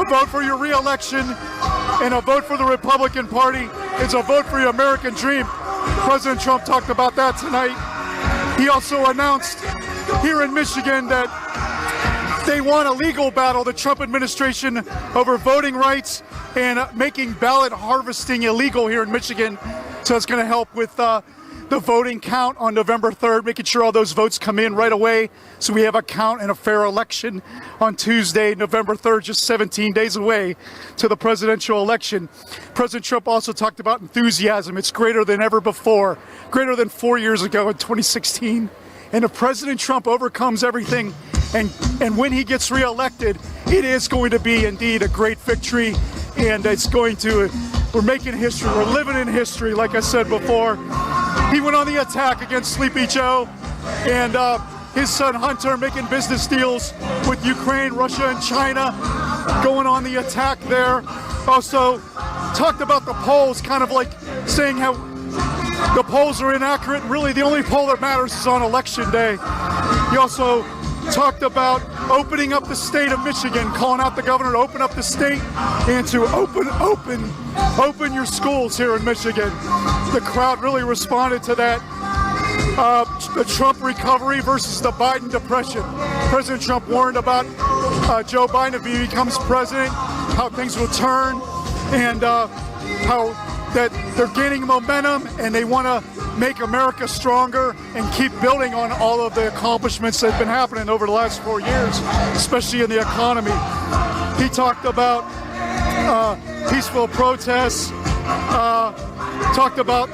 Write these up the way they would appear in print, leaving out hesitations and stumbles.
A vote for your re-election and a vote for the Republican Party is a vote for your American dream. President Trump talked about that tonight. He also announced here in Michigan that they want a legal battle, the Trump administration, over voting rights and making ballot harvesting illegal here in Michigan. So it's going to help with the voting count on November 3rd, making sure all those votes come in right away so we have a count and a fair election on Tuesday, November 3rd, just 17 days away to the presidential election. President Trump also talked about enthusiasm. It's greater than ever before, greater than 4 years ago in 2016. And if President Trump overcomes everything and when he gets reelected, it is going to be indeed a great victory. And it's going to, we're making history. We're living in history, like I said before. He went on the attack against Sleepy Joe and his son Hunter making business deals with Ukraine, Russia, and China, going on the attack there. Also talked about the polls, kind of like saying how the polls are inaccurate. Really, the only poll that matters is on election day. He also talked about opening up the state of Michigan, calling out the governor to open up the state and to open your schools here in Michigan. The crowd really responded to that. The Trump recovery versus the Biden depression. President Trump warned about Joe Biden if he becomes president, how things will turn, and how that they're gaining momentum and they want to make America stronger and keep building on all of the accomplishments that have been happening over the last 4 years, especially in the economy. He talked about peaceful protests, talked about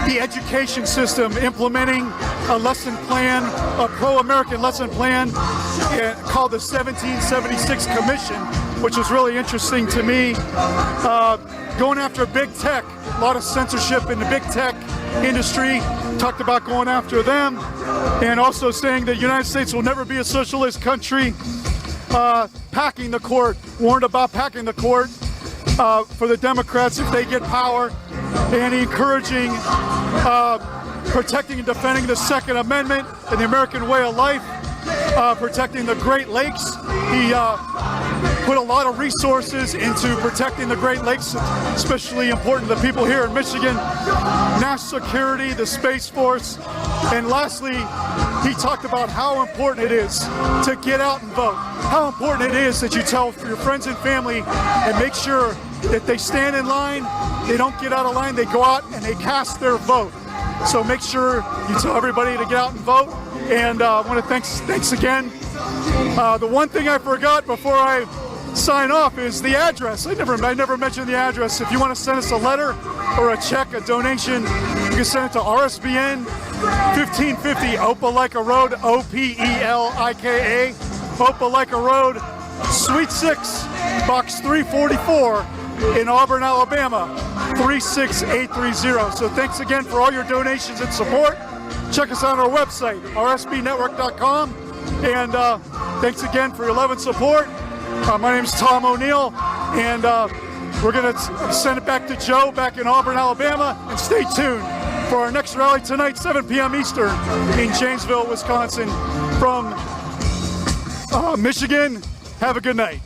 the education system, implementing a lesson plan, a pro-American lesson plan called the 1776 Commission, which is really interesting to me. Going after big tech, a lot of censorship in the big tech industry, talked about going after them, and also saying that the United States will never be a socialist country. Packing the court, warned about packing the court for the Democrats if they get power, and encouraging protecting and defending the Second Amendment and the American way of life, protecting the Great Lakes. He put a lot of resources into protecting the Great Lakes, especially important to the people here in Michigan, national security, the Space Force, and lastly, he talked about how important it is to get out and vote, how important it is that you tell your friends and family and make sure that they stand in line, they don't get out of line, they go out and they cast their vote. So make sure you tell everybody to get out and vote. And I want to thanks again. The one thing I forgot before I sign off is the address. I never mentioned the address. If you want to send us a letter or a check, a donation, you can send it to RSBN 1550 Opelika Road, Opelika, Opelika Road, Suite 6, Box 344 in Auburn, Alabama, 36830. So thanks again for all your donations and support. Check us out on our website, rsbnetwork.com. And thanks again for your love and support. My name is Tom O'Neill, and we're going to send it back to Joe back in Auburn, Alabama. And stay tuned for our next rally tonight, 7 p.m. Eastern in Janesville, Wisconsin. From Michigan, have a good night.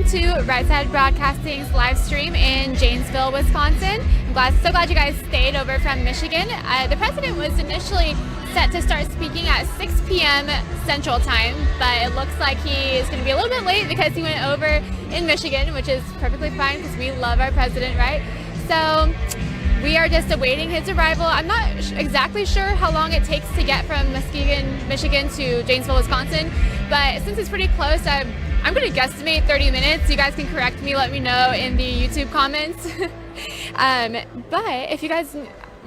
to Right Side Broadcasting's live stream in Janesville, Wisconsin. I'm so glad you guys stayed over from Michigan. The president was initially set to start speaking at 6 p.m. Central Time, but it looks like he is going to be a little bit late because he went over in Michigan, which is perfectly fine because we love our president, right? So we are just awaiting his arrival. I'm not exactly sure how long it takes to get from Muskegon, Michigan to Janesville, Wisconsin, but since it's pretty close, I'm going to guesstimate 30 minutes. You guys can correct me, let me know in the YouTube comments. But if you guys,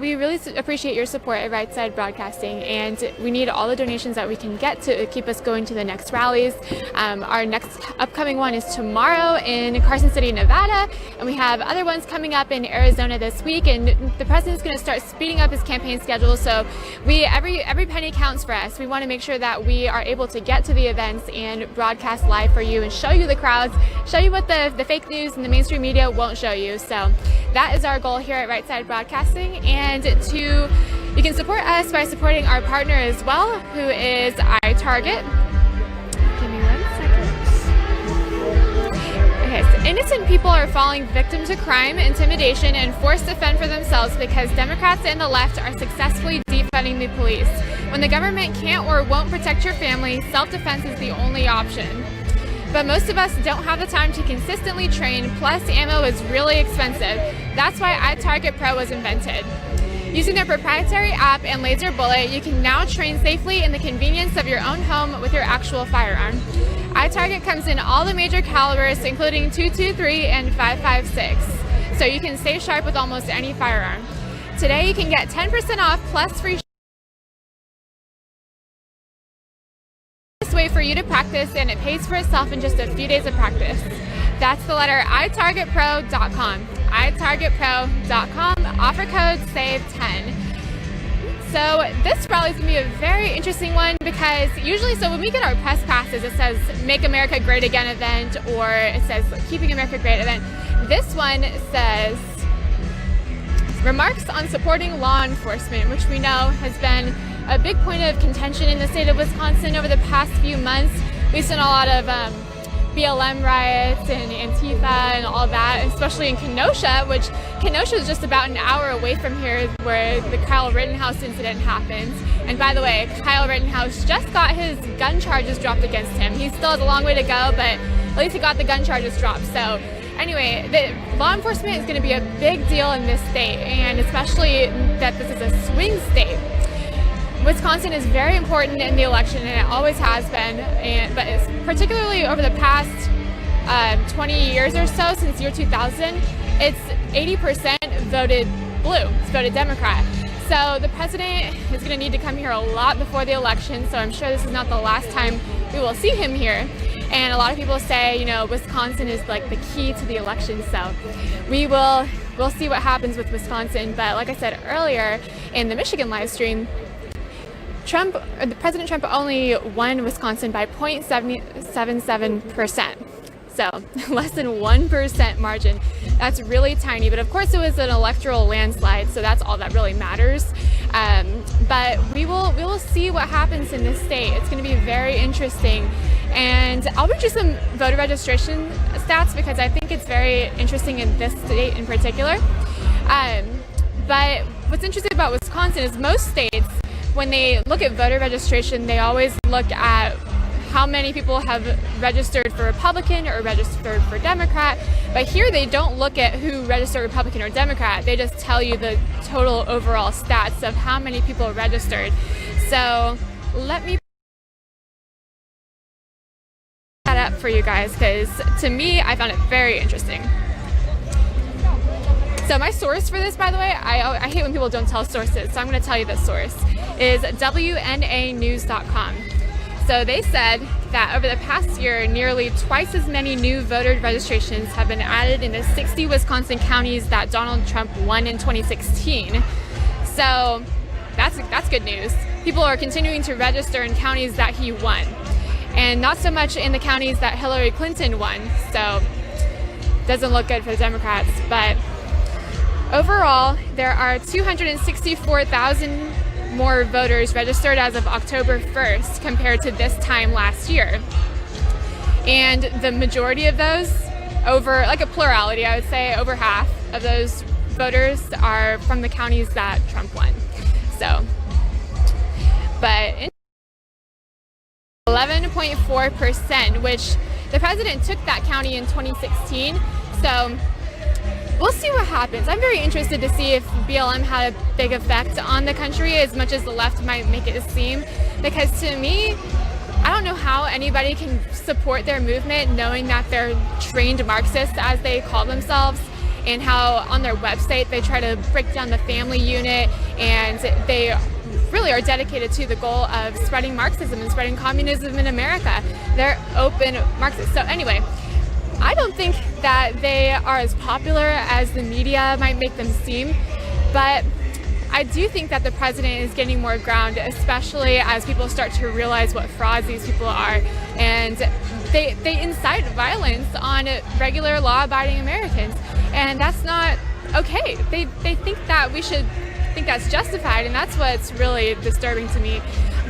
we really appreciate your support at Right Side Broadcasting, and we need all the donations that we can get to keep us going to the next rallies. Our next upcoming one is tomorrow in Carson City, Nevada, and we have other ones coming up in Arizona this week, and the president's going to start speeding up his campaign schedule, so every penny counts for us. We want to make sure that we are able to get to the events and broadcast live for you and show you the crowds, show you what the fake news and the mainstream media won't show you. So that is our goal here at Right Side Broadcasting, and you can support us by supporting our partner as well, who is iTarget. Give me 1 second. Okay, so innocent people are falling victim to crime, intimidation, and forced to fend for themselves because Democrats and the left are successfully defunding the police. When the government can't or won't protect your family, self-defense is the only option. But most of us don't have the time to consistently train, plus ammo is really expensive. That's why iTarget Pro was invented. Using their proprietary app and laser bullet, you can now train safely in the convenience of your own home with your actual firearm. iTarget comes in all the major calibers, including .223 and .556, so you can stay sharp with almost any firearm. Today you can get 10% off plus free way for you to practice, and it pays for itself in just a few days of practice. That's the letter itargetpro.com. itargetpro.com, offer code SAVE10. So this rally is going to be a very interesting one because usually, so when we get our press passes, it says Make America Great Again event, or it says Keeping America Great event. This one says remarks on supporting law enforcement, which we know has been a big point of contention in the state of Wisconsin over the past few months. We've seen a lot of BLM riots and Antifa and all that, especially in Kenosha, which Kenosha is just about an hour away from here where the Kyle Rittenhouse incident happened. And by the way, Kyle Rittenhouse just got his gun charges dropped against him. He still has a long way to go, but at least he got the gun charges dropped. So anyway, the law enforcement is going to be a big deal in this state, and especially that this is a swing state. Wisconsin is very important in the election, and it always has been, but it's particularly over the past 20 years or so, since year 2000, it's 80% voted blue, it's voted Democrat. So the president is going to need to come here a lot before the election, so I'm sure this is not the last time we will see him here. And a lot of people say, you know, Wisconsin is like the key to the election, so we'll see what happens with Wisconsin. But like I said earlier in the Michigan live stream, President Trump only won Wisconsin by 0.77%. So less than 1% margin. That's really tiny, but of course it was an electoral landslide, so that's all that really matters. But we will see what happens in this state. It's going to be very interesting. And I'll read you some voter registration stats because I think it's very interesting in this state in particular. But what's interesting about Wisconsin is most states, when they look at voter registration, they always look at how many people have registered for Republican or registered for Democrat. But here they don't look at who registered Republican or Democrat. They just tell you the total overall stats of how many people registered. So let me put that up for you guys, because to me, I found it very interesting. So my source for this, by the way, I hate when people don't tell sources, so I'm going to tell you the source, is WNAnews.com. So they said that over the past year, nearly twice as many new voter registrations have been added in the 60 Wisconsin counties that Donald Trump won in 2016. So that's good news. People are continuing to register in counties that he won, and not so much in the counties that Hillary Clinton won. So doesn't look good for the Democrats. But overall, there are 264,000 more voters registered as of October 1st compared to this time last year. And the majority of those over, like a plurality, I would say, over half of those voters are from the counties that Trump won. So, but 11.4%, which the president took that county in 2016. So we'll see what happens. I'm very interested to see if BLM had a big effect on the country as much as the left might make it seem, because to me, I don't know how anybody can support their movement knowing that they're trained Marxists, as they call themselves, and how on their website they try to break down the family unit, and they really are dedicated to the goal of spreading Marxism and spreading communism in America. They're open Marxists. So anyway, I don't think that they are as popular as the media might make them seem, but I do think that the president is gaining more ground, especially as people start to realize what frauds these people are, and they incite violence on regular law-abiding Americans, and that's not okay. They think that we should think that's justified, and that's what's really disturbing to me.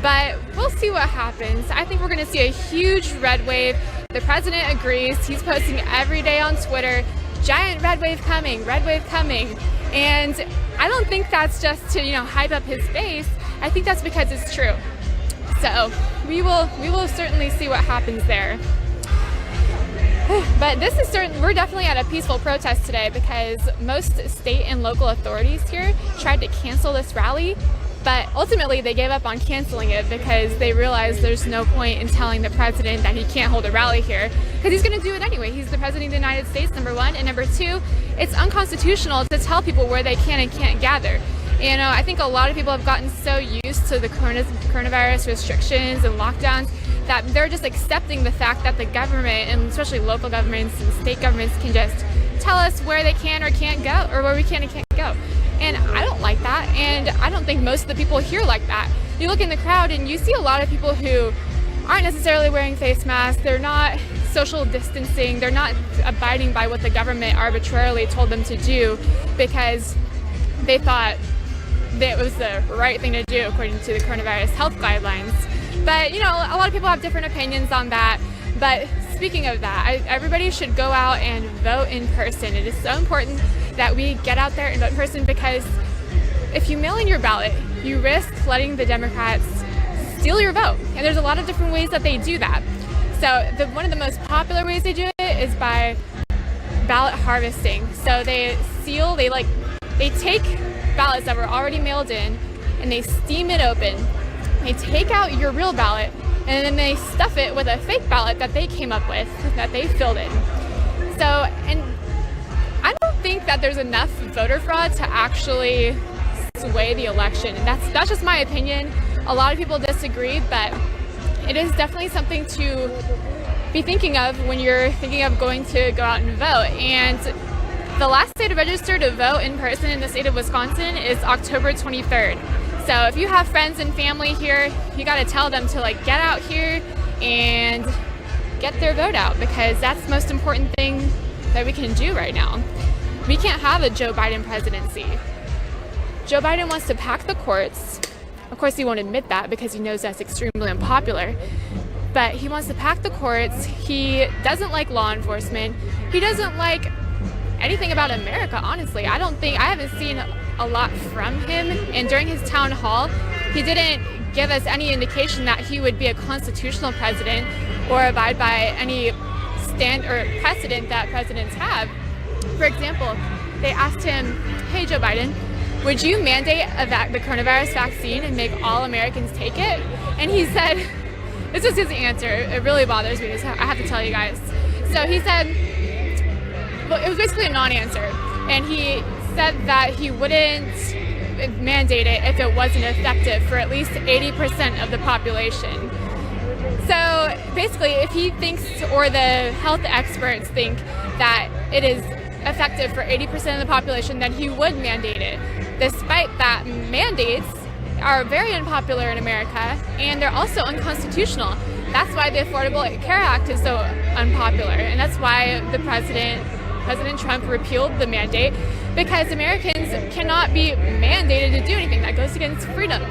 But we'll see what happens. I think we're going to see a huge red wave. The president agrees. He's posting every day on Twitter, giant red wave coming, red wave coming. And I don't think that's just to, hype up his base. I think that's because it's true. So we will certainly see what happens there. But this is we're definitely at a peaceful protest today, because most state and local authorities here tried to cancel this rally, but ultimately they gave up on canceling it because they realized there's no point in telling the president that he can't hold a rally here, because he's going to do it anyway. He's the president of the United States, number one, and number two, it's unconstitutional to tell people where they can and can't gather. I think a lot of people have gotten so used to the coronavirus restrictions and lockdowns that they're just accepting the fact that the government, and especially local governments and state governments, can just tell us where they can or can't go, or where we can and can't go. And I don't like that, and I don't think most of the people here like that. You look in the crowd and you see a lot of people who aren't necessarily wearing face masks, they're not social distancing, they're not abiding by what the government arbitrarily told them to do because they thought that it was the right thing to do according to the coronavirus health guidelines. But, a lot of people have different opinions on that. But speaking of that, everybody should go out and vote in person. It is so important that we get out there and vote in person, because if you mail in your ballot, you risk letting the Democrats steal your vote. And there's a lot of different ways that they do that. So one of the most popular ways they do it is by ballot harvesting. So they take ballots that were already mailed in and they steam it open. They take out your real ballot and then they stuff it with a fake ballot that they came up with, that they filled in. So, and I don't think that there's enough voter fraud to actually sway the election. And that's just my opinion. A lot of people disagree, but it is definitely something to be thinking of when you're thinking of going to go out and vote. And the last day to register to vote in person in the state of Wisconsin is October 23rd. So if you have friends and family here, you got to tell them to get out here and get their vote out, because that's the most important thing that we can do right now. We can't have a Joe Biden presidency. Joe Biden wants to pack the courts. Of course, he won't admit that because he knows that's extremely unpopular. But he wants to pack the courts. He doesn't like law enforcement. He doesn't like anything about America, honestly. I haven't seen a lot from him. And during his town hall, he didn't give us any indication that he would be a constitutional president or abide by any stand or precedent that presidents have. For example, they asked him, "Hey, Joe Biden, would you mandate the coronavirus vaccine and make all Americans take it?" And he said, this is his answer. It really bothers me. I have to tell you guys. So he said, well, it was basically a non-answer. And he said that he wouldn't mandate it if it wasn't effective for at least 80% of the population. So basically, if he thinks, or the health experts think, that it is effective for 80% of the population, then he would mandate it. Despite that, mandates are very unpopular in America, and they're also unconstitutional. That's why the Affordable Care Act is so unpopular, and that's why President Trump repealed the mandate, because Americans cannot be mandated to do anything. That goes against freedom.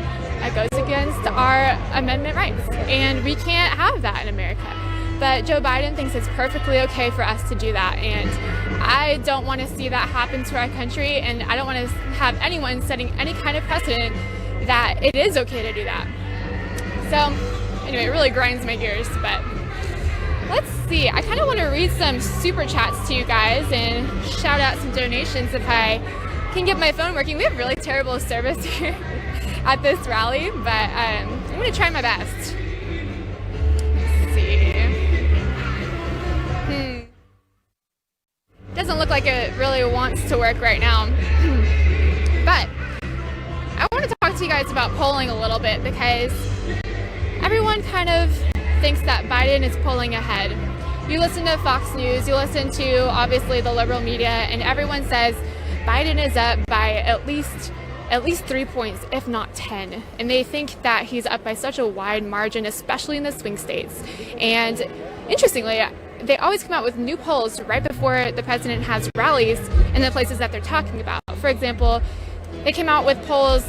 That goes against our amendment rights, and we can't have that in America. But Joe Biden thinks it's perfectly okay for us to do that, and I don't want to see that happen to our country, and I don't want to have anyone setting any kind of precedent that it is okay to do that. So anyway, it really grinds my gears, but let's see. I kind of want to read some super chats to you guys and shout out some donations if I can get my phone working. We have really terrible service here at this rally, but I'm going to try my best. Let's see. Doesn't look like it really wants to work right now. But I want to talk to you guys about polling a little bit, because everyone kind of thinks that Biden is pulling ahead. You listen to Fox News, you listen to obviously the liberal media, and everyone says Biden is up by at least 3 points, if not 10. And they think that he's up by such a wide margin, especially in the swing states. And interestingly, they always come out with new polls right before the president has rallies in the places that they're talking about. For example, they came out with polls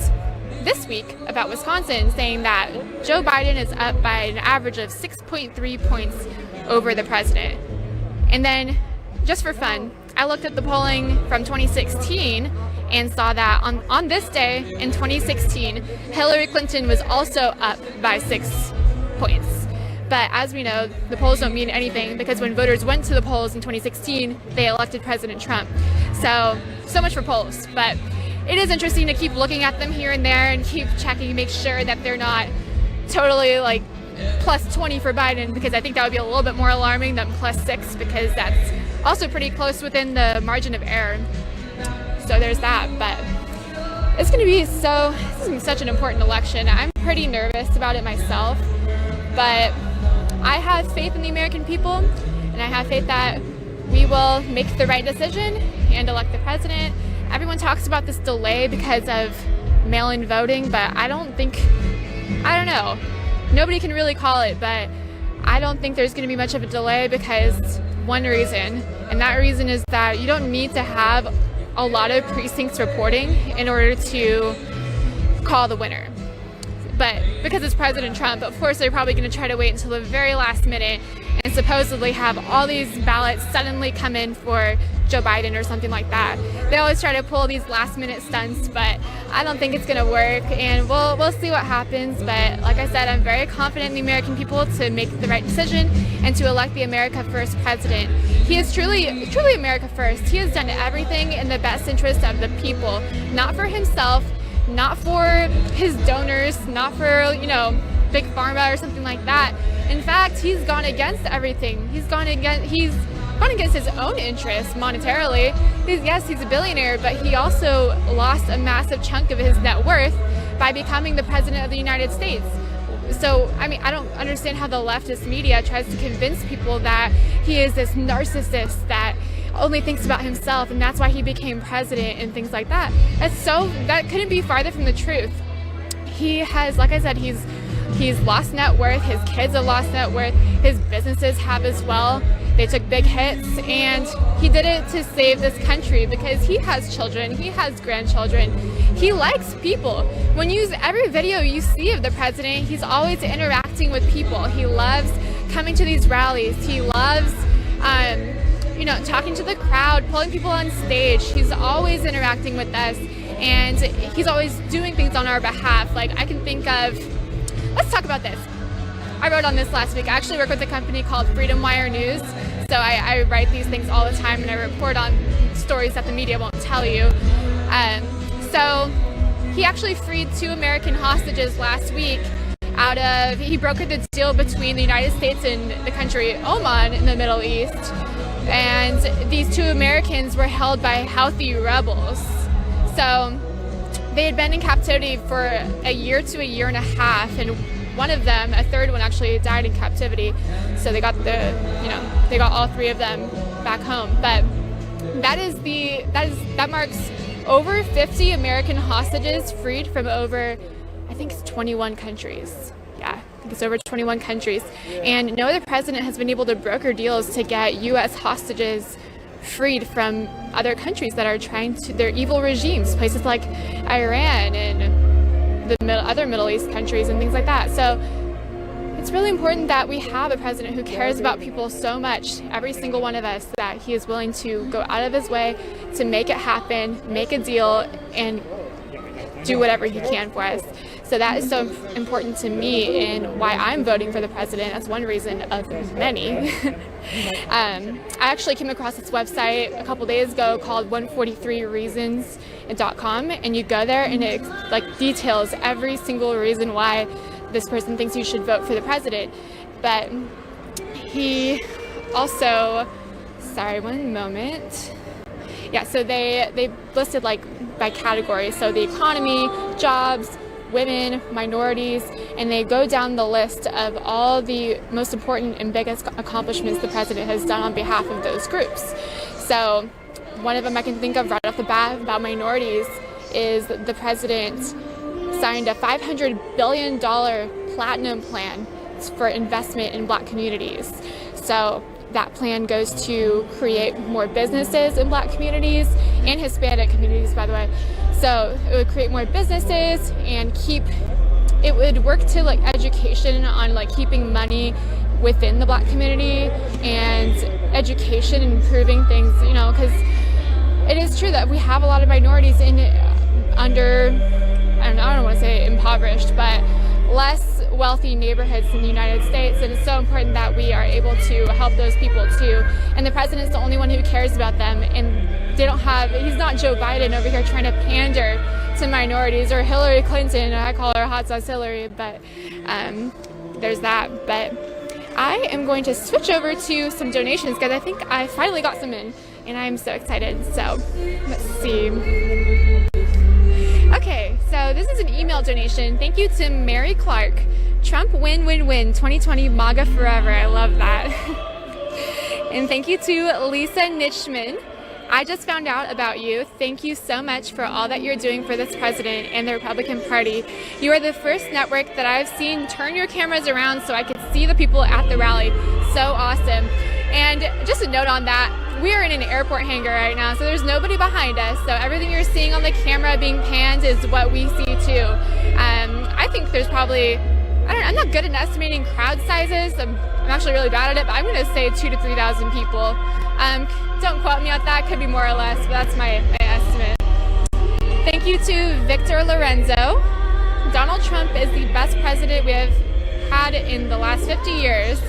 this week about Wisconsin saying that Joe Biden is up by an average of 6.3 points over the president. And then, just for fun, I looked at the polling from 2016 and saw that on this day in 2016, Hillary Clinton was also up by 6 points. But as we know, the polls don't mean anything, because when voters went to the polls in 2016, they elected President Trump. So much for polls. But it is interesting to keep looking at them here and there and keep checking, make sure that they're not totally like plus 20 for Biden, because I think that would be a little bit more alarming than plus 6, because that's also pretty close within the margin of error. So there's that. But this is going to be such an important election. I'm pretty nervous about it myself, but I have faith in the American people, and I have faith that we will make the right decision and elect the president. Everyone talks about this delay because of mail-in voting, but I don't know. Nobody can really call it, but I don't think there's going to be much of a delay, because one reason, and that reason is that you don't need to have a lot of precincts reporting in order to call the winner. But because it's President Trump, of course, they're probably going to try to wait until the very last minute and supposedly have all these ballots suddenly come in for Joe Biden or something like that. They always try to pull these last-minute stunts, but I don't think it's going to work, and we'll see what happens. But like I said, I'm very confident in the American people to make the right decision and to elect the America First president. He is truly America First. He has done everything in the best interest of the people, not for himself, not for his donors, not for, Big Pharma or something like that. In fact, he's gone against everything. He's gone against his own interests monetarily. He's a billionaire, but he also lost a massive chunk of his net worth by becoming the president of the United States. So, I don't understand how the leftist media tries to convince people that he is this narcissist that only thinks about himself, and that's why he became president and things like that. That couldn't be farther from the truth. He has, like I said, he's lost net worth. His kids have lost net worth. His businesses have as well. They took big hits, and he did it to save this country because he has children, he has grandchildren, he likes people. When you use every video you see of the president, he's always interacting with people. He loves coming to these rallies. He loves, talking to the crowd, pulling people on stage. He's always interacting with us, and he's always doing things on our behalf. Like, I can think of, let's talk about this. I wrote on this last week. I actually work with a company called Freedom Wire News. So I write these things all the time, and I report on stories that the media won't tell you. So he actually freed 2 American hostages last week he brokered the deal between the United States and the country Oman in the Middle East. And these 2 Americans were held by Houthi rebels. So they had been in captivity for a year to a year and a half, and one of them, a third one, actually died in captivity. So they got all 3 of them back home. But that marks over 50 American hostages freed from over, I think it's 21 countries. Yeah, I think it's over 21 countries. And no other president has been able to broker deals to get U.S. hostages freed from other countries that are they're evil regimes, places like Iran and the other Middle East countries and things like that. So it's really important that we have a president who cares about people so much, every single one of us, that he is willing to go out of his way to make it happen, make a deal, and do whatever he can for us. So that is so important to me and why I'm voting for the president. That's one reason of many. I actually came across this website a couple days ago called 143reasons.com, and you go there and it details every single reason why this person thinks you should vote for the president. But he also, sorry, one moment. Yeah, so they listed by category, so the economy, jobs, women, minorities, and they go down the list of all the most important and biggest accomplishments the president has done on behalf of those groups. So one of them I can think of right off the bat about minorities is the president signed a $500 billion platinum plan for investment in Black communities. So that plan goes to create more businesses in Black communities and Hispanic communities, by the way. So it would create more businesses and it would work to education on keeping money within the Black community and education and improving things, because it is true that we have a lot of minorities under, I don't want to say impoverished, but less wealthy neighborhoods in the United States, and it's so important that we are able to help those people too. And the president's the only one who cares about them, and he's not Joe Biden over here trying to pander to minorities, or Hillary Clinton. I call her Hot Sauce Hillary, but there's that. But I am going to switch over to some donations because I think I finally got some in, and I'm so excited. So let's see. Okay, so this is an email donation. Thank you to Mary Clark. Trump win, win, win. 2020 MAGA forever. I love that. And thank you to Lisa Nitchman. I just found out about you. Thank you so much for all that you're doing for this president and the Republican Party. You are the first network that I've seen turn your cameras around so I could see the people at the rally. So awesome. And just a note on that, we are in an airport hangar right now, so there's nobody behind us. So everything you're seeing on the camera being panned is what we see too. I think there's probably, I'm not good at estimating crowd sizes. I'm actually really bad at it, but I'm going to say 2,000 to 3,000 people. Don't quote me on that, could be more or less, but that's my estimate. Thank you to Victor Lorenzo. Donald Trump is the best president we have had in the last 50 years.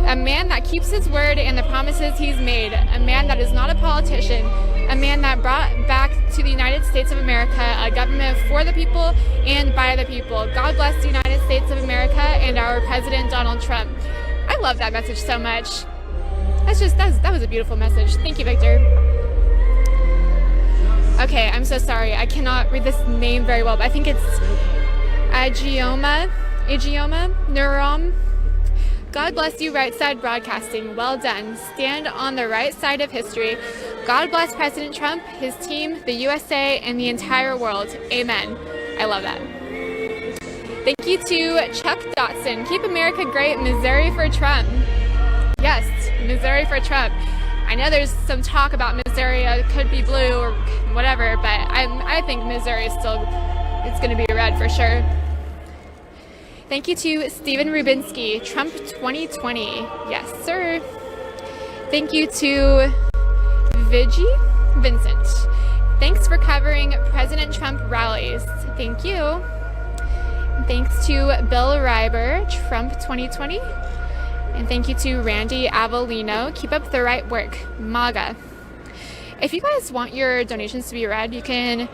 A man that keeps his word and the promises he's made. A man that is not a politician. A man that brought back to the United States of America a government for the people and by the people. God bless the United States of America and our President Donald Trump. I love that message so much. That was a beautiful message. Thank you, Victor. Okay, I'm so sorry. I cannot read this name very well, but I think it's Agioma Neurom. God bless you, Right Side Broadcasting. Well done. Stand on the right side of history. God bless President Trump, his team, the USA, and the entire world. Amen. I love that. Thank you to Chuck Dotson. Keep America great. Missouri for Trump. Yes, Missouri for Trump. I know there's some talk about Missouri. It could be blue or whatever, but I think Missouri is it's going to be red for sure. Thank you to Stephen Rubinsky, Trump 2020. Yes, sir. Thank you to Vincent. Thanks for covering President Trump rallies. Thank you. Thanks to Bill Reiber, Trump 2020. And thank you to Randy Avellino. Keep up the right work, MAGA. If you guys want your donations to be read, you can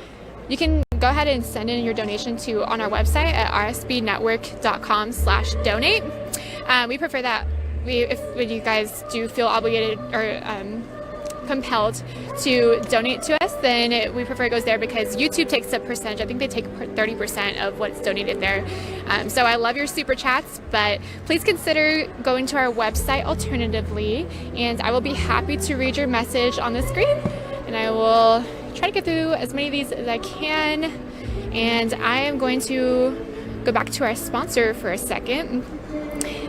go ahead and send in your donation on our website at rsbnetwork.com/donate. We prefer that if you guys do feel obligated or compelled to donate to us, then we prefer it goes there because YouTube takes a percentage. I think they take 30% of what's donated there. So I love your super chats, but please consider going to our website alternatively, and I will be happy to read your message on the screen, and I will try to get through as many of these as I can. And I am going to go back to our sponsor for a second.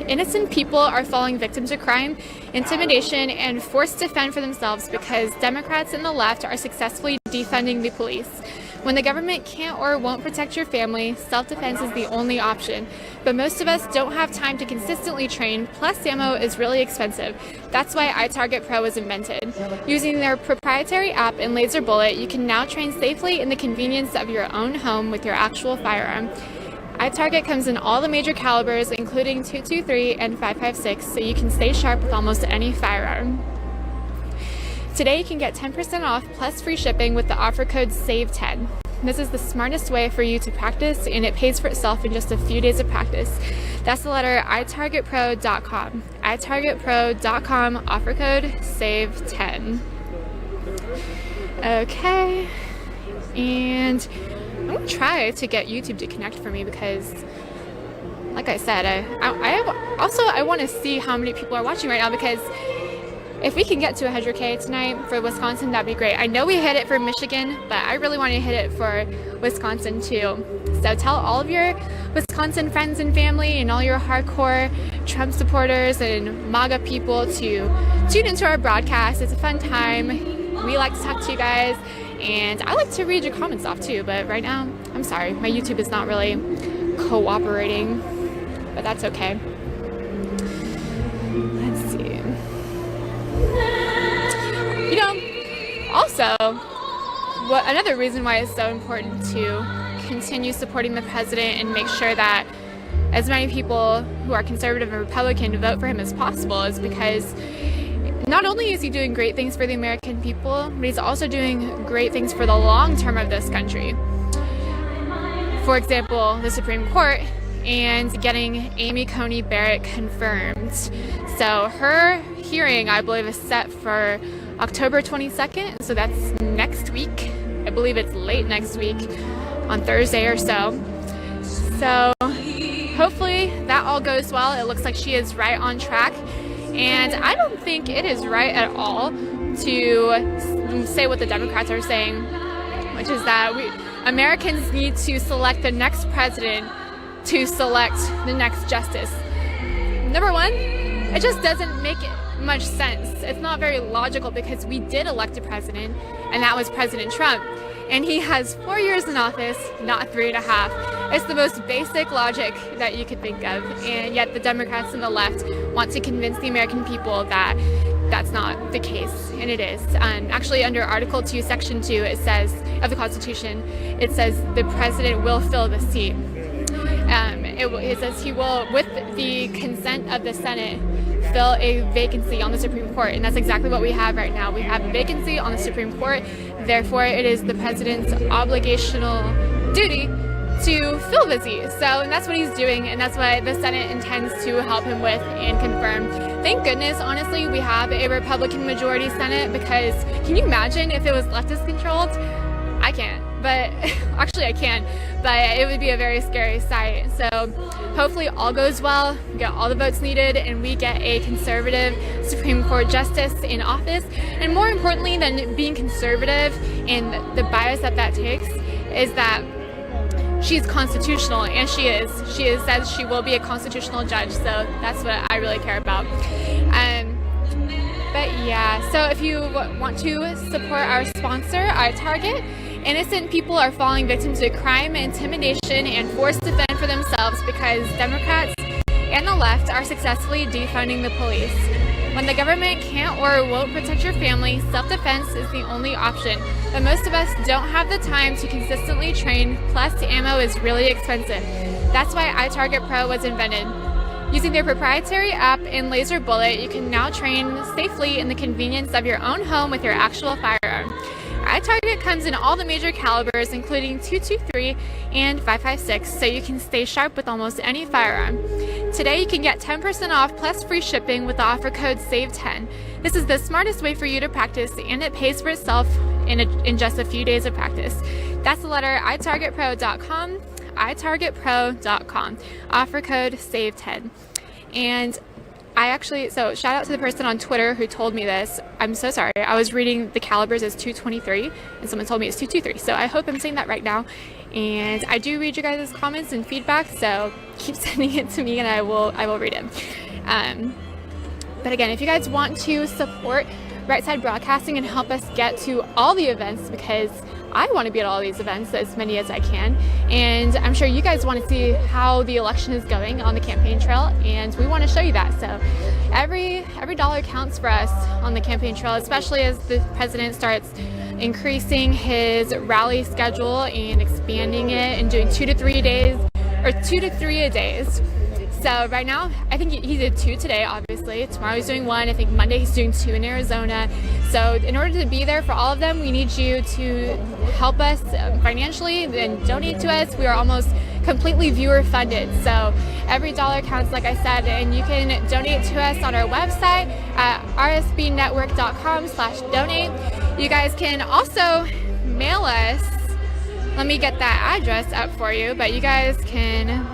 Innocent people are falling victim to crime, intimidation, and forced to fend for themselves because Democrats and the left are successfully defunding the police. When the government can't or won't protect your family, self-defense is the only option. But most of us don't have time to consistently train, plus ammo is really expensive. That's why iTarget Pro was invented. Using their proprietary app and laser bullet, you can now train safely in the convenience of your own home with your actual firearm. iTarget comes in all the major calibers, including .223 and .556, so you can stay sharp with almost any firearm. Today you can get 10% off plus free shipping with the offer code SAVE10. This is the smartest way for you to practice, and it pays for itself in just a few days of practice. That's the letter itargetpro.com. itargetpro.com, offer code SAVE10. Okay, and I'm going to try to get YouTube to connect for me because, like I said, I want to see how many people are watching right now, because if we can get to 100K tonight for Wisconsin, that'd be great. I know we hit it for Michigan, but I really want to hit it for Wisconsin too. So tell all of your Wisconsin friends and family and all your hardcore Trump supporters and MAGA people to tune into our broadcast. It's a fun time. We like to talk to you guys, and I like to read your comments off too, but right now, I'm sorry, my YouTube is not really cooperating, but that's okay. Let's see. You know, also, another reason why it's so important to continue supporting the president and make sure that as many people who are conservative and Republican vote for him as possible is because not only is he doing great things for the American people, but he's also doing great things for the long term of this country. For example, the Supreme Court and getting Amy Coney Barrett confirmed. So her hearing, I believe, is set for October 22nd, so that's next week. I believe it's late next week on Thursday or so. So hopefully that all goes well. It looks like she is right on track, and I don't think it is right at all to say what the Democrats are saying, which is that Americans need to select the next president to select the next justice. Number one, it just doesn't make much sense. It's not very logical, because we did elect a president, and that was President Trump. And he has 4 years in office, not 3.5. It's the most basic logic that you could think of. And yet the Democrats and the left want to convince the American people that that's not the case, and it is. Actually, under Article 2, Section 2, it says, of the Constitution, it says the president will fill the seat. It says he will, with the consent of the Senate, fill a vacancy on the Supreme Court, and that's exactly what we have right now. We have a vacancy on the Supreme Court, therefore it is the president's obligational duty to fill the seat. And that's what he's doing, and that's what the Senate intends to help him with and confirm. Thank goodness, honestly, we have a Republican majority Senate, because can you imagine if it was leftist controlled? I can't, but actually I can, but it would be a very scary sight. So hopefully all goes well, we get all the votes needed, and we get a conservative Supreme Court justice in office. And more importantly than being conservative and the bias that takes is that she's constitutional, and she is. She says she will be a constitutional judge, so that's what I really care about. But yeah, so if you want to support our sponsor, iTarget, innocent people are falling victim to crime, intimidation, and forced to fend for themselves because Democrats and the left are successfully defunding the police. When the government can't or won't protect your family, self-defense is the only option. But most of us don't have the time to consistently train, plus ammo is really expensive. That's why iTarget Pro was invented. Using their proprietary app and laser bullet, you can now train safely in the convenience of your own home with your actual firearm. iTarget comes in all the major calibers, including .223 and .556, so you can stay sharp with almost any firearm. Today you can get 10% off plus free shipping with the offer code SAVE10. This is the smartest way for you to practice, and it pays for itself in just a few days of practice. That's the letter itargetpro.com, itargetpro.com, offer code SAVE10. And so shout out to the person on Twitter who told me this. I'm so sorry. I was reading the calibers as .223, and someone told me it's .223. So I hope I'm saying that right now. And I do read your guys' comments and feedback, so keep sending it to me, and I will read it. But again, if you guys want to support Right Side Broadcasting and help us get to all the events, because I want to be at all these events, as many as I can, and I'm sure you guys want to see how the election is going on the campaign trail, and we want to show you that. So every dollar counts for us on the campaign trail, especially as the president starts increasing his rally schedule and expanding it and doing 2 to 3 days, or 2 to 3 a days. So right now, I think he did 2 today, obviously. Tomorrow he's doing 1. I think Monday he's doing 2 in Arizona. So in order to be there for all of them, we need you to help us financially and donate to us. We are almost completely viewer funded. So every dollar counts, like I said, and you can donate to us on our website at rsbnetwork.com/donate. You guys can also mail us. Let me get that address up for you, but you guys can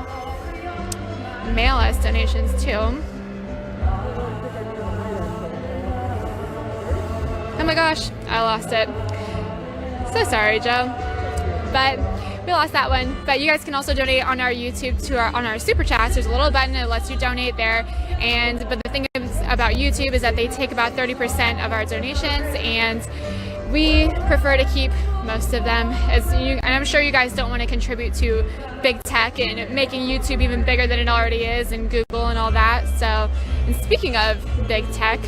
mail us donations too. Oh my gosh, I lost it. So sorry, Joe. But we lost that one. But you guys can also donate on our YouTube on our super chats. There's a little button that lets you donate there. But the thing about YouTube is that they take about 30% of our donations, and we prefer to keep most of them. And I'm sure you guys don't want to contribute to big tech and making YouTube even bigger than it already is, and Google and all that. So, and speaking of big tech,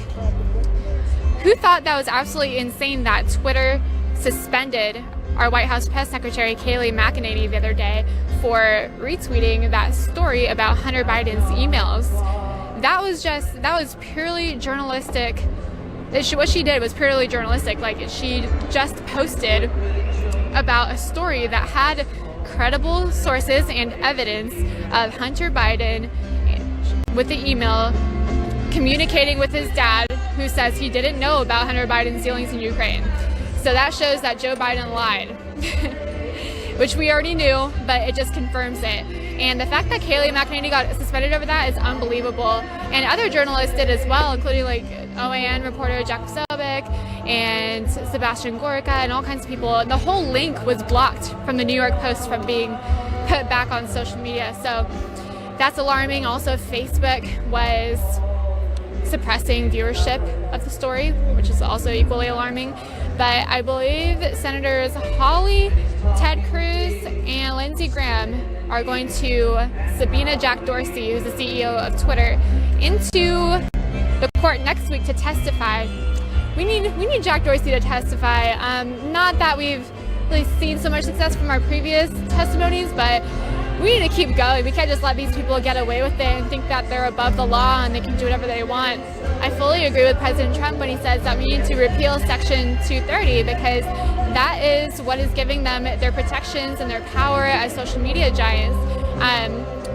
who thought that was absolutely insane that Twitter suspended our White House Press Secretary Kayleigh McEnany the other day for retweeting that story about Hunter Biden's emails? That was purely journalistic. What she did was purely journalistic. Like, she just posted about a story that had credible sources and evidence of Hunter Biden with the email communicating with his dad, who says he didn't know about Hunter Biden's dealings in Ukraine. So that shows that Joe Biden lied, which we already knew, but it just confirms it. And the fact that Kayleigh McEnany got suspended over that is unbelievable. And other journalists did as well, including like OAN reporter Jack Sobek and Sebastian Gorka and all kinds of people. The whole link was blocked from the New York Post from being put back on social media. So that's alarming. Also, Facebook was suppressing viewership of the story, which is also equally alarming. But I believe Senators Hawley, Ted Cruz, and Lindsey Graham are going to subpoena Jack Dorsey, who's the CEO of Twitter, into the court next week to testify. We need Jack Dorsey to testify. Not that we've really seen so much success from our previous testimonies, but we need to keep going. We can't just let these people get away with it and think that they're above the law and they can do whatever they want. I fully agree with President Trump when he says that we need to repeal Section 230, because that is what is giving them their protections and their power as social media giants.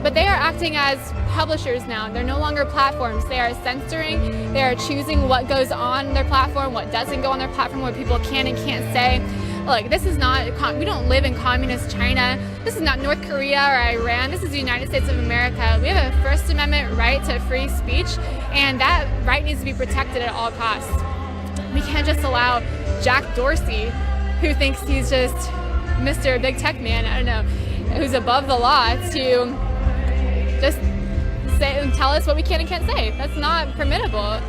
But they are acting as publishers now. They're no longer platforms. They are censoring. They are choosing what goes on their platform, what doesn't go on their platform, what people can and can't say. Look, this is not, we don't live in communist China. This is not North Korea or Iran. This is the United States of America. We have a First Amendment right to free speech, and that right needs to be protected at all costs. We can't just allow Jack Dorsey, who thinks he's just Mr. Big Tech Man, I don't know, who's above the law, to just say and tell us what we can and can't say. That's not permittable.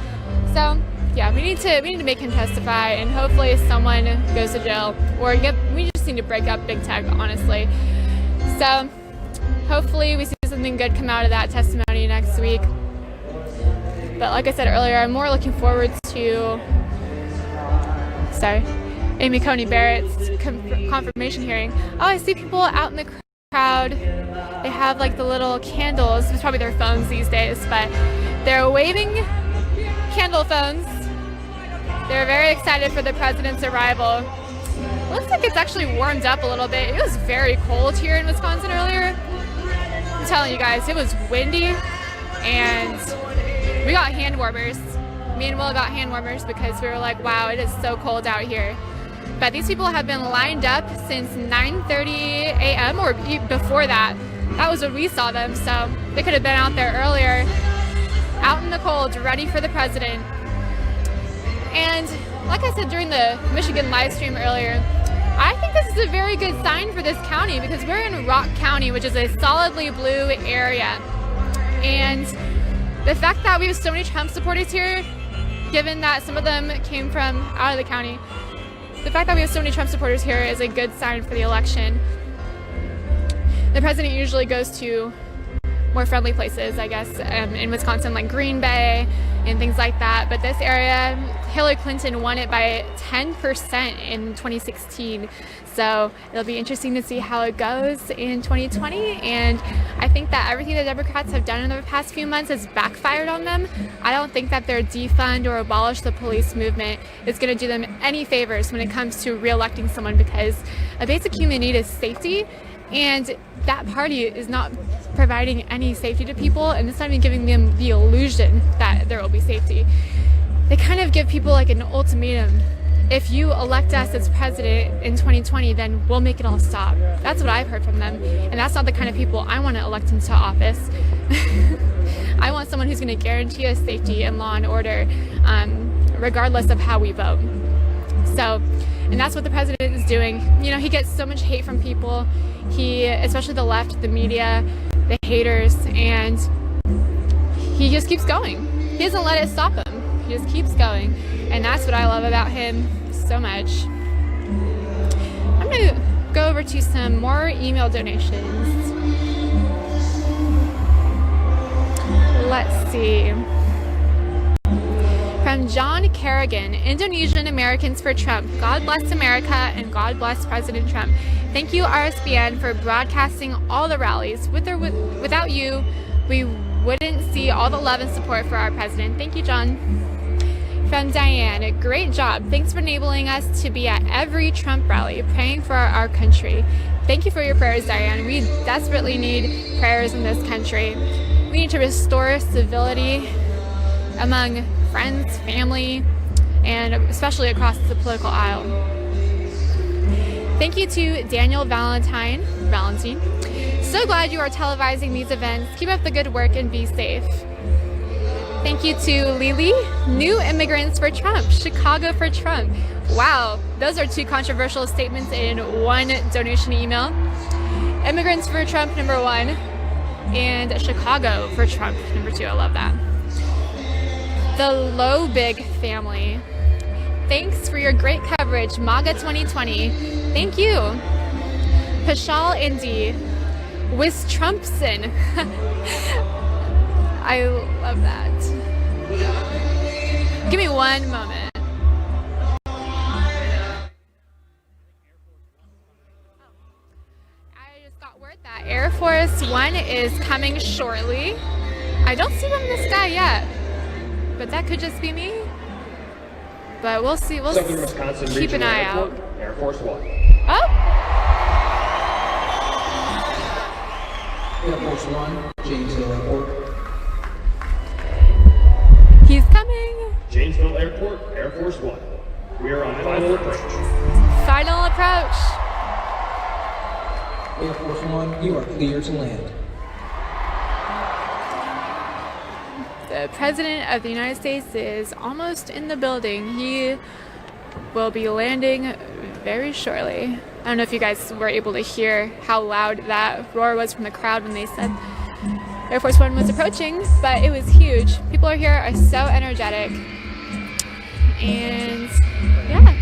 So yeah, we need to make him testify, and hopefully someone goes to jail, or we just need to break up big tech, honestly. So hopefully we see something good come out of that testimony next week. But like I said earlier, I'm more looking forward to Amy Coney Barrett's confirmation hearing. Oh, I see people out in the crowd. They have like the little candles. It's probably their phones these days, but they're waving candle phones. They're very excited for the president's arrival. Looks like it's actually warmed up a little bit. It was very cold here in Wisconsin earlier. I'm telling you guys, it was windy, and we got hand warmers. Me and Will got hand warmers because we were like, wow, it is so cold out here. But these people have been lined up since 9:30 a.m. or before that. That was when we saw them, so they could have been out there earlier, out in the cold, ready for the president. And like I said during the Michigan live stream earlier, I think this is a very good sign for this county, because we're in Rock County, which is a solidly blue area. And the fact that we have so many Trump supporters here, given that some of them came from out of the county, the fact that we have so many Trump supporters here is a good sign for the election. The president usually goes to more friendly places, I guess, in Wisconsin, like Green Bay and things like that. But this area, Hillary Clinton won it by 10% in 2016. So it'll be interesting to see how it goes in 2020. And I think that everything the Democrats have done in the past few months has backfired on them. I don't think that their defund or abolish the police movement is going to do them any favors when it comes to re-electing someone, because a basic human need is safety. And that party is not providing any safety to people, and it's not even giving them the illusion that there will be safety. They kind of give people like an ultimatum. If you elect us as president in 2020, then we'll make it all stop. That's what I've heard from them, and that's not the kind of people I want to elect into office. I want someone who's going to guarantee us safety and law and order, regardless of how we vote. So, and that's what the president is doing. You know, he gets so much hate from people. Especially the left, the media, the haters, and he just keeps going. He doesn't let it stop him. He just keeps going. And that's what I love about him so much. I'm going to go over to some more email donations. Let's see. From John Kerrigan, Indonesian Americans for Trump. God bless America and God bless President Trump. Thank you, RSBN, for broadcasting all the rallies. Without you, we wouldn't see all the love and support for our president. Thank you, John. From Diane, great job. Thanks for enabling us to be at every Trump rally, praying for our country. Thank you for your prayers, Diane. We desperately need prayers in this country. We need to restore civility among friends, family, and especially across the political aisle. Thank you to Daniel Valentine. So glad you are televising these events. Keep up the good work and be safe. Thank you to Lily. New Immigrants for Trump. Chicago for Trump. Wow, those are two controversial statements in one donation email. Immigrants for Trump, number 1, and Chicago for Trump, number 2. I love that. The Low Big family. Thanks for your great coverage, MAGA 2020. Thank you. Pashal Indy. Wis Trumpson. I love that. Give me one moment. I just got word that Air Force One is coming shortly. I don't see one in the sky yet, but that could just be me. But we'll see. We'll keep an eye out. Air Force One. Oh! Air Force One, Janesville Airport. He's coming. Janesville Airport, Air Force One. We are on final approach. Final approach. Air Force One, you are clear to land. The President of the United States is almost in the building. He will be landing very shortly. I don't know if you guys were able to hear how loud that roar was from the crowd when they said Air Force One was approaching, but it was huge. People here are so energetic. And yeah.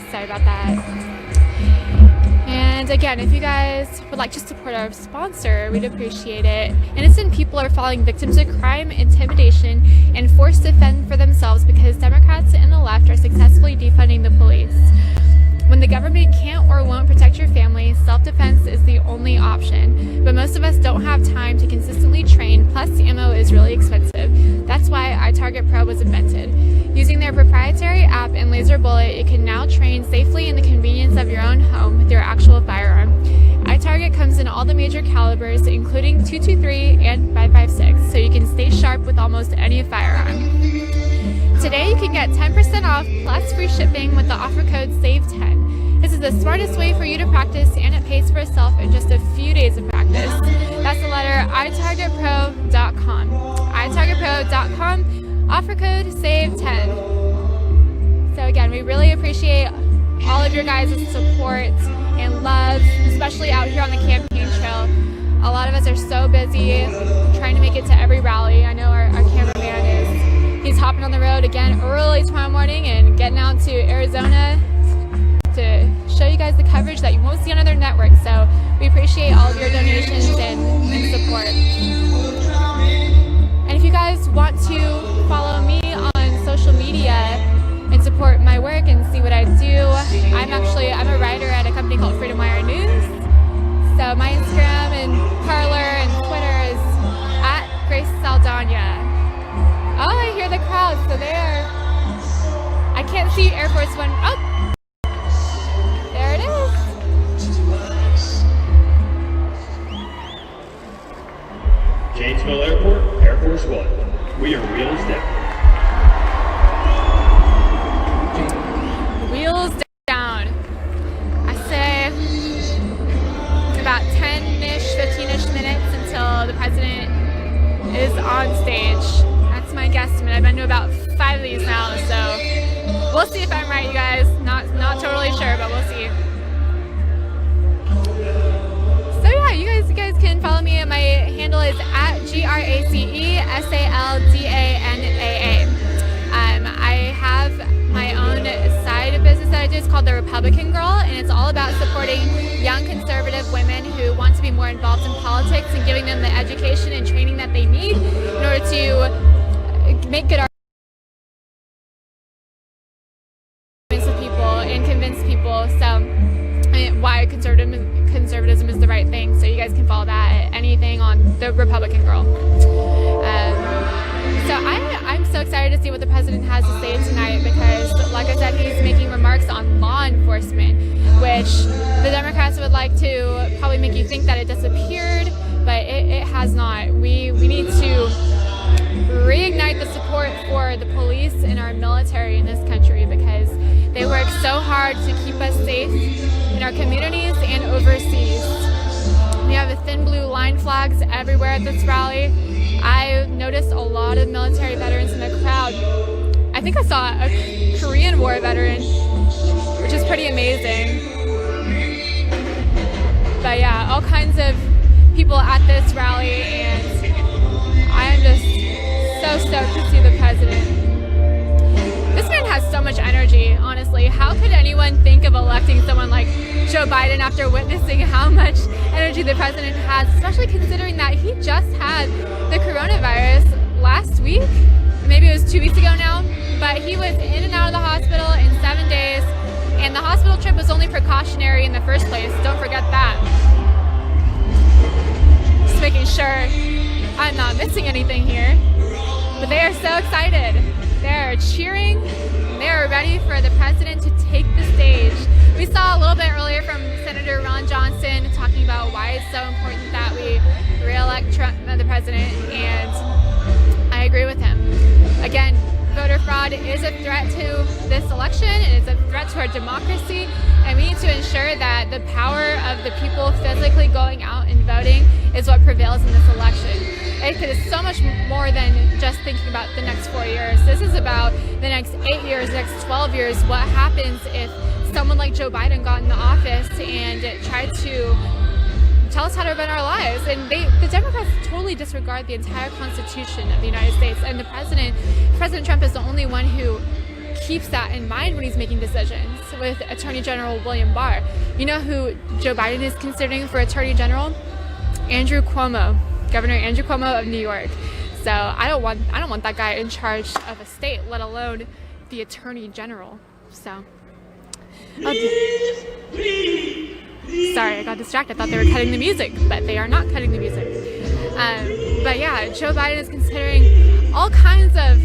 Sorry about that. And again, if you guys would like to support our sponsor, we'd appreciate it. Innocent people are falling victims of crime, intimidation, and forced to fend for themselves because Democrats and the left are successfully defunding the police. When the government can't or won't protect your family, self-defense is the only option. But most of us don't have time to consistently train, plus ammo is really expensive. That's why iTarget Pro was invented. Using their proprietary app and laser bullet, you can now train safely in the convenience of your own home with your actual firearm. iTarget comes in all the major calibers, including .223 and .556, so you can stay sharp with almost any firearm. Today you can get 10% off plus free shipping with the offer code SAVE10. This is the smartest way for you to practice, and it pays for itself in just a few days of practice. That's the letter itargetpro.com. itargetpro.com, offer code SAVE10. So again, we really appreciate all of your guys' support and love, especially out here on the campaign trail. A lot of us are so busy trying to make it to every rally. I know our cameraman is he's hopping on the road again early tomorrow morning and getting out to Arizona to show you guys the coverage that you won't see on other networks. So we appreciate all of your donations and support. And if you guys want to follow me on social media and support my work and see what I do, I'm a writer at a company called Freedom Wire News. So my Instagram and Parler and Twitter is at Grace Saldana. Oh, I hear the crowd. So there. I can't see Air Force One. Oh, there it is. Janesville Airport, Air Force One. We are wheels down. Wheels down. I say about 10-ish, 15-ish minutes until the president is on stage. That's my guesstimate. I've been to about 5 of these now, so we'll see if I'm right, you guys. Not totally sure, but we'll see. So yeah, you guys can follow me. My handle is at GRACESALDANAA. I have my own side business that I do. It's called The Republican Girl, and it's all about supporting young conservative women who want to be more involved in politics and giving them the education and training that they need in order to make good arguments with people and convince people why conservatism is the right thing. So you guys can follow that at anything on The Republican Girl. So I'm so excited to see what the president has to say tonight because, like I said, he's making remarks on law enforcement, which the Democrats would like to probably make you think that it disappeared, but it has not. We need to reignite the support for the police and our military in this country because they work so hard to keep us safe in our communities and overseas. We have the thin blue line flags everywhere at this rally. I noticed a lot of military veterans in the crowd. I think I saw a Korean War veteran, which is pretty amazing. But yeah, all kinds of people at this rally, and I am just so stoked to see the president. This man has so much energy, honestly. How could anyone think of electing someone like Joe Biden after witnessing how much energy the president has, especially considering that he just had the coronavirus last week? Maybe it was 2 weeks ago now, but he was in and out of the hospital in 7 days, and the hospital trip was only precautionary in the first place. Don't forget that. Just making sure I'm not missing anything here. But they are so excited. They're cheering. They're ready for the president to take the stage. We saw a little bit earlier from Senator Ron Johnson talking about why it's so important that we re-elect Trump, the president, and I agree with him. Again, voter fraud is a threat to this election, and it's a threat to our democracy, and we need to ensure that the power of the people physically going out and voting is what prevails in this election. It is so much more than just thinking about the next 4 years. This is about the next 8 years, the next 12 years. What happens if someone like Joe Biden got in the office and tried to tell us how to run our lives? And the Democrats totally disregard the entire Constitution of the United States. And President Trump is the only one who keeps that in mind when he's making decisions with Attorney General William Barr. You know who Joe Biden is considering for Attorney General? Andrew Cuomo. Governor Andrew Cuomo of New York. So I don't want that guy in charge of a state, let alone the Attorney General. So sorry, I got distracted. I thought they were cutting the music, but they are not cutting the music. But yeah, Joe Biden is considering all kinds of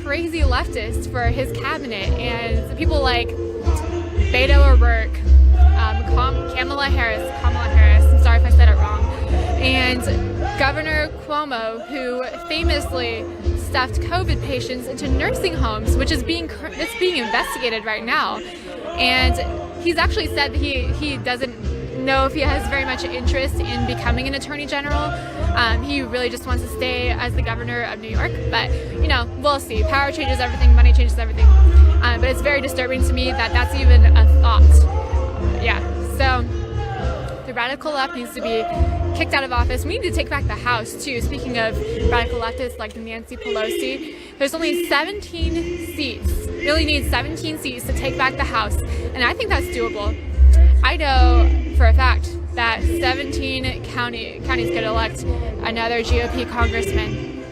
crazy leftists for his cabinet, and people like Beto O'Rourke, Kamala Harris. I'm sorry if I said it wrong. And Governor Cuomo, who famously stuffed COVID patients into nursing homes, which is being investigated right now. And he's actually said that he doesn't know if he has very much interest in becoming an attorney general. He really just wants to stay as the governor of New York. But, you know, we'll see. Power changes everything. Money changes everything. But it's very disturbing to me that that's even a thought. Yeah. So the radical left needs to be kicked out of office. We need to take back the House, too. Speaking of radical leftists like Nancy Pelosi, There's only 17 seats. We only need 17 seats to take back the House, and I think that's doable. I know for a fact that 17 counties could elect another GOP congressman.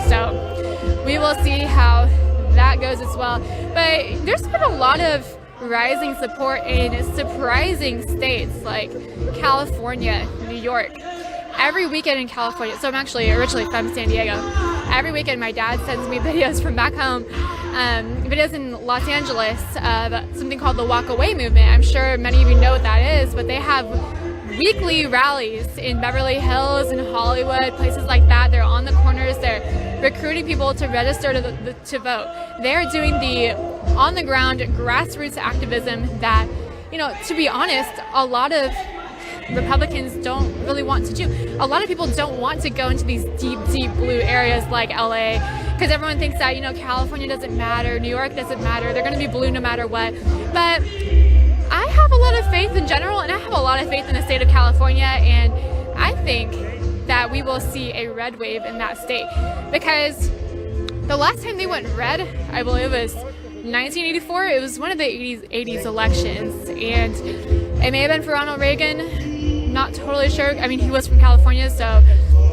So we will see how that goes as well. But there's been a lot of rising support in surprising states like California, New York. Every weekend in California, so I'm actually originally from San Diego. Every weekend my dad sends me videos from back home, videos in Los Angeles of something called the Walk Away movement. I'm sure many of you know what that is, but they have weekly rallies in Beverly Hills and Hollywood, places like that. They're on the corners, they're recruiting people to register to vote. They're doing the on-the-ground grassroots activism that, you know, to be honest, a lot of Republicans don't really want to do. A lot of people don't want to go into these deep, deep blue areas like LA because everyone thinks that, you know, California doesn't matter, New York doesn't matter, they're going to be blue no matter what. But I have a lot of faith in general, and I have a lot of faith in the state of California, and I think that we will see a red wave in that state because the last time they went red, I believe, was 1984. It was one of the 80s elections, and it may have been for Ronald Reagan. Not totally sure. I mean, he was from California, so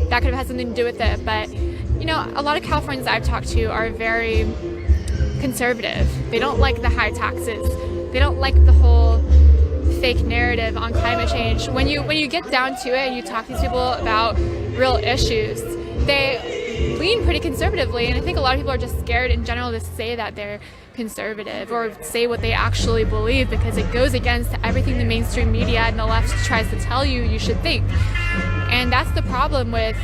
that could have had something to do with it. But, you know, a lot of Californians I've talked to are very conservative. They don't like the high taxes. They don't like the whole fake narrative on climate change. When you get down to it and you talk to these people about real issues, they lean pretty conservatively, and I think a lot of people are just scared in general to say that they're conservative or say what they actually believe because it goes against everything the mainstream media and the left tries to tell you should think. And that's the problem with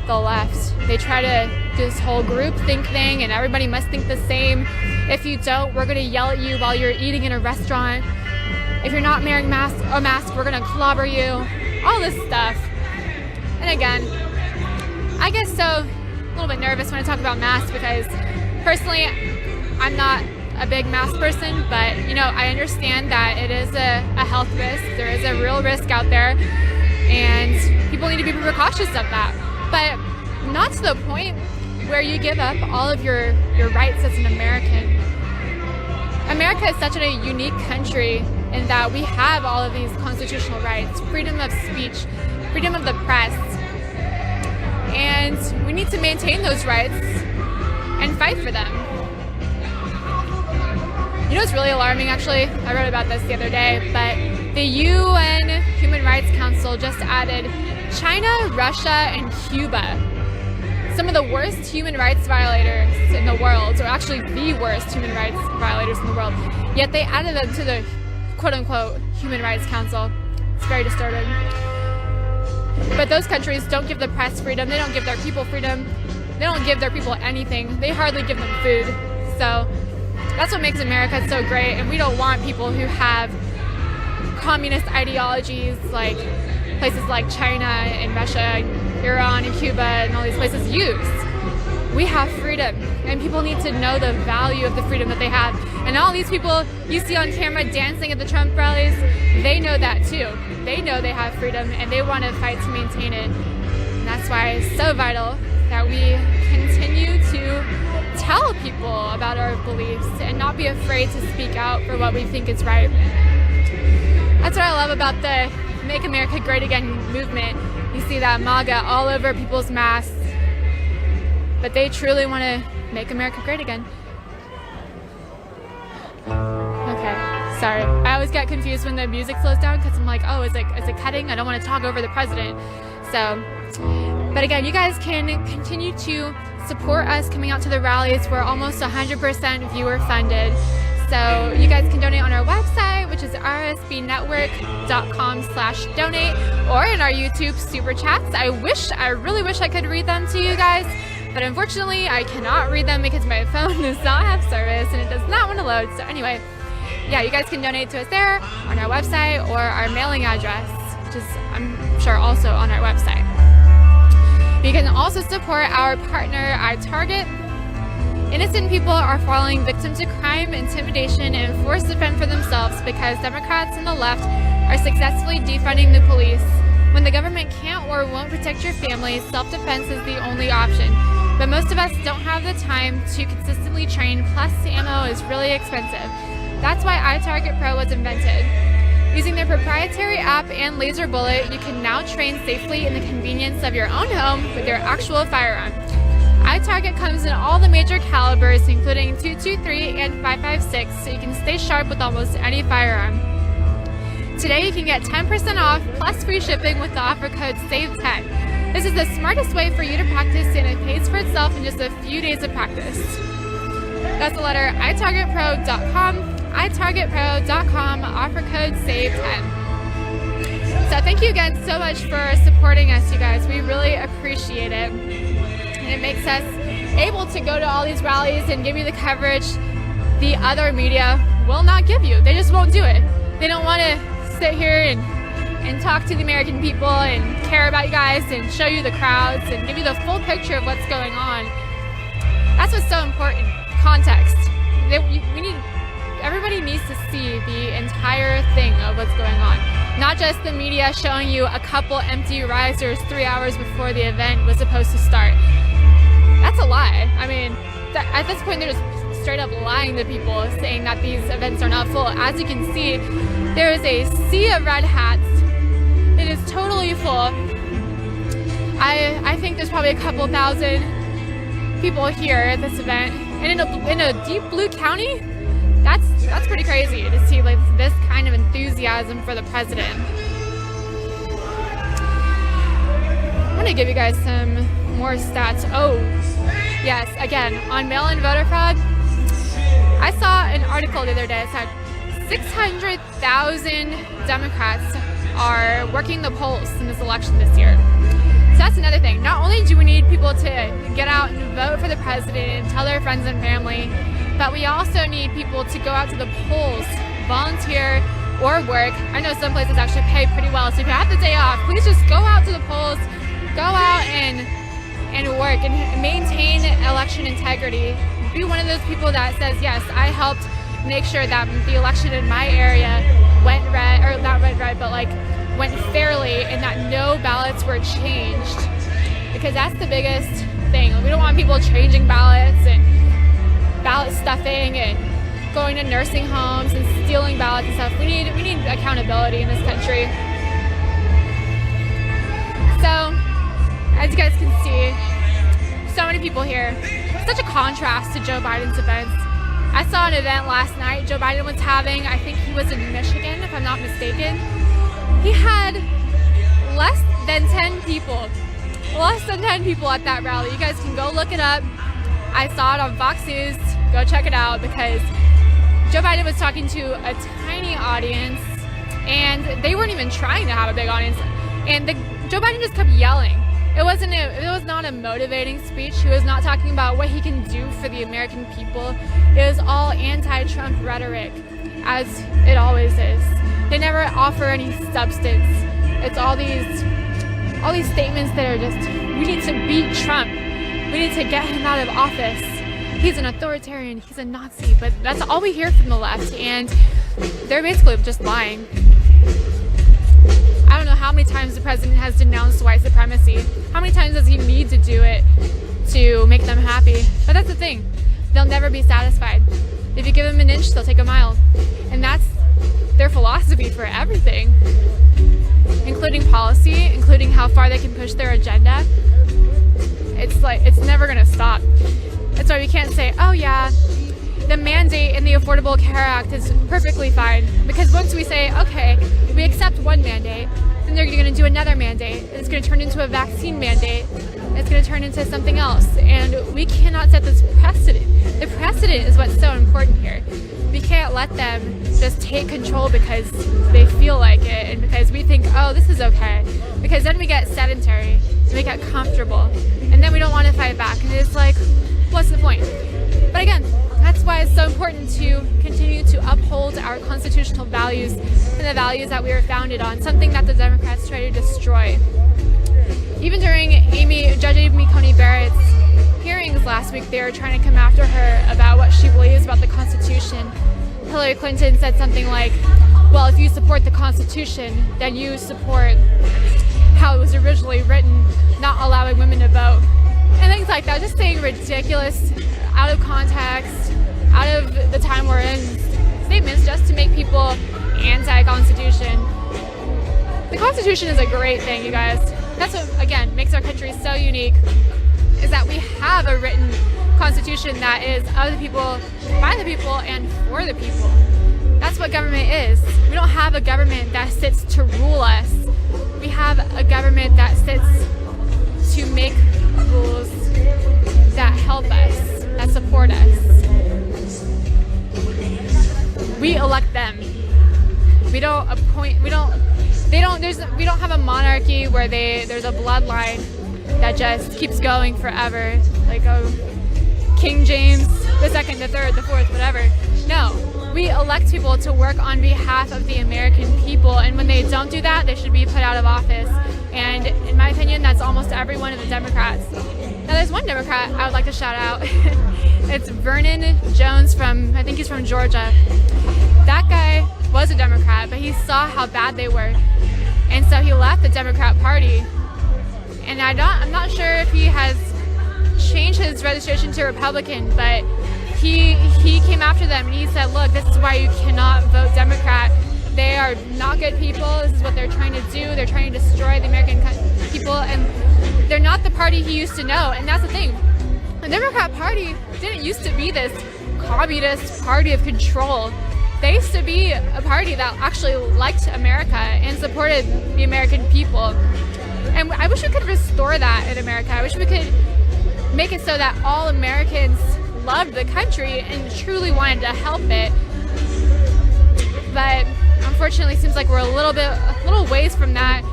the left. They try to do this whole group think thing and everybody must think the same. If you don't, we're going to yell at you while you're eating in a restaurant. If you're not wearing a mask, we're going to clobber you. All this stuff. And again, I get so a little bit nervous when I talk about masks because personally, I'm not a big mask person, but you know, I understand that it is a health risk. There is a real risk out there, and people need to be precautious of that. But not to the point where you give up all of your rights as an American. America is such a unique country in that we have all of these constitutional rights, freedom of speech, freedom of the press, and we need to maintain those rights and fight for them. You know what's really alarming, actually? I wrote about this the other day, but the UN Human Rights Council just added China, Russia, and Cuba. Some of the worst human rights violators in the world, or actually the worst human rights violators in the world, yet they added them to the quote-unquote Human Rights Council. It's very disturbing. But those countries don't give the press freedom, they don't give their people freedom, they don't give their people anything, they hardly give them food. So that's what makes America so great, and we don't want people who have communist ideologies like places like China and Russia, and Iran and Cuba and all these places use. We have freedom, and people need to know the value of the freedom that they have. And all these people you see on camera dancing at the Trump rallies, they know that too. They know they have freedom, and they want to fight to maintain it. And that's why it's so vital that we continue to tell people about our beliefs and not be afraid to speak out for what we think is right. That's what I love about the Make America Great Again movement. You see that MAGA all over people's masks, but they truly want to make America great again. Okay, sorry. I always get confused when the music slows down because I'm like, oh, is it cutting? I don't want to talk over the president. So, but again, you guys can continue to support us coming out to the rallies. We're almost 100% viewer funded. So you guys can donate on our website, which is rsbnetwork.com/donate, or in our YouTube super chats. I really wish I could read them to you guys, but unfortunately I cannot read them because my phone does not have service and it does not want to load. So anyway, yeah, you guys can donate to us there on our website or our mailing address, which is, I'm sure, also on our website. You can also support our partner, iTarget. Innocent people are falling victim to crime, intimidation, and forced to fend for themselves because Democrats and the left are successfully defunding the police. When the government can't or won't protect your family, self-defense is the only option. But most of us don't have the time to consistently train, plus the ammo is really expensive. That's why iTarget Pro was invented. Using their proprietary app and laser bullet, you can now train safely in the convenience of your own home with your actual firearm. iTarget comes in all the major calibers, including .223 and .556, so you can stay sharp with almost any firearm. Today you can get 10% off plus free shipping with the offer code SAVE10. This is the smartest way for you to practice, and it pays for itself in just a few days of practice. That's the letter itargetpro.com, itargetpro.com, offer code SAVE10. So thank you again so much for supporting us, you guys. We really appreciate it. And it makes us able to go to all these rallies and give you the coverage the other media will not give you. They just won't do it. They don't want to sit here and talk to the American people and care about you guys and show you the crowds and give you the full picture of what's going on. That's what's so important. Context. Everybody needs to see the entire thing of what's going on. Not just the media showing you a couple empty risers 3 hours before the event was supposed to start. That's a lie. I mean, at this point they're just straight up lying to people, saying that these events are not full. As you can see, there is a sea of red hats. It is totally full. I think there's probably a couple thousand people here at this event. And in a deep blue county, that's pretty crazy to see like this kind of enthusiasm for the president. I'm gonna give you guys some more stats. Oh, yes, again, on mail-in voter fraud, I saw an article the other day that said 600,000 Democrats are working the polls in this election this year. So that's another thing. Not only do we need people to get out and vote for the president and tell their friends and family, but we also need people to go out to the polls, volunteer or work. I know some places actually pay pretty well, so if you have the day off, please just go out to the polls, go out and work and maintain election integrity. Be one of those people that says, yes, I helped make sure that the election in my area went red, or not went red, but like went fairly, and that no ballots were changed. Because that's the biggest thing. We don't want people changing ballots and ballot stuffing and going to nursing homes and stealing ballots and stuff. We need accountability in this country. So, as you guys can see, so many people here. Such a contrast to Joe Biden's events. I saw an event last night Joe Biden was having. I think he was in Michigan, if I'm not mistaken. He had less than 10 people. Less than 10 people at that rally. You guys can go look it up. I saw it on Fox News. Go check it out, because Joe Biden was talking to a tiny audience, and they weren't even trying to have a big audience. And Joe Biden just kept yelling. It was not a motivating speech. He was not talking about what he can do for the American people. It was all anti-Trump rhetoric, as it always is. They never offer any substance. It's all these statements that are just, we need to beat Trump. We need to get him out of office. He's an authoritarian, he's a Nazi, but that's all we hear from the left, and they're basically just lying. I don't know how many times the president has denounced white supremacy. How many times does he need to do it to make them happy? But that's the thing. They'll never be satisfied. If you give them an inch, they'll take a mile. And that's their philosophy for everything, including policy, including how far they can push their agenda. It's never going to stop. That's why we can't say, oh yeah, the mandate in the Affordable Care Act is perfectly fine. Because once we say, okay, we accept one mandate, then they're going to do another mandate. It's going to turn into a vaccine mandate. It's going to turn into something else. And we cannot set this precedent. The precedent is what's so important here. We can't let them just take control because they feel like it and because we think, oh, this is okay. Because then we get sedentary and we get comfortable. And then we don't want to fight back. And it's like, what's the point? But again, that's why it's so important to continue to uphold our constitutional values and the values that we were founded on, something that the Democrats try to destroy. Even during Judge Amy Coney Barrett's hearings last week, they were trying to come after her about what she believes about the Constitution. Hillary Clinton said something like, well, if you support the Constitution, then you support how it was originally written, not allowing women to vote. and things like that, just saying ridiculous, out of context, out of the time we're in statements just to make people anti-Constitution. The Constitution is a great thing, you guys. That's what, again, makes our country so unique, is that we have a written Constitution that is of the people, by the people, and for the people. That's what government is. We don't have a government that sits to rule us. We have a government that sits to make rules that help us, that support us. We elect them. We don't appoint, we don't have a monarchy where there's a bloodline that just keeps going forever, like King James the second, the third, the fourth, whatever. No, we elect people to work on behalf of the American people, and when they don't do that, they should be put out of office. And in my opinion, that's almost every one of the Democrats. Now there's one Democrat I would like to shout out. It's Vernon Jones I think he's from Georgia. That guy was a Democrat, but he saw how bad they were, and so he left the Democrat Party. And I'm not sure if he has changed his registration to Republican, but he came after them and he said, look, this is why you cannot vote Democrat. They are not good people. This is what they're trying to do. They're trying to destroy the American people, and they're not the party he used to know. And that's the thing. The Democrat Party didn't used to be this communist party of control. They used to be a party that actually liked America and supported the American people. And I wish we could restore that in America. I wish we could make it so that all Americans loved the country and truly wanted to help it. But unfortunately, it seems like we're a little ways from that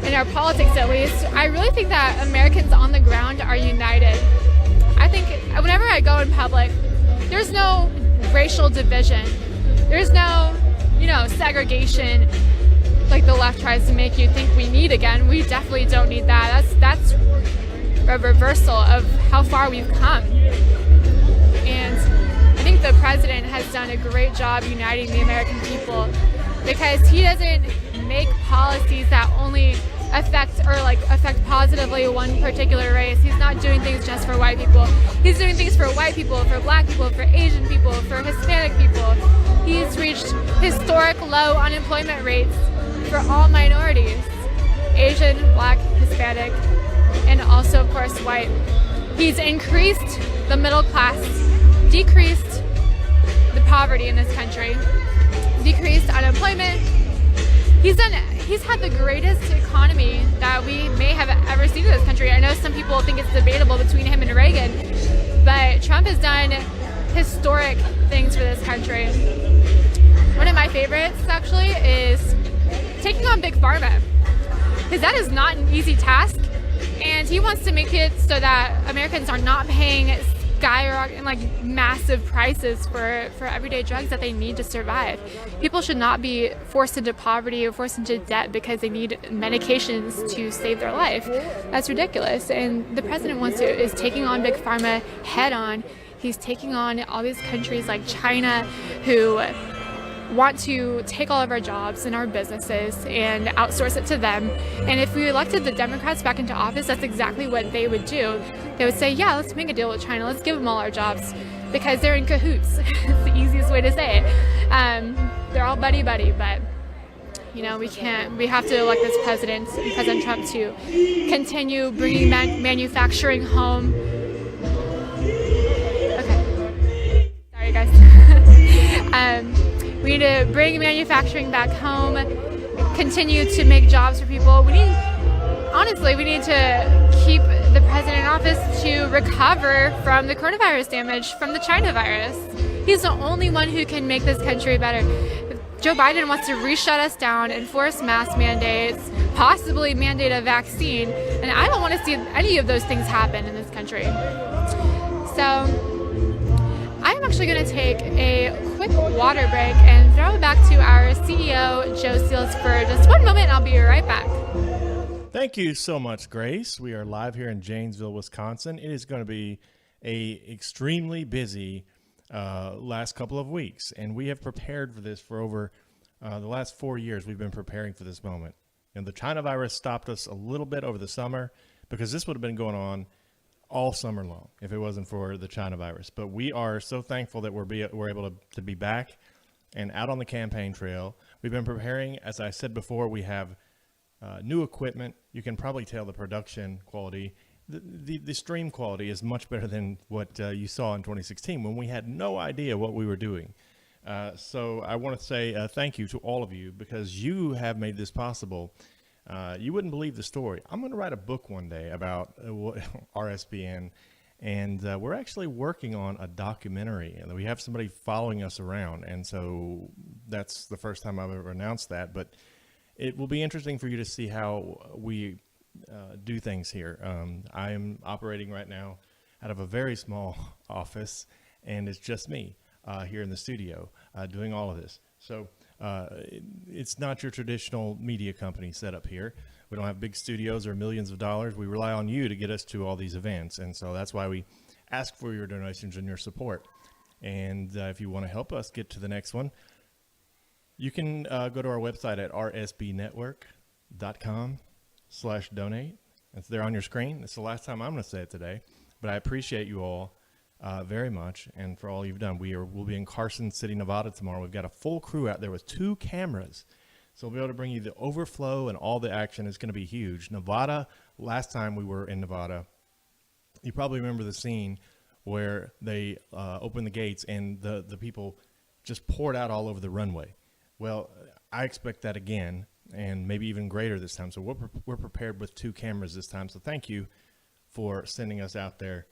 in our politics, at least. I really think that Americans on the ground are united. I think whenever I go in public, there's no racial division. There's no, segregation like the left tries to make you think we need again. We definitely don't need that. That's a reversal of how far we've come. And I think the president has done a great job uniting the American people, because he doesn't make policies that only affect positively one particular race. He's not doing things just for white people. He's doing things for white people, for black people, for Asian people, for Hispanic people. He's reached historic low unemployment rates for all minorities: Asian, black, Hispanic, and also, of course, white. He's increased the middle class, decreased the poverty in this country, decreased unemployment. He's had the greatest economy that we may have ever seen in this country. I know some people think it's debatable between him and Reagan, but Trump has done historic things for this country. One of my favorites, actually, is taking on Big Pharma, because that is not an easy task, and he wants to make it so that Americans are not paying skyrocketing, massive prices for everyday drugs that they need to survive. People should not be forced into poverty or forced into debt because they need medications to save their life. That's ridiculous. And the president is taking on Big Pharma head on. He's taking on all these countries like China, who want to take all of our jobs and our businesses and outsource it to them. And if we elected the Democrats back into office, that's exactly what they would do. They would say, yeah, let's make a deal with China. Let's give them all our jobs, because they're in cahoots. It's the easiest way to say it. They're all buddy-buddy, but we have to elect this President Trump, to continue bringing manufacturing home. Okay. Sorry, guys. We need to bring manufacturing back home, continue to make jobs for people. We need to keep the president in office to recover from the coronavirus damage from the China virus. He's the only one who can make this country better. Joe Biden wants to re-shut us down, enforce mask mandates, possibly mandate a vaccine, and I don't want to see any of those things happen in this country. So I'm actually going to take a quick water break and throw it back to our CEO, Joe Seals, for just one moment, and I'll be right back. Thank you so much, Grace. We are live here in Janesville, Wisconsin. It is going to be a extremely busy last couple of weeks, and we have prepared for this for over the last 4 years. We've been preparing for this moment. And the China virus stopped us a little bit over the summer, because this would have been going on all summer long if it wasn't for the China virus. But we are so thankful that we're able to be back and out on the campaign trail. We've been preparing, as I said before, we have new equipment. You can probably tell the production quality. The stream quality is much better than what you saw in 2016 when we had no idea what we were doing. So I want to say thank you to all of you because you have made this possible. You wouldn't believe the story. I'm going to write a book one day about RSBN, and we're actually working on a documentary, and we have somebody following us around, and so that's the first time I've ever announced that, but it will be interesting for you to see how we do things here. I am operating right now out of a very small office, and it's just me here in the studio doing all of this. So it's not your traditional media company setup here. We don't have big studios or millions of dollars. We rely on you to get us to all these events, and so that's why we ask for your donations and your support. And if you want to help us get to the next one, you can go to our website at rsbnetwork.com/donate. It's there on your screen. It's the last time I'm going to say it today, but I appreciate you all very much, and for all you've done. We'll be in Carson City, Nevada tomorrow. We've got a full crew out there with 2 cameras, so we'll be able to bring you the overflow and all the action. Is going to be huge. Nevada, last time we were in Nevada, you probably remember the scene where they opened the gates and the people just poured out all over the runway. Well, I expect that again, and maybe even greater this time. So we're prepared with 2 cameras this time. So thank you for sending us out there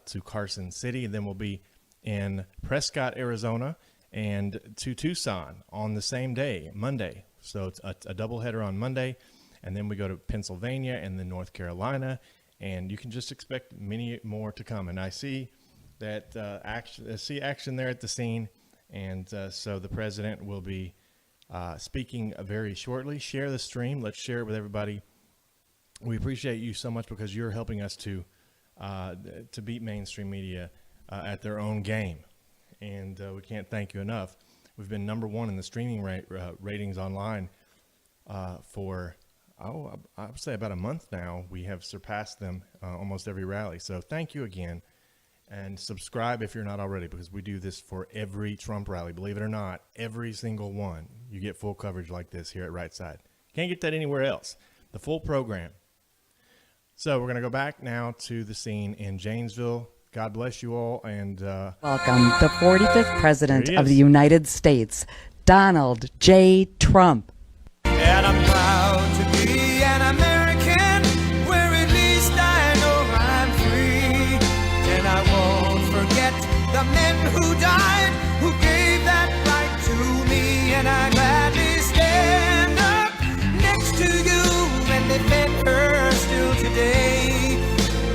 to Carson City, and then we'll be in Prescott, Arizona, and to Tucson on the same day, Monday. So it's a doubleheader on Monday, and then we go to Pennsylvania and then North Carolina, and you can just expect many more to come. And I see that action there at the scene, and so the president will be speaking very shortly. Share the stream. Let's share it with everybody. We appreciate you so much because you're helping us to beat mainstream media at their own game, and we can't thank you enough. We've been #1 in the streaming ratings online for I would say about a month now. We have surpassed them almost every rally. So thank you again, and subscribe if you're not already, because we do this for every Trump rally. Believe it or not, every single one. You get full coverage like this here at Right Side. Can't get that anywhere else. The full program. So we're going to go back now to the scene in Janesville. God bless you all. And welcome the 45th President of the United States, Donald J. Trump. And I'm proud to be an American, where at least I know I'm free. And I won't forget the men who died, who gave that right to me. And I gladly stand up next to you and defend her still today.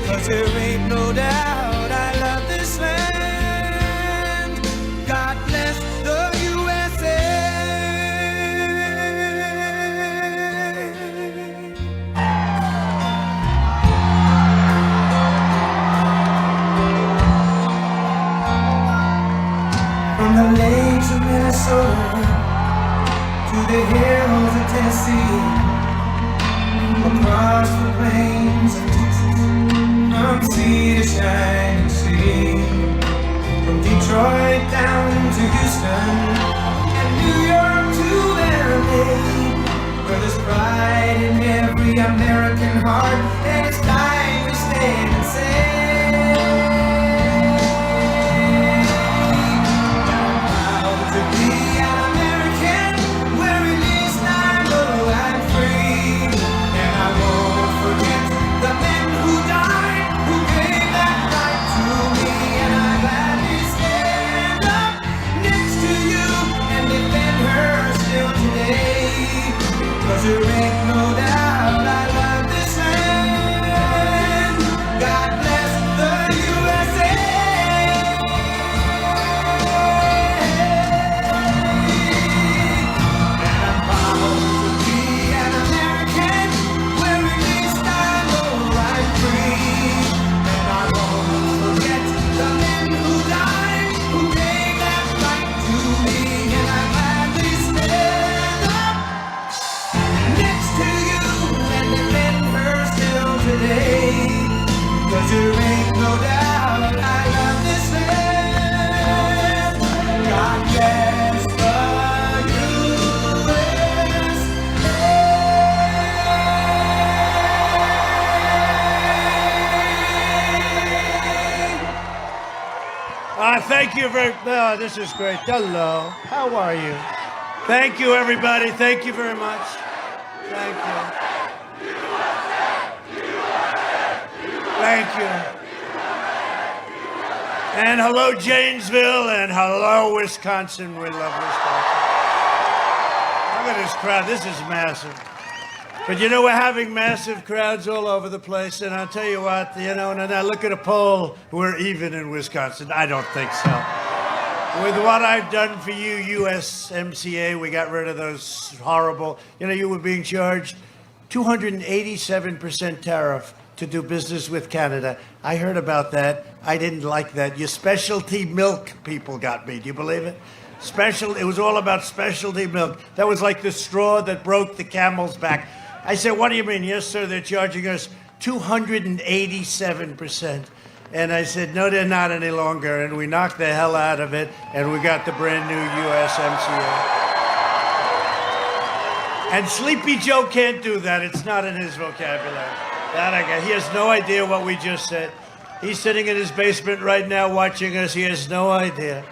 'Cause there ain't no doubt I love this land. God bless the USA. From the lakes of Minnesota to the hills of Tennessee, across the plains of Texas, from sea to shining sea, from Detroit down to Houston and New York to LA, where there's pride in every American heart, and it's time we stand and say, I'm proud to be an American, where at least I know I'm free, and I won't forget the men who died, who gave that right to me. And I gladly stand up next to you and defend her still today. 'Cause there ain't no doubt I love this land. you very much. Oh, this is great. Hello. How are you? Thank you, everybody. Thank you very much. Thank you. Thank you. And hello, Janesville, and hello, Wisconsin. We love Wisconsin. Look at this crowd. This is massive. But you know, we're having massive crowds all over the place, and I'll tell you what, you know, and I look at a poll, we're even in Wisconsin. I don't think so. With what I've done for you, USMCA, we got rid of those horrible, you know, you were being charged 287% tariff to do business with Canada. I heard about that. I didn't like that. Your specialty milk people got me. Do you believe it? It was all about specialty milk. That was like the straw that broke the camel's back. I said, what do you mean? Yes, sir, they're charging us 287%. And I said, no, they're not any longer. And we knocked the hell out of it, and we got the brand new USMCA. And Sleepy Joe can't do that. It's not in his vocabulary. He has no idea what we just said. He's sitting in his basement right now watching us. He has no idea.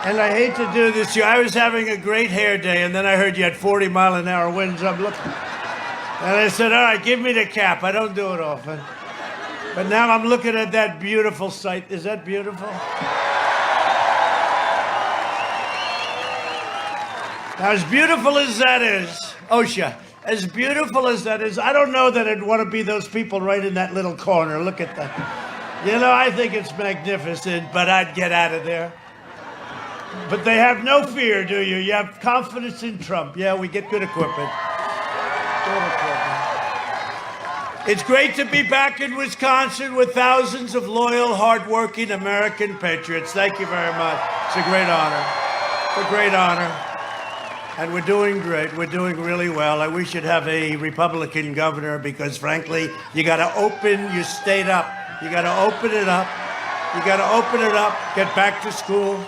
And I hate to do this to you. I was having a great hair day, and then I heard you had 40-mile-an-hour winds. I'm looking. And I said, all right, give me the cap. I don't do it often. But now I'm looking at that beautiful sight. Is that beautiful? Now, as beautiful as that is, OSHA, as beautiful as that is, I don't know that I'd want to be those people right in that little corner. Look at that. You know, I think it's magnificent, but I'd get out of there. But they have no fear, do you? You have confidence in Trump. Yeah, we get good equipment. Good equipment. It's great to be back in Wisconsin with thousands of loyal, hardworking American patriots. Thank you very much. It's a great honor. It's a great honor. And we're doing great. We're doing really well. I wish you'd have a Republican governor because, frankly, you got to open your state up. You got to open it up. You got to open it up. Get back to school.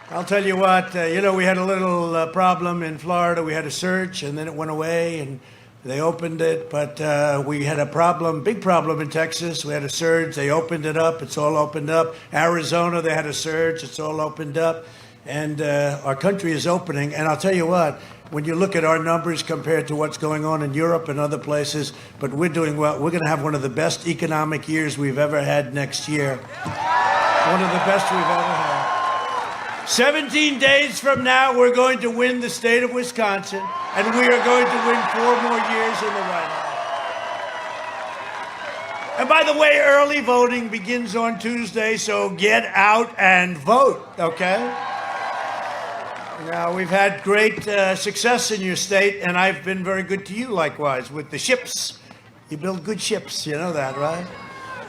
I'll tell you what, you know, we had a little problem in Florida. We had a surge, and then it went away, and they opened it. But we had a problem, big problem in Texas. We had a surge. They opened it up. It's all opened up. Arizona, they had a surge. It's all opened up. And our country is opening. And I'll tell you what, when you look at our numbers compared to what's going on in Europe and other places, but we're doing well. We're going to have one of the best economic years we've ever had next year. One of the best we've ever had. 17 days from now, we're going to win the state of Wisconsin, and we are going to win 4 more years in the White House. And by the way, early voting begins on Tuesday, so get out and vote, okay? Now, we've had great success in your state, and I've been very good to you likewise with the ships. You build good ships, you know that, right?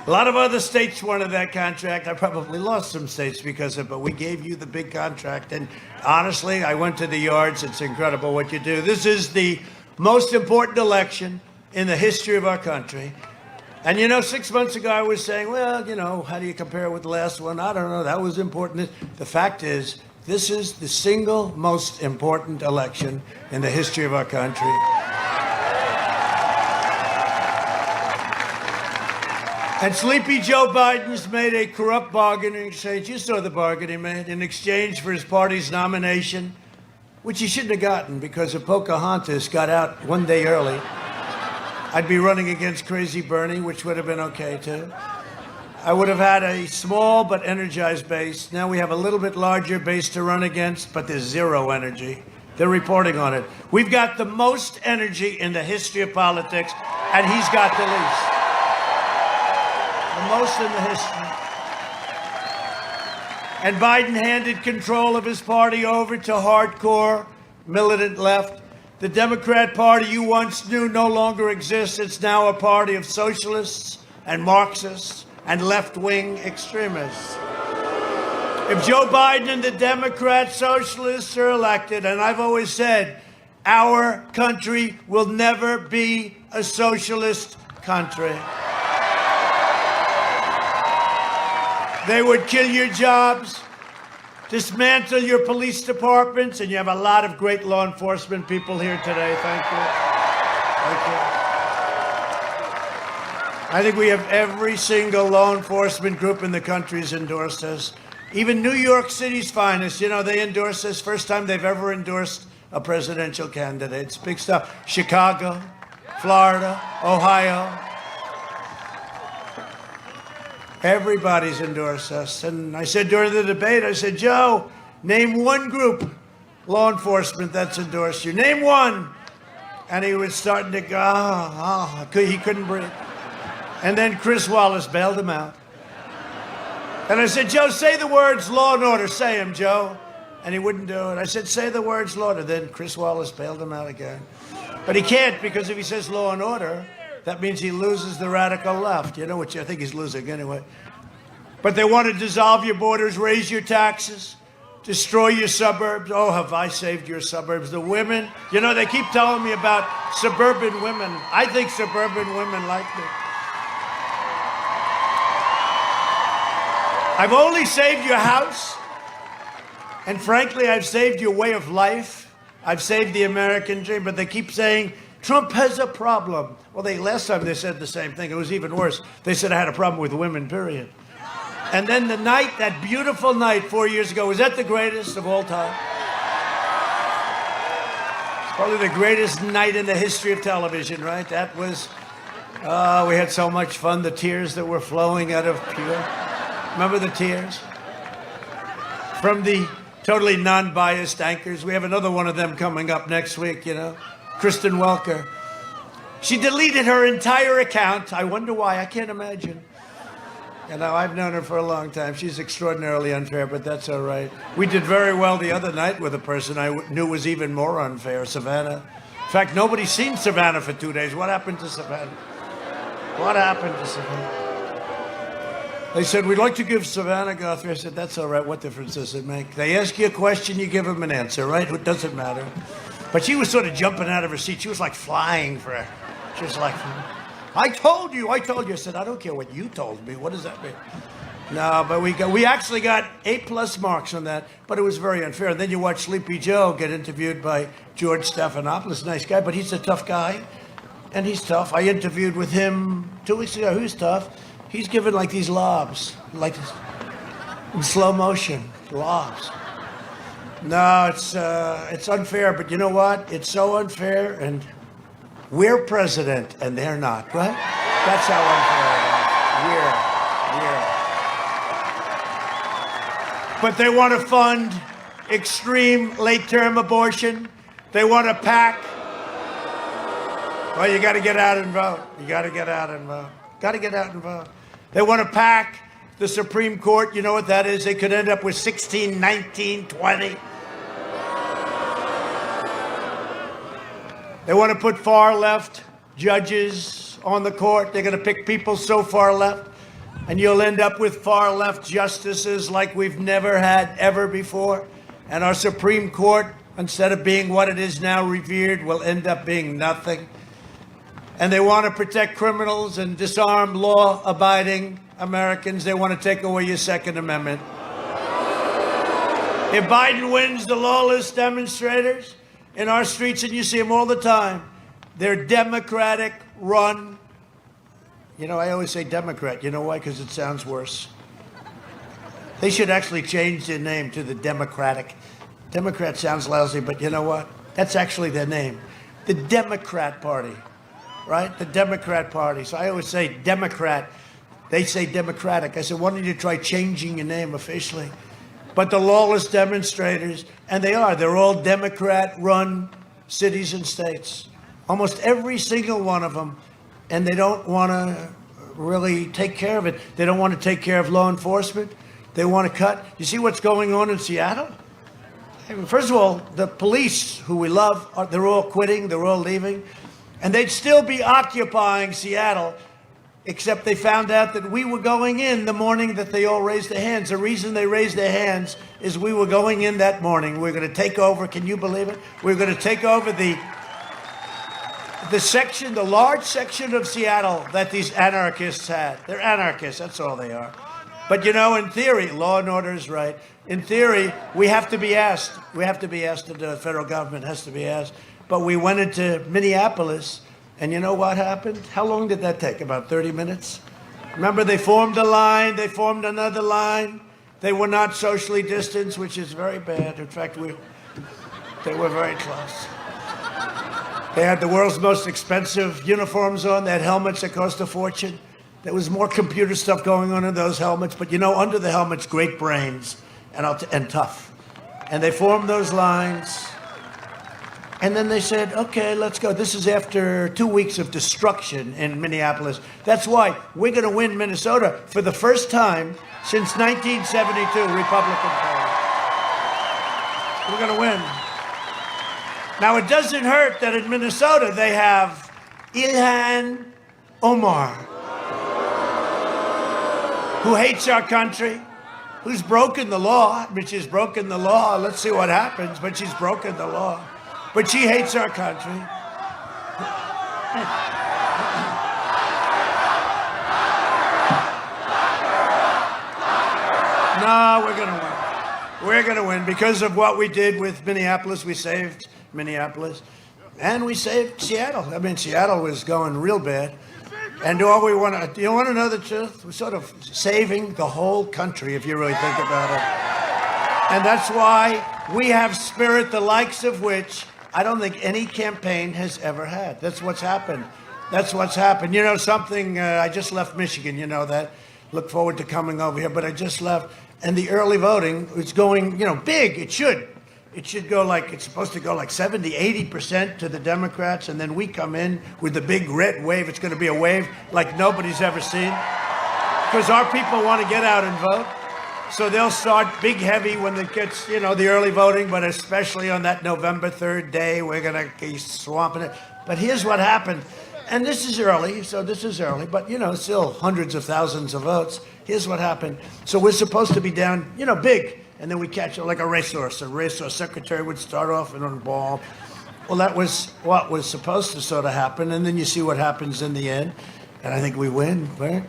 A lot of other states wanted that contract. I probably lost some states because of it, but we gave you the big contract. And honestly, I went to the yards. It's incredible what you do. This is the most important election in the history of our country. And, you know, 6 months ago, I was saying, well, you know, how do you compare it with the last one? I don't know. That was important. The fact is, this is the single most important election in the history of our country. And Sleepy Joe Biden's made a corrupt bargaining exchange. You saw the bargain he made in exchange for his party's nomination, which he shouldn't have gotten because if Pocahontas got out one day early, I'd be running against Crazy Bernie, which would have been okay too. I would have had a small but energized base. Now we have a little bit larger base to run against, but there's zero energy. They're reporting on it. We've got the most energy in the history of politics, and he's got the least. The most in the history. And Biden handed control of his party over to hardcore militant left. The Democrat Party you once knew no longer exists. It's now a party of socialists and Marxists and left-wing extremists. If Joe Biden and the Democrat socialists are elected, and I've always said, our country will never be a socialist country. They would kill your jobs, dismantle your police departments, and you have a lot of great law enforcement people here today. Thank you. Thank you. I think we have every single law enforcement group in the country has endorsed us. Even New York City's finest, you know, they endorsed us. First time they've ever endorsed a presidential candidate. It's big stuff. Chicago, Florida, Ohio. Everybody's endorsed us. And I said during the debate, I said, Joe, name one group, law enforcement, that's endorsed you. Name one. And he was starting to go, he couldn't breathe. And then Chris Wallace bailed him out. And I said, Joe, say the words law and order. Say them, Joe. And he wouldn't do it. I said, say the words law and order. Then Chris Wallace bailed him out again. But he can't, because if he says law and order, that means he loses the radical left. You know what? I think he's losing anyway. But they want to dissolve your borders, raise your taxes, destroy your suburbs. Oh, have I saved your suburbs? The women, you know, they keep telling me about suburban women. I think suburban women like me. I've only saved your house, and frankly, I've saved your way of life. I've saved the American dream, but they keep saying, Trump has a problem. Well, last time they said the same thing. It was even worse. They said I had a problem with women, period. And then the night, that beautiful night 4 years ago, was that the greatest of all time? It's probably the greatest night in the history of television, right? That was, we had so much fun. The tears that were flowing out of pure. Remember the tears? From the totally non-biased anchors. We have another one of them coming up next week, you know. Kristen Welker. She deleted her entire account. I wonder why. I can't imagine. You know, I've known her for a long time. She's extraordinarily unfair, but that's all right. We did very well the other night with a person I knew was even more unfair, Savannah. In fact, nobody's seen Savannah for 2 days. What happened to Savannah? What happened to Savannah? They said, we'd like to give Savannah Guthrie. I said, that's all right. What difference does it make? They ask you a question, you give them an answer, right? It doesn't matter. But she was sort of jumping out of her seat. She was like flying for her. She was like, I told you. I said, I don't care what you told me. What does that mean? No, but we actually got A+ marks on that, but it was very unfair. And then you watch Sleepy Joe get interviewed by George Stephanopoulos, nice guy, but he's a tough guy, and he's tough. I interviewed with him 2 weeks ago. Who's tough? He's given like these lobs, like this, in slow motion, lobs. No, it's unfair, but you know what? It's so unfair, and we're president, and they're not, right? That's how unfair it is. But they want to fund extreme late-term abortion. They want to pack. Well, you got to get out and vote. You got to get out and vote. Got to get out and vote. They want to pack the Supreme Court. You know what that is? They could end up with 16, 19, 20. They want to put far-left judges on the court. They're going to pick people so far left, and you'll end up with far-left justices like we've never had ever before. And our Supreme Court, instead of being what it is now, revered, will end up being nothing. And they want to protect criminals and disarm law-abiding Americans. They want to take away your Second Amendment. If Biden wins, the lawless demonstrators in our streets, and you see them all the time, they're Democratic run. You know, I always say Democrat. You know why? Because it sounds worse. They should actually change their name to the Democratic. Democrat sounds lousy, but you know what? That's actually their name. The Democrat Party. Right? The Democrat Party. So I always say Democrat. They say Democratic. I said, why don't you try changing your name officially? But the lawless demonstrators, and they're all Democrat-run cities and states. Almost every single one of them. And they don't want to really take care of it. They don't want to take care of law enforcement. They want to cut. You see what's going on in Seattle? I mean, first of all, the police, who we love, they're all quitting. They're all leaving. And they'd still be occupying Seattle, except they found out that we were going in the morning that they all raised their hands. The reason they raised their hands is we were going in that morning. We're going to take over. Can you believe it? We're going to take over the large section of Seattle that these anarchists had. They're anarchists. That's all they are. But, you know, in theory, law and order is right. In theory, we have to be asked. We have to be asked. The federal government has to be asked. But we went into Minneapolis, And you know what happened? How long did that take? About 30 minutes? Remember, they formed a line, they formed another line. They were not socially distanced, which is very bad. In fact, they were very close. They had the world's most expensive uniforms on. They had helmets that cost a fortune. There was more computer stuff going on in those helmets. But, you know, under the helmets, great brains and tough. And they formed those lines. And then they said, okay, let's go. This is after 2 weeks of destruction in Minneapolis. That's why we're going to win Minnesota for the first time since 1972, Republican Party. We're going to win. Now, it doesn't hurt that in Minnesota they have Ilhan Omar, who hates our country, who's broken the law. I mean, she's broken the law. Let's see what happens, but she's broken the law. But she hates our country. No, we're going to win. We're going to win because of what we did with Minneapolis. We saved Minneapolis. And we saved Seattle. I mean, Seattle was going real bad. And do you want to know the truth? We're sort of saving the whole country, if you really think about it. And that's why we have spirit, the likes of which I don't think any campaign has ever had. That's what's happened. That's what's happened. You know something, I just left Michigan, you know that. Look forward to coming over here, but I just left. And the early voting is going, big. It should go it's supposed to go 70, 80% to the Democrats. And then we come in with the big red wave. It's going to be a wave like nobody's ever seen. Because our people want to get out and vote. So they'll start big heavy when it gets, the early voting, but especially on that November 3rd day, we're going to be swamping it. But here's what happened. And this is early, but, still hundreds of thousands of votes. Here's what happened. So we're supposed to be down, big, and then we catch it like a racehorse. A racehorse secretary would start off and on the ball. Well, that was what was supposed to sort of happen, and then you see what happens in the end. And I think we win, right?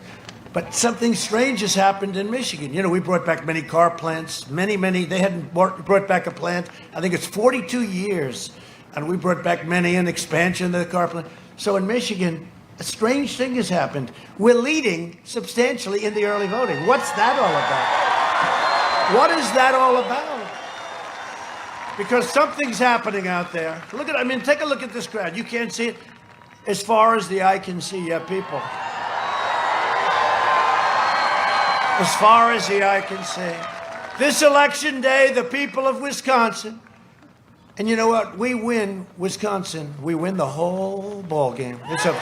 But something strange has happened in Michigan. We brought back many car plants, many. They hadn't brought back a plant. I think it's 42 years. And we brought back many, an expansion of the car plant. So in Michigan, a strange thing has happened. We're leading substantially in the early voting. What's that all about? What is that all about? Because something's happening out there. Take a look at this crowd. You can't see it. As far as the eye can see, you have people. As far as the eye can see. This election day, the people of Wisconsin, and you know what? We win Wisconsin. We win the whole ball game. It's a...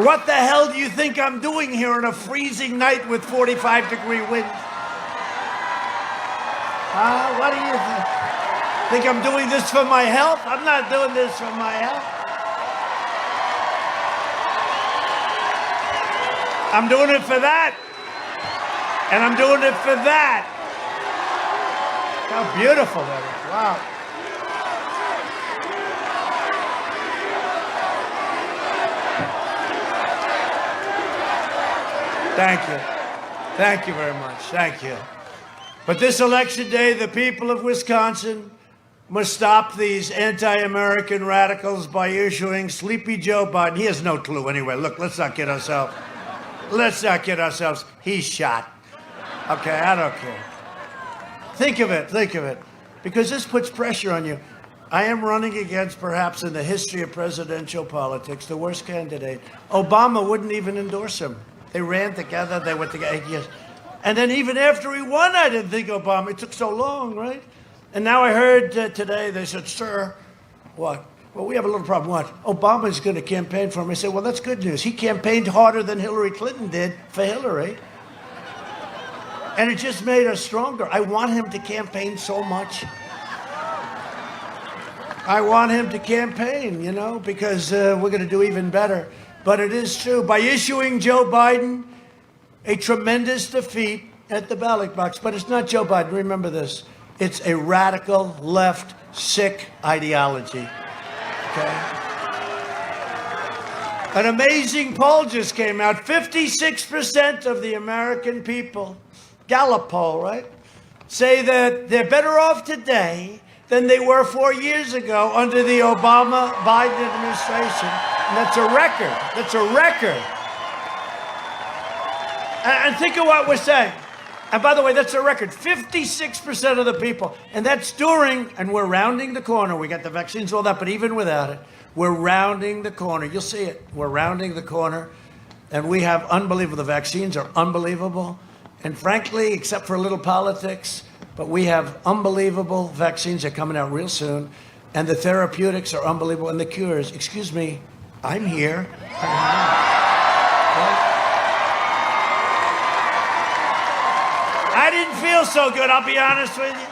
what the hell do you think I'm doing here on a freezing night with 45-degree winds? What do you think? Think I'm doing this for my health? I'm not doing this for my health. I'm doing it for that. And I'm doing it for that. How beautiful that is. Wow. Thank you. Thank you very much. Thank you. But this election day, the people of Wisconsin must stop these anti-American radicals by issuing Sleepy Joe Biden. He has no clue anyway. Look, let's not kid ourselves. He's shot. Okay, I don't care. Think of it. Because this puts pressure on you. I am running against, perhaps in the history of presidential politics, the worst candidate. Obama wouldn't even endorse him. They ran together, they went together 8 years. And then even after he won, I didn't think Obama. It took so long, right? And now I heard today, they said, sir, what? Well, we have a little problem. What? Obama's going to campaign for him. I said, well, that's good news. He campaigned harder than Hillary Clinton did for Hillary. And it just made us stronger. I want him to campaign so much. I want him to campaign, because we're going to do even better. But it is true. By issuing Joe Biden a tremendous defeat at the ballot box. But it's not Joe Biden. Remember this. It's a radical left sick ideology. Okay. An amazing poll just came out. 56% of the American people, Gallup poll, right, say that they're better off today than they were 4 years ago under the Obama-Biden administration. And that's a record. That's a record. And think of what we're saying. And by the way, that's a record. 56% of the people. And that's during, and we're rounding the corner. We got the vaccines, all that, but even without it, we're rounding the corner. You'll see it. We're rounding the corner. And we have unbelievable. The vaccines are unbelievable. And frankly, except for a little politics, but we have unbelievable vaccines. They're coming out real soon. And the therapeutics are unbelievable. And the cures, excuse me, I'm here. I didn't feel so good, I'll be honest with you.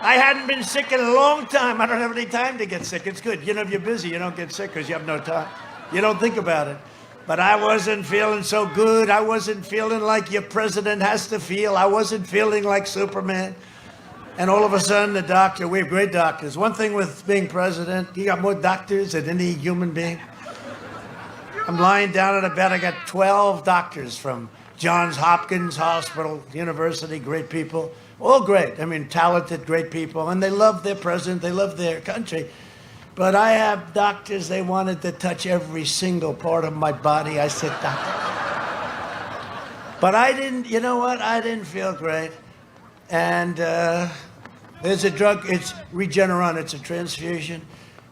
I hadn't been sick in a long time. I don't have any time to get sick. It's good. You know, if you're busy, you don't get sick because you have no time. You don't think about it. But I wasn't feeling so good. I wasn't feeling like your president has to feel. I wasn't feeling like Superman. And all of a sudden, the doctor, we have great doctors. One thing with being president, you got more doctors than any human being. I'm lying down in a bed. I got 12 doctors from Johns Hopkins Hospital, University, great people. All great. I mean, talented, great people. And they love their president. They love their country. But I have doctors, they wanted to touch every single part of my body. I said, doctor. But I didn't, you know what? I didn't feel great. And there's a drug, it's Regeneron, it's a transfusion.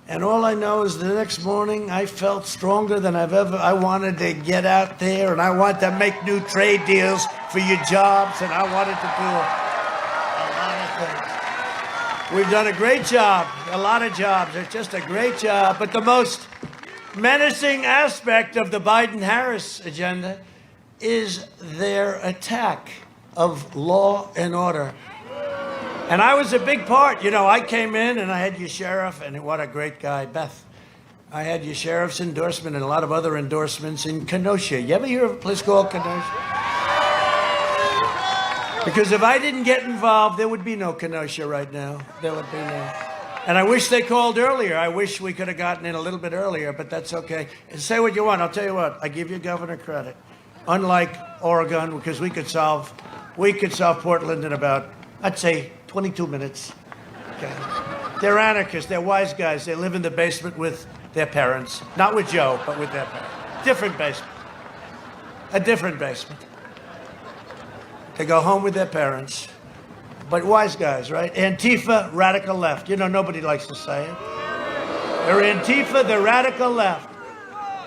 And all I know is the next morning I felt stronger than I wanted to get out there, and I wanted to make new trade deals for your jobs, and I wanted to do a lot of things. We've done a great job, a lot of jobs. It's just a great job. But the most menacing aspect of the Biden-Harris agenda is their attack of law and order. And I was a big part. You know, I came in and I had your sheriff, and what a great guy, Beth. I had your sheriff's endorsement and a lot of other endorsements in Kenosha. You ever hear of a place called Kenosha? Because if I didn't get involved, there would be no Kenosha right now. There would be no. And I wish they called earlier. I wish we could have gotten in a little bit earlier, but that's okay. And say what you want. I'll tell you what. I give you governor credit. Unlike Oregon, because we could solve Portland in about, I'd say, 22 minutes. Okay. They're anarchists. They're wise guys. They live in the basement with their parents. Not with Joe, but with their parents. Different basement. A different basement. They go home with their parents. But wise guys, right? Antifa, radical left. You know, nobody likes to say it. They're Antifa, the radical left.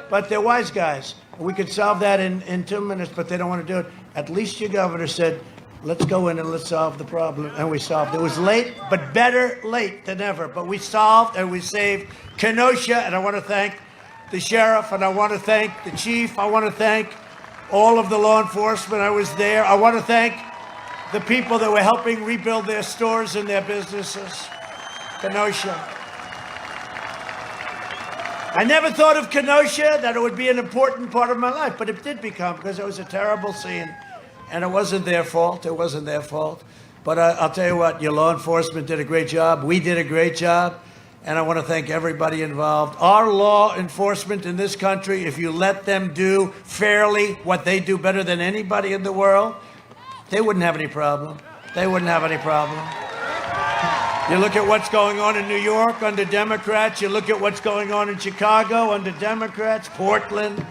But they're wise guys. We could solve that in 2 minutes, but they don't want to do it. At least your governor said, let's go in and let's solve the problem. And we solved it. It was late, but better late than ever. But we solved and we saved Kenosha. And I want to thank the sheriff, and I want to thank the chief. I want to thank all of the law enforcement. I was there. I want to thank the people that were helping rebuild their stores and their businesses. Kenosha. I never thought of Kenosha, that it would be an important part of my life, but it did become, because it was a terrible scene. And it wasn't their fault. It wasn't their fault. But I'll tell you what, your law enforcement did a great job. We did a great job. And I want to thank everybody involved. Our law enforcement in this country, if you let them do fairly what they do better than anybody in the world, they wouldn't have any problem. They wouldn't have any problem. You look at what's going on in New York under Democrats. You look at what's going on in Chicago under Democrats, Portland,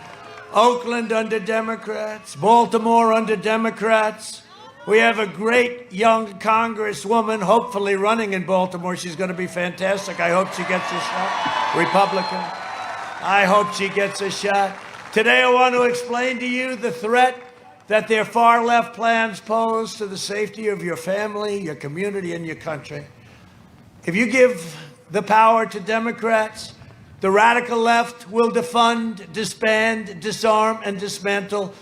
Oakland under Democrats, Baltimore under Democrats. We have a great young congresswoman hopefully running in Baltimore. She's going to be fantastic. I hope she gets a shot. Republican. I hope she gets a shot. Today I want to explain to you the threat that their far left plans pose to the safety of your family, your community, and your country. If you give the power to Democrats, the radical left will defund, disband, disarm, and dismantle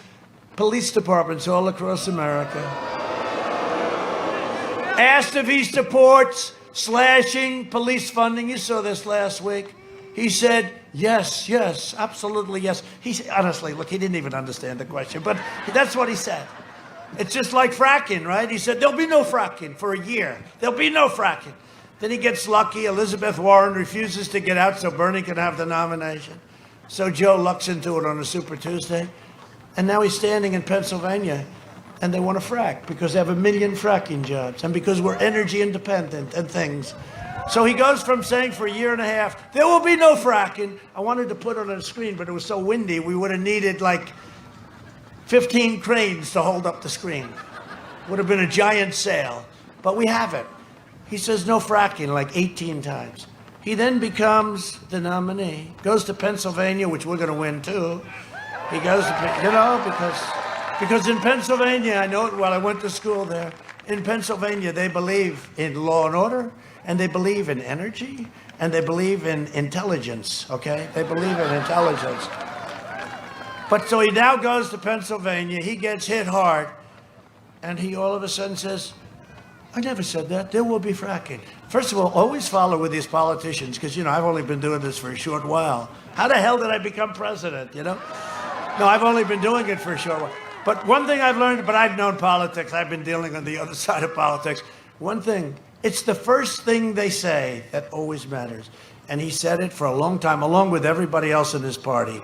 police departments all across America. Asked if he supports slashing police funding, you saw this last week. He said, yes, yes, absolutely yes. Honestly, look, he didn't even understand the question, but that's what he said. It's just like fracking, right? He said, there'll be no fracking for a year. There'll be no fracking. Then he gets lucky. Elizabeth Warren refuses to get out so Bernie can have the nomination. So Joe lucks into it on a Super Tuesday. And now he's standing in Pennsylvania, and they want to frack because they have 1 million fracking jobs and because we're energy independent and things. So he goes from saying for a year and a half, there will be no fracking. I wanted to put it on a screen, but it was so windy, we would have needed like 15 cranes to hold up the screen. Would have been a giant sail, but we have it. He says no fracking like 18 times. He then becomes the nominee, goes to Pennsylvania, which we're going to win too. He goes to, because in Pennsylvania, I know it well, I went to school there. In Pennsylvania, they believe in law and order, and they believe in energy, and they believe in intelligence, okay? They believe in intelligence. But so he now goes to Pennsylvania, he gets hit hard, and he all of a sudden says, I never said that. There will be fracking. First of all, always follow with these politicians, because, you know, I've only been doing this for a short while. How the hell did I become president, you know? No, I've only been doing it for a short while. But one thing I've learned, but I've known politics, I've been dealing on the other side of politics. One thing, it's the first thing they say that always matters. And he said it for a long time, along with everybody else in his party.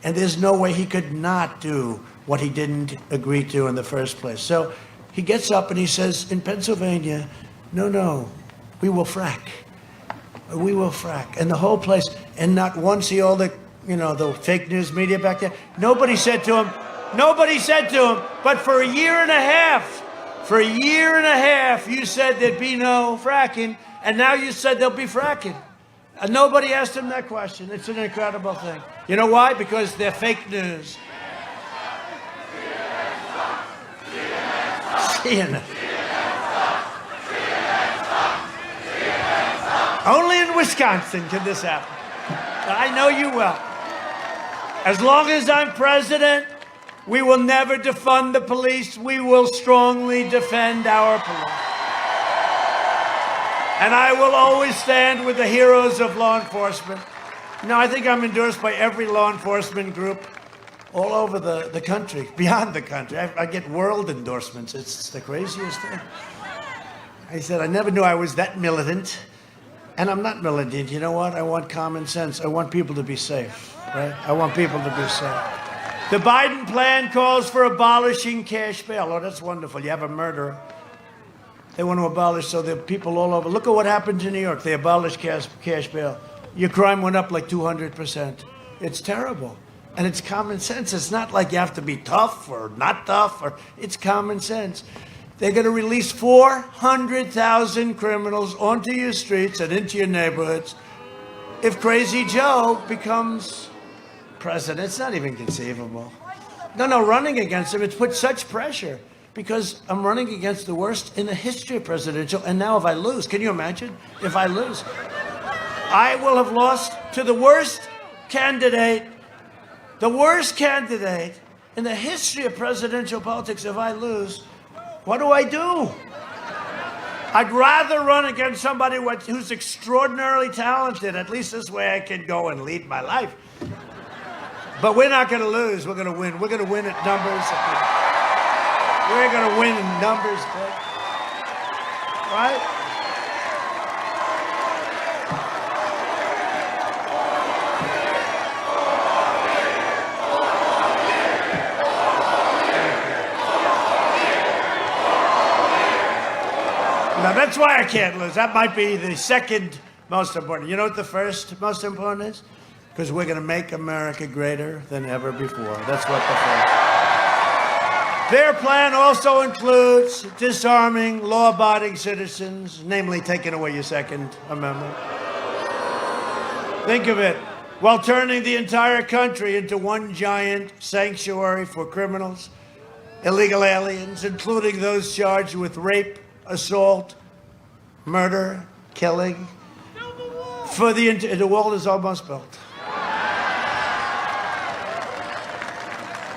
And there's no way he could not do what he didn't agree to in the first place. So he gets up and he says, in Pennsylvania, no, we will frack. We will frack. And the whole place, and not once all the, you know, the fake news media back there, nobody said to him, but for a year and a half, you said there'd be no fracking, and now you said there'll be fracking. And nobody asked him that question. It's an incredible thing. You know why? Because they're fake news. CNN. Only in Wisconsin can this happen. I know you well. As long as I'm president, we will never defund the police. We will strongly defend our police. And I will always stand with the heroes of law enforcement. Now, I think I'm endorsed by every law enforcement group all over the country, beyond the country. I get world endorsements. It's the craziest thing. I said, I never knew I was that militant. And I'm not militant. You know what? I want common sense. I want people to be safe, right? I want people to be safe. The Biden plan calls for abolishing cash bail. Oh, that's wonderful. You have a murderer. They want to abolish, so there are people all over. Look at what happened in New York. They abolished cash bail. Your crime went up like 200%. It's terrible. And it's common sense. It's not like you have to be tough or not tough. It's common sense. They're going to release 400,000 criminals onto your streets and into your neighborhoods if Crazy Joe becomes president. It's not even conceivable. No, running against him, it's put such pressure because I'm running against the worst in the history of presidential. And now if I lose, can you imagine? If I lose, I will have lost to the worst candidate in the history of presidential politics. If I lose, what do? I'd rather run against somebody who's extraordinarily talented. At least this way I can go and lead my life. But we're not going to lose. We're going to win. We're going to win at numbers. We're going to win in numbers, right? Now, that's why I can't lose. That might be the second most important. You know what the first most important is? Because we're going to make America greater than ever before. That's what the first. Their plan also includes disarming law-abiding citizens, namely taking away your Second Amendment. Think of it. While turning the entire country into one giant sanctuary for criminals, illegal aliens, including those charged with rape, assault, murder, killing. For the wall is almost built.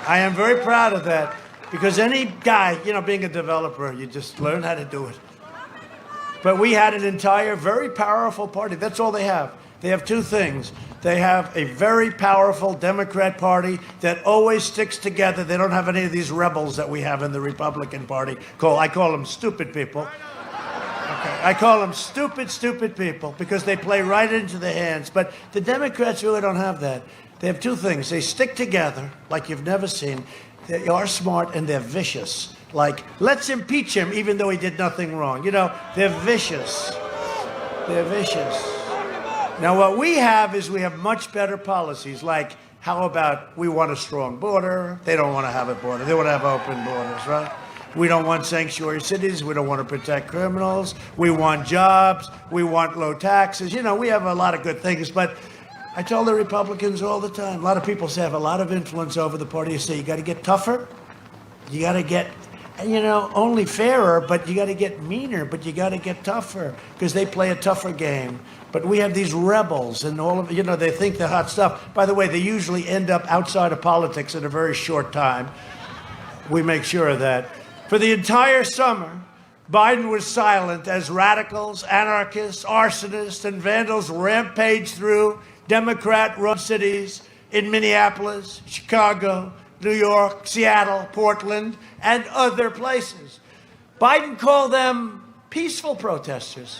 I am very proud of that because any guy, being a developer, you just learn how to do it. But we had an entire, very powerful party. That's all they have. They have two things. They have a very powerful Democrat Party that always sticks together. They don't have any of these rebels that we have in the Republican Party. I call them stupid people. Okay. I call them stupid people because they play right into the hands. But the Democrats really don't have that. They have two things. They stick together like you've never seen. They are smart and they're vicious. Like, let's impeach him even though he did nothing wrong. They're vicious. They're vicious. Now, what we have is we have much better policies, like how about we want a strong border? They don't want to have a border. They want to have open borders, right? We don't want sanctuary cities. We don't want to protect criminals. We want jobs. We want low taxes. You know, we have a lot of good things, but I tell the Republicans all the time, a lot of people say have a lot of influence over the party. You say you got to get tougher. You got to get, you know, only fairer, but you got to get meaner, but you got to get tougher because they play a tougher game. But we have these rebels and all of, you know, they think they're hot stuff. By the way, they usually end up outside of politics in a very short time. We make sure of that. For the entire summer, Biden was silent as radicals, anarchists, arsonists, and vandals rampaged through Democrat-run cities in Minneapolis, Chicago, New York, Seattle, Portland, and other places. Biden called them peaceful protesters.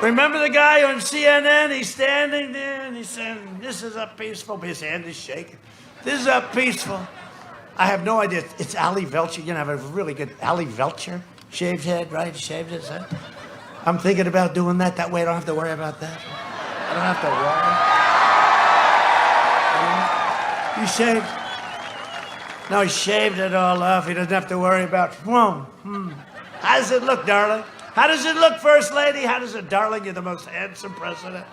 Remember the guy on CNN? He's standing there and he's saying, this is a peaceful, his hand is shaking. This is a peaceful. I have no idea. It's Ali Velcher. You know, I have a really good Ali Velcher. Shaved head, right? Shaved his head. I'm thinking about doing that. That way I don't have to worry about that. I don't have to worry. He shaved. No, he shaved it all off. He doesn't have to worry about, How does it look, darling? How does it look, First Lady? How does it, darling? You're the most handsome president.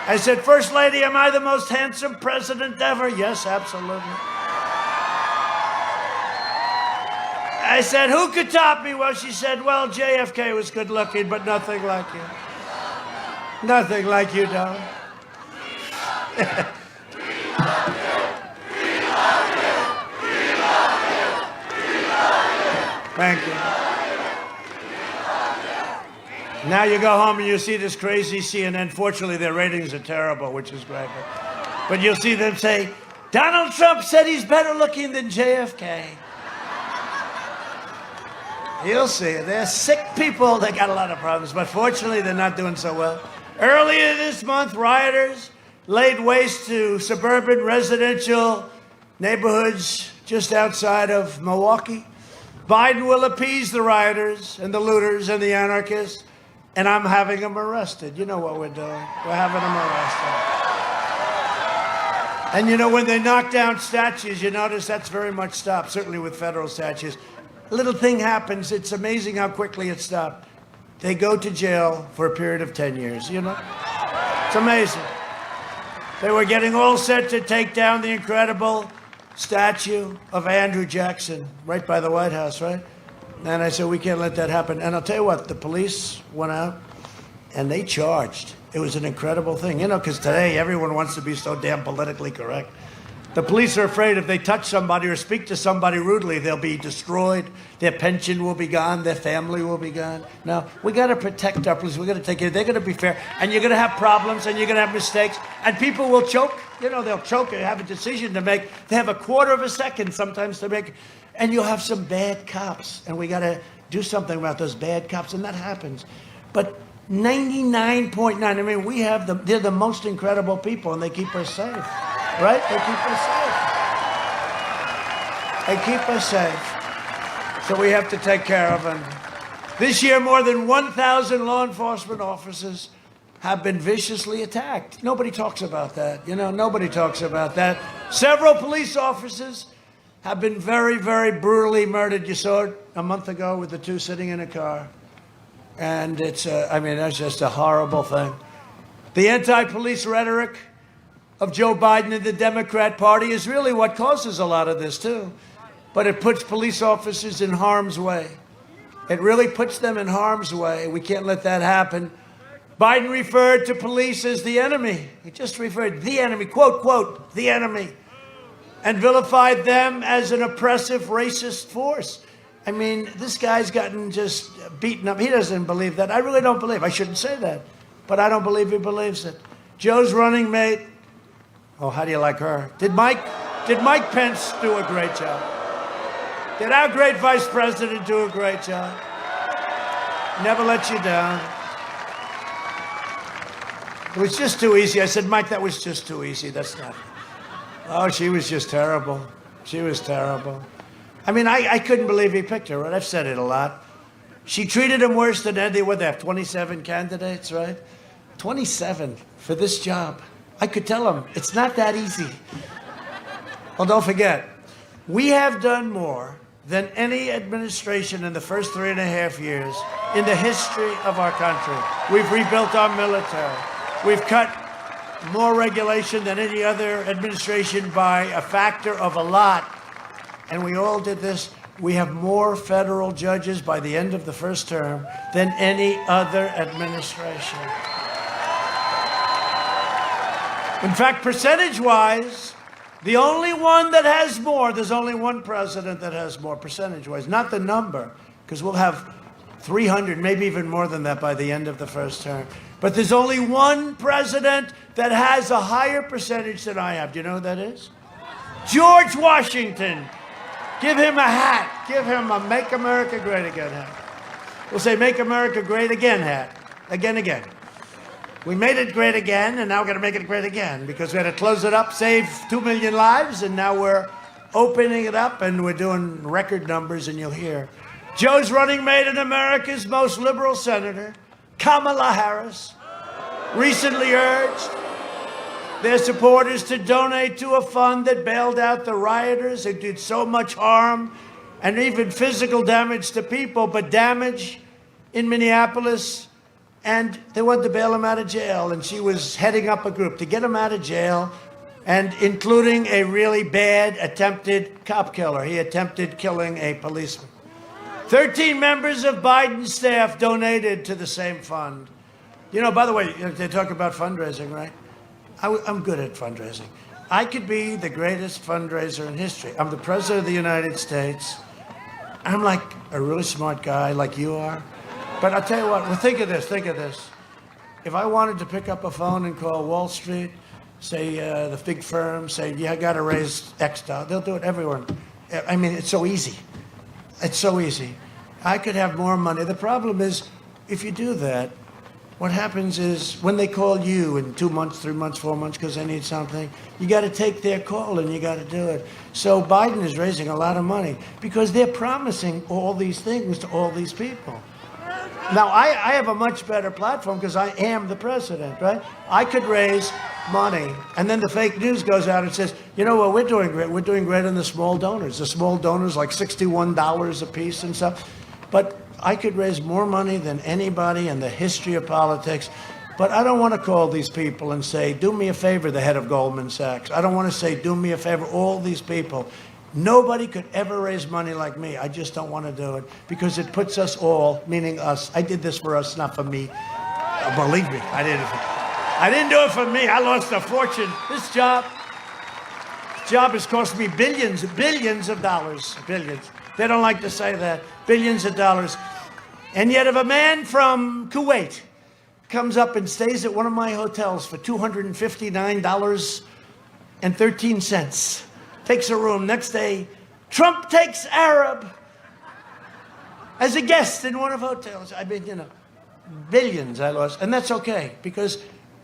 I said, First Lady, am I the most handsome president ever? Yes, absolutely. I said, who could top me? Well, she said, well, JFK was good looking, but nothing like you. Nothing like you, darling. Thank you. Now you go home and you see this crazy CNN. Fortunately, their ratings are terrible, which is great. But you'll see them say, Donald Trump said he's better looking than JFK. You'll see. They're sick people. They got a lot of problems, but fortunately, they're not doing so well. Earlier this month, rioters laid waste to suburban residential neighborhoods just outside of Milwaukee. Biden will appease the rioters and the looters and the anarchists, and I'm having them arrested. You know what we're doing. We're having them arrested. And you know, when they knock down statues, you notice that's very much stopped, certainly with federal statues. A little thing happens. It's amazing how quickly it stopped. They go to jail for a period of 10 years, you know? It's amazing. They were getting all set to take down the incredible statue of Andrew Jackson right by the White House, right? And I said, we can't let that happen. And I'll tell you what, the police went out and they charged. It was an incredible thing, you know, because today everyone wants to be so damn politically correct. The police are afraid if they touch somebody or speak to somebody rudely, they'll be destroyed. Their pension will be gone. Their family will be gone. Now, we got to protect our police. We got to take care. They're going to be fair. And you're going to have problems and you're going to have mistakes. And people will choke. You know, they'll choke and have a decision to make. They have a quarter of a second sometimes to make. And you'll have some bad cops. And we got to do something about those bad cops. And that happens. But 99.9, I mean, we have them. They're the most incredible people and they keep us safe. Right? They keep us safe. They keep us safe. So we have to take care of them. This year, more than 1,000 law enforcement officers have been viciously attacked. Nobody talks about that. You know, nobody talks about that. Several police officers have been very, very brutally murdered. You saw it a month ago with the two sitting in a car. And it's, I mean, that's just a horrible thing. The anti-police rhetoric of Joe Biden and the Democrat Party is really what causes a lot of this, too. But it puts police officers in harm's way. It really puts them in harm's way. We can't let that happen. Biden referred to police as the enemy. He just referred the enemy, quote, quote, the enemy, and vilified them as an oppressive, racist force. I mean, this guy's gotten just beaten up. He doesn't believe that. I really don't believe. I shouldn't say that. But I don't believe he believes it. Joe's running mate. Oh, how do you like her? Did Mike Pence do a great job? Did our great vice president do a great job? Never let you down. It was just too easy. I said, Mike, that was just too easy. That's not. Oh, she was just terrible. She was terrible. I mean, I couldn't believe he picked her, right? I've said it a lot. She treated him worse than any. What, they have 27 candidates, right? 27 for this job. I could tell him, it's not that easy. Well, don't forget, we have done more than any administration in the first 3.5 years in the history of our country. We've rebuilt our military. We've cut more regulation than any other administration by a factor of a lot. And we all did this. We have more federal judges by the end of the first term than any other administration. In fact, percentage-wise, the only one that has more, there's only one president that has more percentage-wise, not the number, because we'll have 300, maybe even more than that by the end of the first term. But there's only one president that has a higher percentage than I have. Do you know who that is? George Washington. Give him a hat. Give him a Make America Great Again hat. We'll say Make America Great Again hat. Again. We made it great again, and now we're going to make it great again because we had to close it up, save 2 million lives, and now we're opening it up, and we're doing record numbers, and you'll hear. Joe's running mate and America's most liberal senator, Kamala Harris, recently urged their supporters to donate to a fund that bailed out the rioters who did so much harm and even physical damage to people, but damage in Minneapolis. And they wanted to bail him out of jail, and she was heading up a group to get him out of jail, and including a really bad attempted cop killer. He attempted killing a policeman. 13 members of Biden's staff donated to the same fund. You know, by the way, they talk about fundraising, right? I'm good at fundraising. I could be the greatest fundraiser in history. I'm the president of the United States. I'm like a really smart guy like you are. But I'll tell you what, well, think of this. If I wanted to pick up a phone and call Wall Street, say the big firm, say, yeah, I got to raise X dollars, they'll do it everywhere. I mean, it's so easy. It's so easy. I could have more money. The problem is, if you do that, what happens is when they call you in 2 months, 3 months, 4 months because they need something, you got to take their call and you got to do it. So Biden is raising a lot of money because they're promising all these things to all these people. Now, I have a much better platform because I am the president, right? I could raise money, and then the fake news goes out and says, you know what, we're doing great. We're doing great on the small donors. The small donors, like $61 a piece and stuff. But I could raise more money than anybody in the history of politics. But I don't want to call these people and say, do me a favor, the head of Goldman Sachs. I don't want to say, do me a favor, all these people. Nobody could ever raise money like me. I just don't want to do it because it puts us all, meaning us. I did this for us, not for me. Believe me, I didn't do it for me. I lost a fortune. This job has cost me billions of dollars. Billions. They don't like to say that. Billions of dollars. And yet if a man from Kuwait comes up and stays at one of my hotels for $259.13, takes a room. Next day, Trump takes Arab as a guest in one of hotels. I mean, you know, billions I lost. And that's okay, because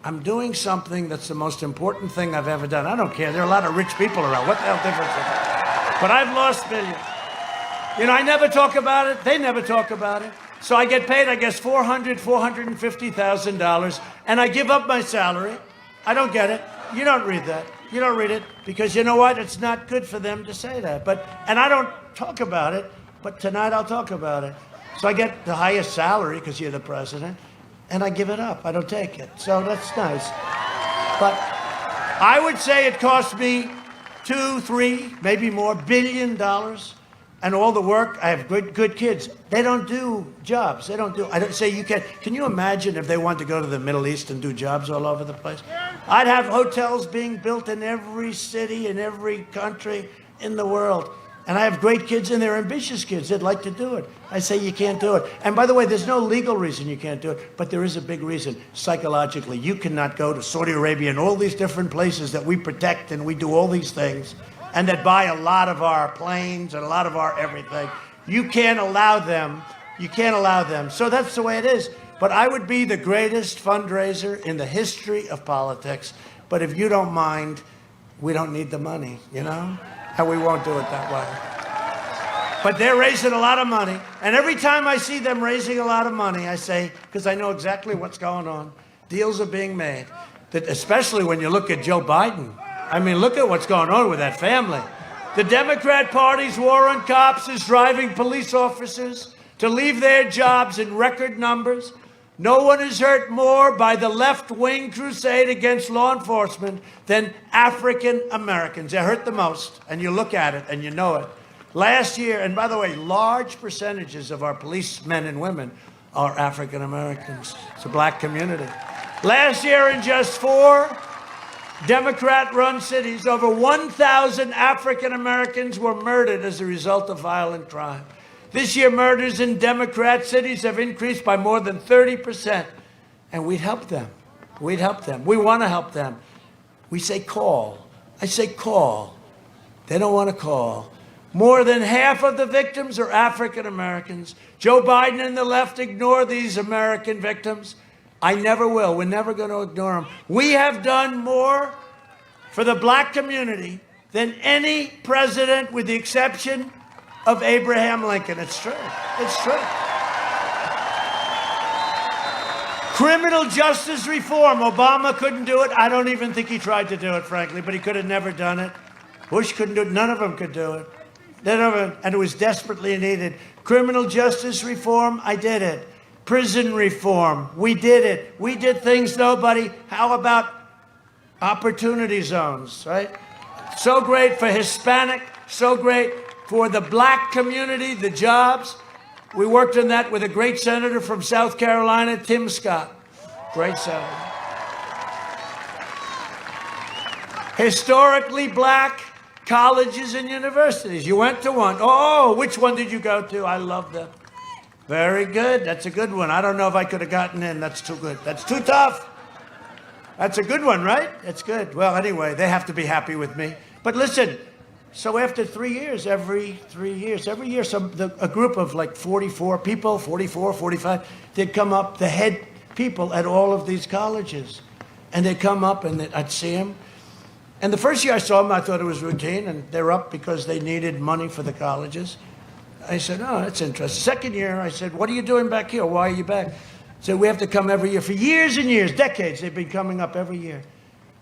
I'm doing something that's the most important thing I've ever done. I don't care. There are a lot of rich people around. What the hell difference is it? But I've lost billions. You know, I never talk about it. They never talk about it. So I get paid, I guess, $450,000, and I give up my salary. I don't get it. You don't read that. You don't read it because you know what? It's not good for them to say that. And I don't talk about it, but tonight I'll talk about it. So I get the highest salary because you're the president, and I give it up. I don't take it. So that's nice. But I would say it cost me $2, $3, maybe more $billion. And all the work, I have good kids. They don't do jobs. I don't say you can. Can you imagine if they wanted to go to the Middle East and do jobs all over the place? I'd have hotels being built in every city, in every country in the world. And I have great kids and they're ambitious kids. They'd like to do it. I say you can't do it. And by the way, there's no legal reason you can't do it, but there is a big reason psychologically. You cannot go to Saudi Arabia and all these different places that we protect and we do all these things and that buy a lot of our planes and a lot of our everything. You can't allow them. You can't allow them. So that's the way it is. But I would be the greatest fundraiser in the history of politics. But if you don't mind, we don't need the money, you know? And we won't do it that way. But they're raising a lot of money. And every time I see them raising a lot of money, I say, because I know exactly what's going on, deals are being made. That especially when you look at Joe Biden. I mean, look at what's going on with that family. The Democrat Party's war on cops is driving police officers to leave their jobs in record numbers. No one is hurt more by the left-wing crusade against law enforcement than African Americans. They're hurt the most, and you look at it and you know it. Last year, and by the way, large percentages of our policemen and women are African Americans. It's a black community. Last year, in just 4 Democrat-run cities, over 1,000 African Americans were murdered as a result of violent crime. This year, murders in Democrat cities have increased by more than 30%. And we'd help them. We'd help them. We want to help them. We say call. I say call. They don't want to call. More than half of the victims are African Americans. Joe Biden and the left ignore these American victims. I never will. We're never going to ignore them. We have done more for the black community than any president, with the exception of Abraham Lincoln. It's true. It's true. Criminal justice reform. Obama couldn't do it. I don't even think he tried to do it, frankly, but he could have never done it. Bush couldn't do it. None of them could do it. None of them. And it was desperately needed. Criminal justice reform. I did it. Prison reform. We did it. We did things nobody. How about opportunity zones, right? So great for Hispanic. So great for the black community, the jobs. We worked on that with a great senator from South Carolina, Tim Scott. Great senator. Historically black colleges and universities. You went to one. Oh, which one did you go to? I love them. Very good. That's a good one. I don't know if I could have gotten in. That's too good. That's too tough. That's a good one, right? That's good. Well, anyway, they have to be happy with me. But listen, so after 3 years, every year, a group of like 44 people, 44, 45, they'd come up, the head people at all of these colleges. And they'd come up and I'd see them. And the first year I saw them, I thought it was routine, and they're up because they needed money for the colleges. I said, oh, that's interesting. Second year, I said, what are you doing back here? Why are you back? I said, we have to come every year. For years and years, decades, they've been coming up every year.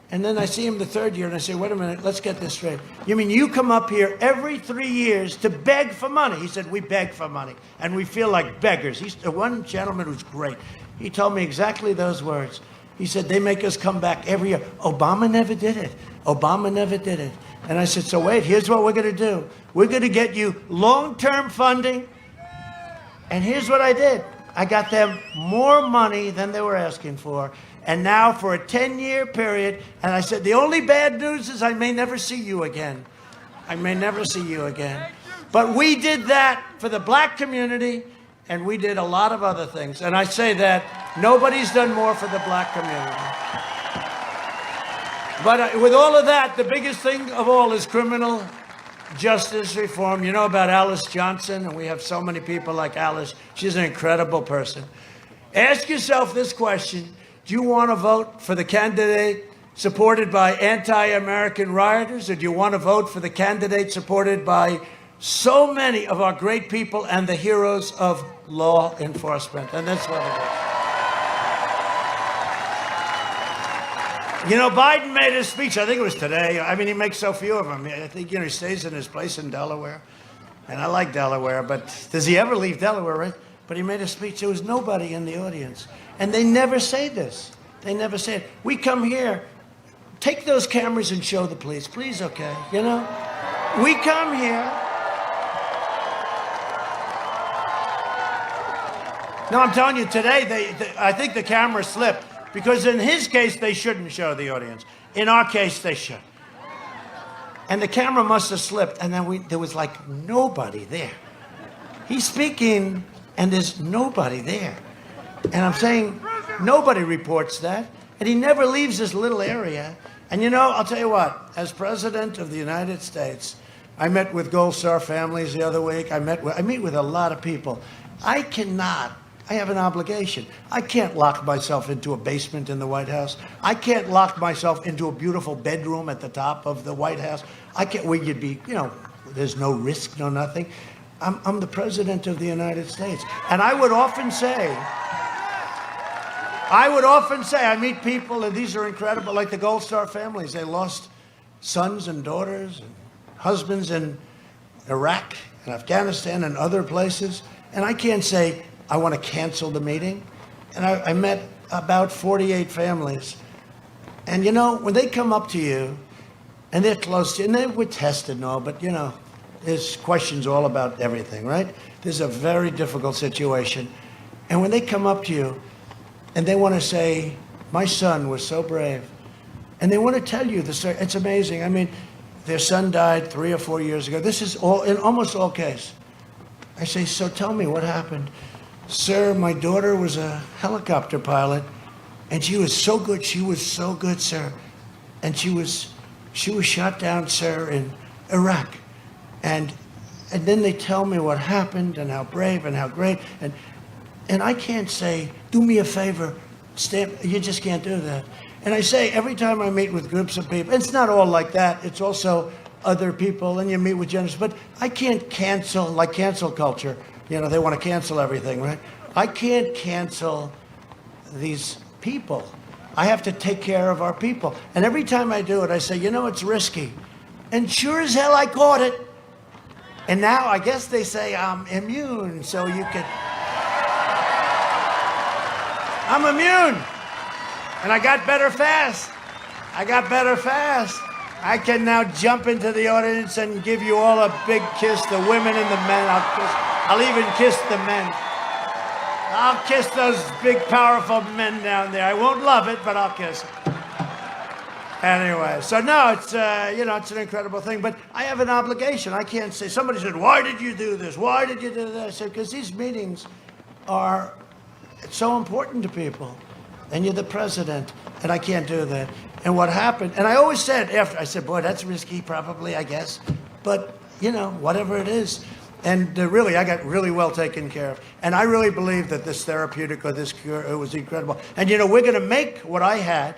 And then I see him the third year, and I say, wait a minute, let's get this straight. You mean you come up here every 3 years to beg for money? He said, we beg for money, and we feel like beggars. He's the one gentleman who's great. He told me exactly those words. He said, they make us come back every year. Obama never did it. Obama never did it. And I said, so wait, here's what we're going to do. We're going to get you long-term funding. And here's what I did. I got them more money than they were asking for. And now for a 10-year period, and I said, the only bad news is I may never see you again. I may never see you again. But we did that for the black community, and we did a lot of other things. And I say that nobody's done more for the black community. But with all of that, the biggest thing of all is criminal justice reform. You know about Alice Johnson, and we have so many people like Alice. She's an incredible person. Ask yourself this question. Do you want to vote for the candidate supported by anti-American rioters, or do you want to vote for the candidate supported by so many of our great people and the heroes of law enforcement? And that's what it is. You know, Biden made a speech, I think it was today. I mean, he makes so few of them. I think, he stays in his place in Delaware. And I like Delaware, but does he ever leave Delaware, right? But he made a speech. There was nobody in the audience. And they never say this. They never say it. We come here, take those cameras and show the police. Please, okay? You know? We come here. No, I'm telling you, today, I think the camera slipped. Because in his case, they shouldn't show the audience. In our case, they should. And the camera must have slipped, and then there was like nobody there. He's speaking, and there's nobody there. And I'm saying, nobody reports that, and he never leaves this little area. And you know, I'll tell you what, as President of the United States, I met with Gold Star families the other week. I meet with a lot of people. I have an obligation. I can't lock myself into a basement in the White House. I can't lock myself into a beautiful bedroom at the top of the White House. I can't, where you'd be, there's no risk, no nothing. I'm the President of the United States. And I would often say, I meet people, and these are incredible, like the Gold Star families. They lost sons and daughters and husbands in Iraq and Afghanistan and other places. And I can't say, I want to cancel the meeting. And I met about 48 families. And, you know, when they come up to you, and they're close to you, and they were tested and all, but, you know, there's questions all about everything, right? This is a very difficult situation. And when they come up to you, and they want to say, my son was so brave, and they want to tell you the story, it's amazing. I mean, their son died 3 or 4 years ago. This is all, in almost all cases. I say, so tell me what happened. Sir, my daughter was a helicopter pilot, and she was so good, sir. And she was shot down, sir, in Iraq. And then they tell me what happened and how brave and how great. And I can't say, do me a favor, you just can't do that. And I say, every time I meet with groups of people, it's not all like that, it's also other people, and you meet with journalists, but I can't cancel, like cancel culture. You know, they want to cancel everything, right? I can't cancel these people. I have to take care of our people. And every time I do it, I say, you know, it's risky. And sure as hell, I caught it. And now I guess they say I'm immune, so you can... I'm immune. And I got better fast. I I can now jump into the audience and give you all a big kiss, the women and the men. I'll even kiss the men. I'll kiss those big, powerful men down there. I won't love it, but I'll kiss them. Anyway, so no, it's, you know, it's an incredible thing, but I have an obligation. I can't say, somebody said, why did you do this? Why did you do that? I said, because these meetings are so important to people, and you're the president, and I can't do that. And what happened, and I always said after, I said, boy, that's risky probably, I guess, but, you know, whatever it is. And really, I got really well taken care of. And I really believe that this therapeutic or this cure, it was incredible. And, you know, we're going to make what I had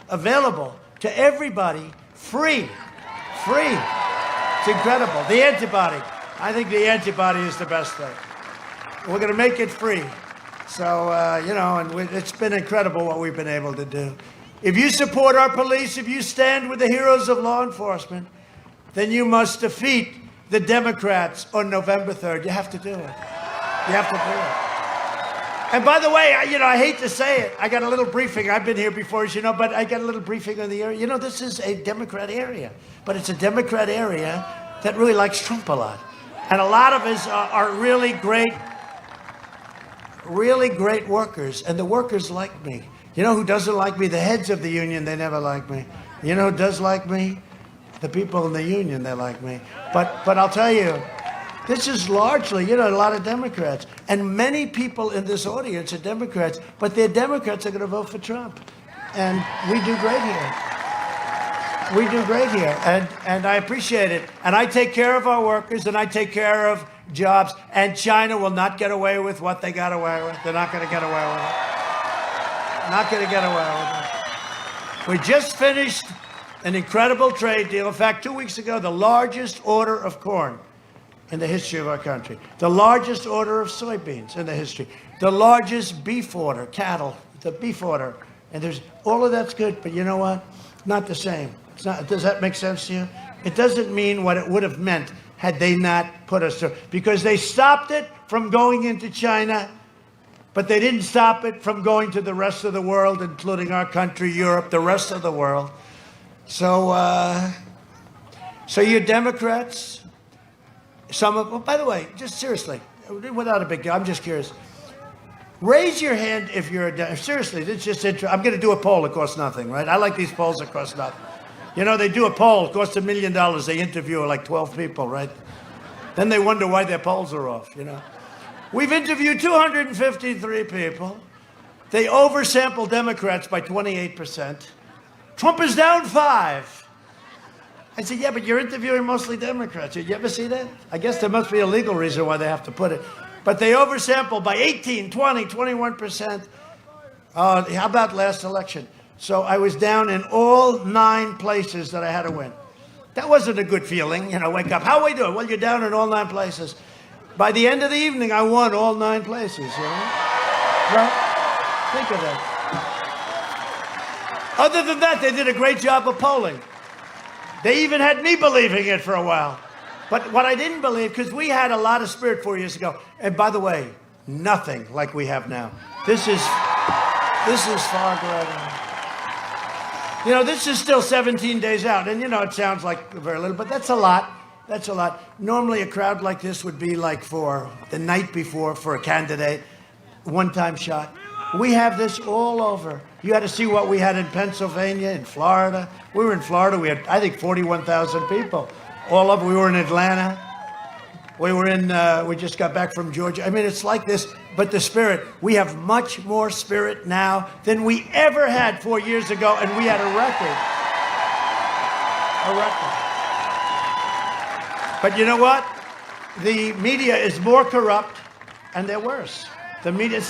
available to everybody free. Free. It's incredible. The antibody. I think the antibody is the best thing. We're going to make it free. So, you know, and it's been incredible what we've been able to do. If you support our police, if you stand with the heroes of law enforcement, then you must defeat the Democrats on November 3rd. You have to do it. You have to do it. And by the way, you know, I hate to say it. I got a little briefing. I've been here before, as you know, but I got a little briefing on the area. You know, this is a Democrat area, but it's a Democrat area that really likes Trump a lot. And a lot of us are really great workers, and the workers like me. You know who doesn't like me? The heads of the union, they never like me. You know who does like me? The people in the union, they like me. But I'll tell you, this is largely, you know, a lot of Democrats. And many people in this audience are Democrats, but they're Democrats are going to vote for Trump. And we do great here. We do great here. And I appreciate it. And I take care of our workers, and I take care of jobs. And China will not get away with what they got away with. They're not going to get away with it. Not going to get away with it. We just finished an incredible trade deal. In fact, 2 weeks ago, the largest order of corn in the history of our country, the largest order of soybeans in the history, the largest beef order, cattle, the beef order. And there's all of that's good, but you know what? Not the same. It's not. Does that make sense to you? It doesn't mean what it would have meant had they not put us through, because they stopped it from going into China, but they didn't stop it from going to the rest of the world, including our country, Europe, the rest of the world. So, so you Democrats, some of, well, by the way, just seriously, without a big deal, I'm just curious. Raise your hand if you're a Democrat. Seriously, it's just interesting. I'm going to do a poll. It costs nothing, right? I like these polls that cost nothing. You know, they do a poll. It costs $1 million. They interview like 12 people, right? Then they wonder why their polls are off, you know. We've interviewed 253 people. They oversample Democrats by 28%. Trump is down 5. I said, yeah, but you're interviewing mostly Democrats. Did you ever see that? I guess there must be a legal reason why they have to put it. But they oversample by 18, 20, 21%. How about last election? So I was down in all 9 places that I had to win. That wasn't a good feeling, you know, wake up. How are we doing? Well, you're down in all 9 places. By the end of the evening, I won all 9 places, you know? Well, think of that. Other than that, they did a great job of polling. They even had me believing it for a while. But what I didn't believe, because we had a lot of spirit 4 years ago, and by the way, nothing like we have now. This is far greater. You know, this is still 17 days out, and you know, it sounds like very little, but that's a lot. That's a lot. Normally, a crowd like this would be like for the night before for a candidate, one-time shot. We have this all over. You had to see what we had in Pennsylvania, in Florida. We were in Florida. We had, I think, 41,000 people. All over. We were in Atlanta. We were in, we just got back from Georgia. I mean, it's like this, but the spirit. We have much more spirit now than we ever had 4 years ago, and we had a record. A record. But you know what? The media is more corrupt, and they're worse. The media,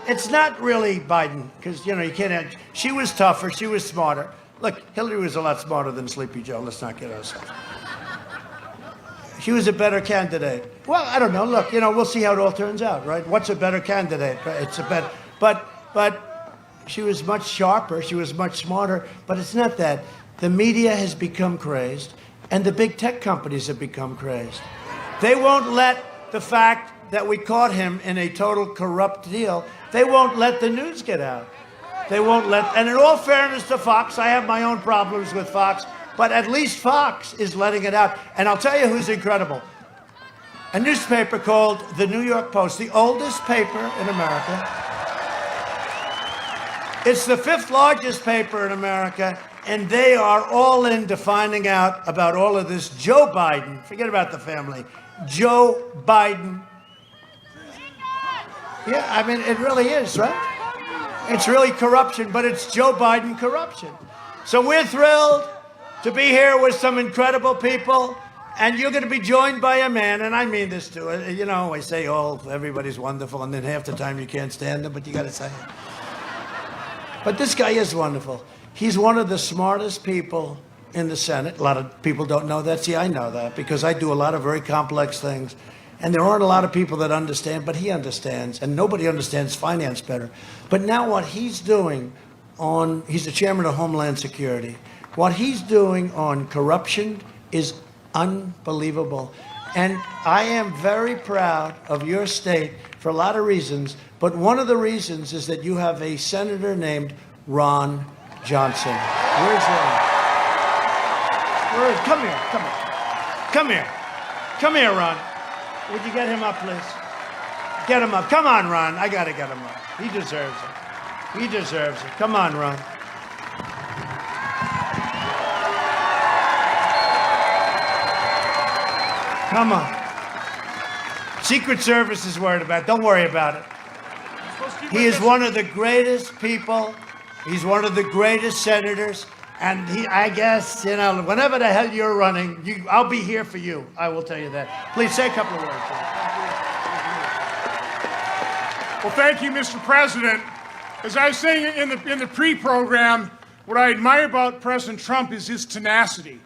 it's not really Biden, because, you know, you can't have, she was tougher, she was smarter. Look, Hillary was a lot smarter than Sleepy Joe, let's not get ourselves. She was a better candidate. Well, I don't know, look, you know, we'll see how it all turns out, right? What's a better candidate? It's a better, but she was much sharper, she was much smarter, but it's not that. The media has become crazed, and the big tech companies have become crazed. They won't let the fact that we caught him in a total corrupt deal, they won't let the news get out. They won't let, and in all fairness to Fox, I have my own problems with Fox, but at least Fox is letting it out. And I'll tell you who's incredible. A newspaper called the New York Post, the oldest paper in America. It's the 5th largest paper in America, and they are all into finding out about all of this. Joe Biden, forget about the family, Joe Biden. Yeah, I mean, it really is, right? It's really corruption, but it's Joe Biden corruption. So we're thrilled to be here with some incredible people, and you're going to be joined by a man, and I mean this too. You know, I say, oh, everybody's wonderful, and then half the time you can't stand them, but you got to say it. But this guy is wonderful. He's one of the smartest people in the Senate. A lot of people don't know that. See, I know that because I do a lot of very complex things. And there aren't a lot of people that understand, but he understands. And nobody understands finance better. But now what he's doing on, he's the chairman of Homeland Security. What he's doing on corruption is unbelievable. And I am very proud of your state for a lot of reasons. But one of the reasons is that you have a senator named Ron Johnson. Where's Ron? Come here, come here. Come here. Come here, Ron. Would you get him up, please? Get him up. Come on, Ron. I got to get him up. He deserves it. He deserves it. Come on, Ron. Come on. Secret Service is worried about it. Don't worry about it. He is one of the greatest people. He's one of the greatest senators. And he, I guess, you know, whenever the hell you're running, I'll be here for you. I will tell you that. Please say a couple of words. Well, thank you, Mr. President. As I was saying in the pre-program, what I admire about President Trump is his tenacity.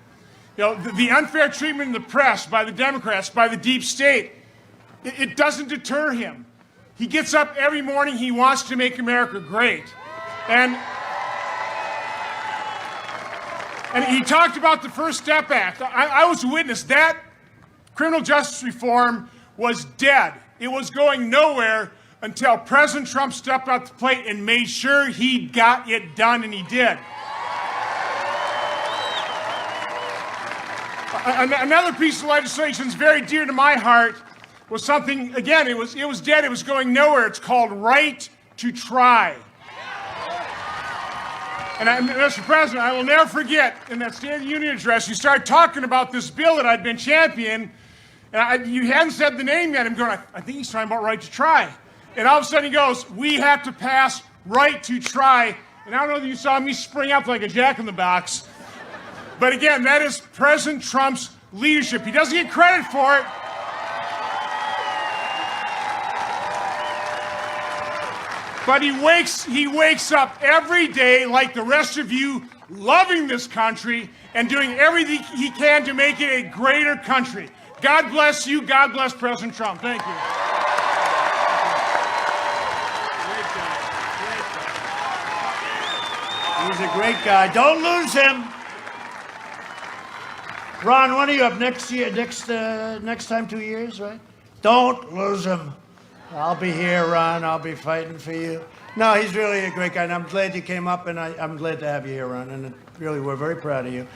You know, the unfair treatment in the press by the Democrats, by the deep state, it doesn't deter him. He gets up every morning. He wants to make America great. And he talked about the First Step Act. I was a witness. That criminal justice reform was dead. It was going nowhere until President Trump stepped up to the plate and made sure he got it done, and he did. Another piece of legislation that's very dear to my heart was something, again, it was dead. It was going nowhere. It's called Right to Try. And Mr. President, I will never forget, in that State of the Union address, you started talking about this bill that I'd been championing, and you hadn't said the name yet. I'm going, I think he's talking about Right to Try. And all of a sudden he goes, we have to pass Right to Try. And I don't know if you saw me spring up like a jack-in-the-box. But again, that is President Trump's leadership. He doesn't get credit for it. But he wakes up every day like the rest of you, loving this country and doing everything he can to make it a greater country. God bless you. God bless President Trump. Thank you. He's a great guy. Don't lose him. Ron, when are you up next year? Next time, 2 years, right? Don't lose him. I'll be here, Ron. I'll be fighting for you. No, he's really a great guy, and I'm glad you came up, and I'm glad to have you here, Ron. And really, we're very proud of you.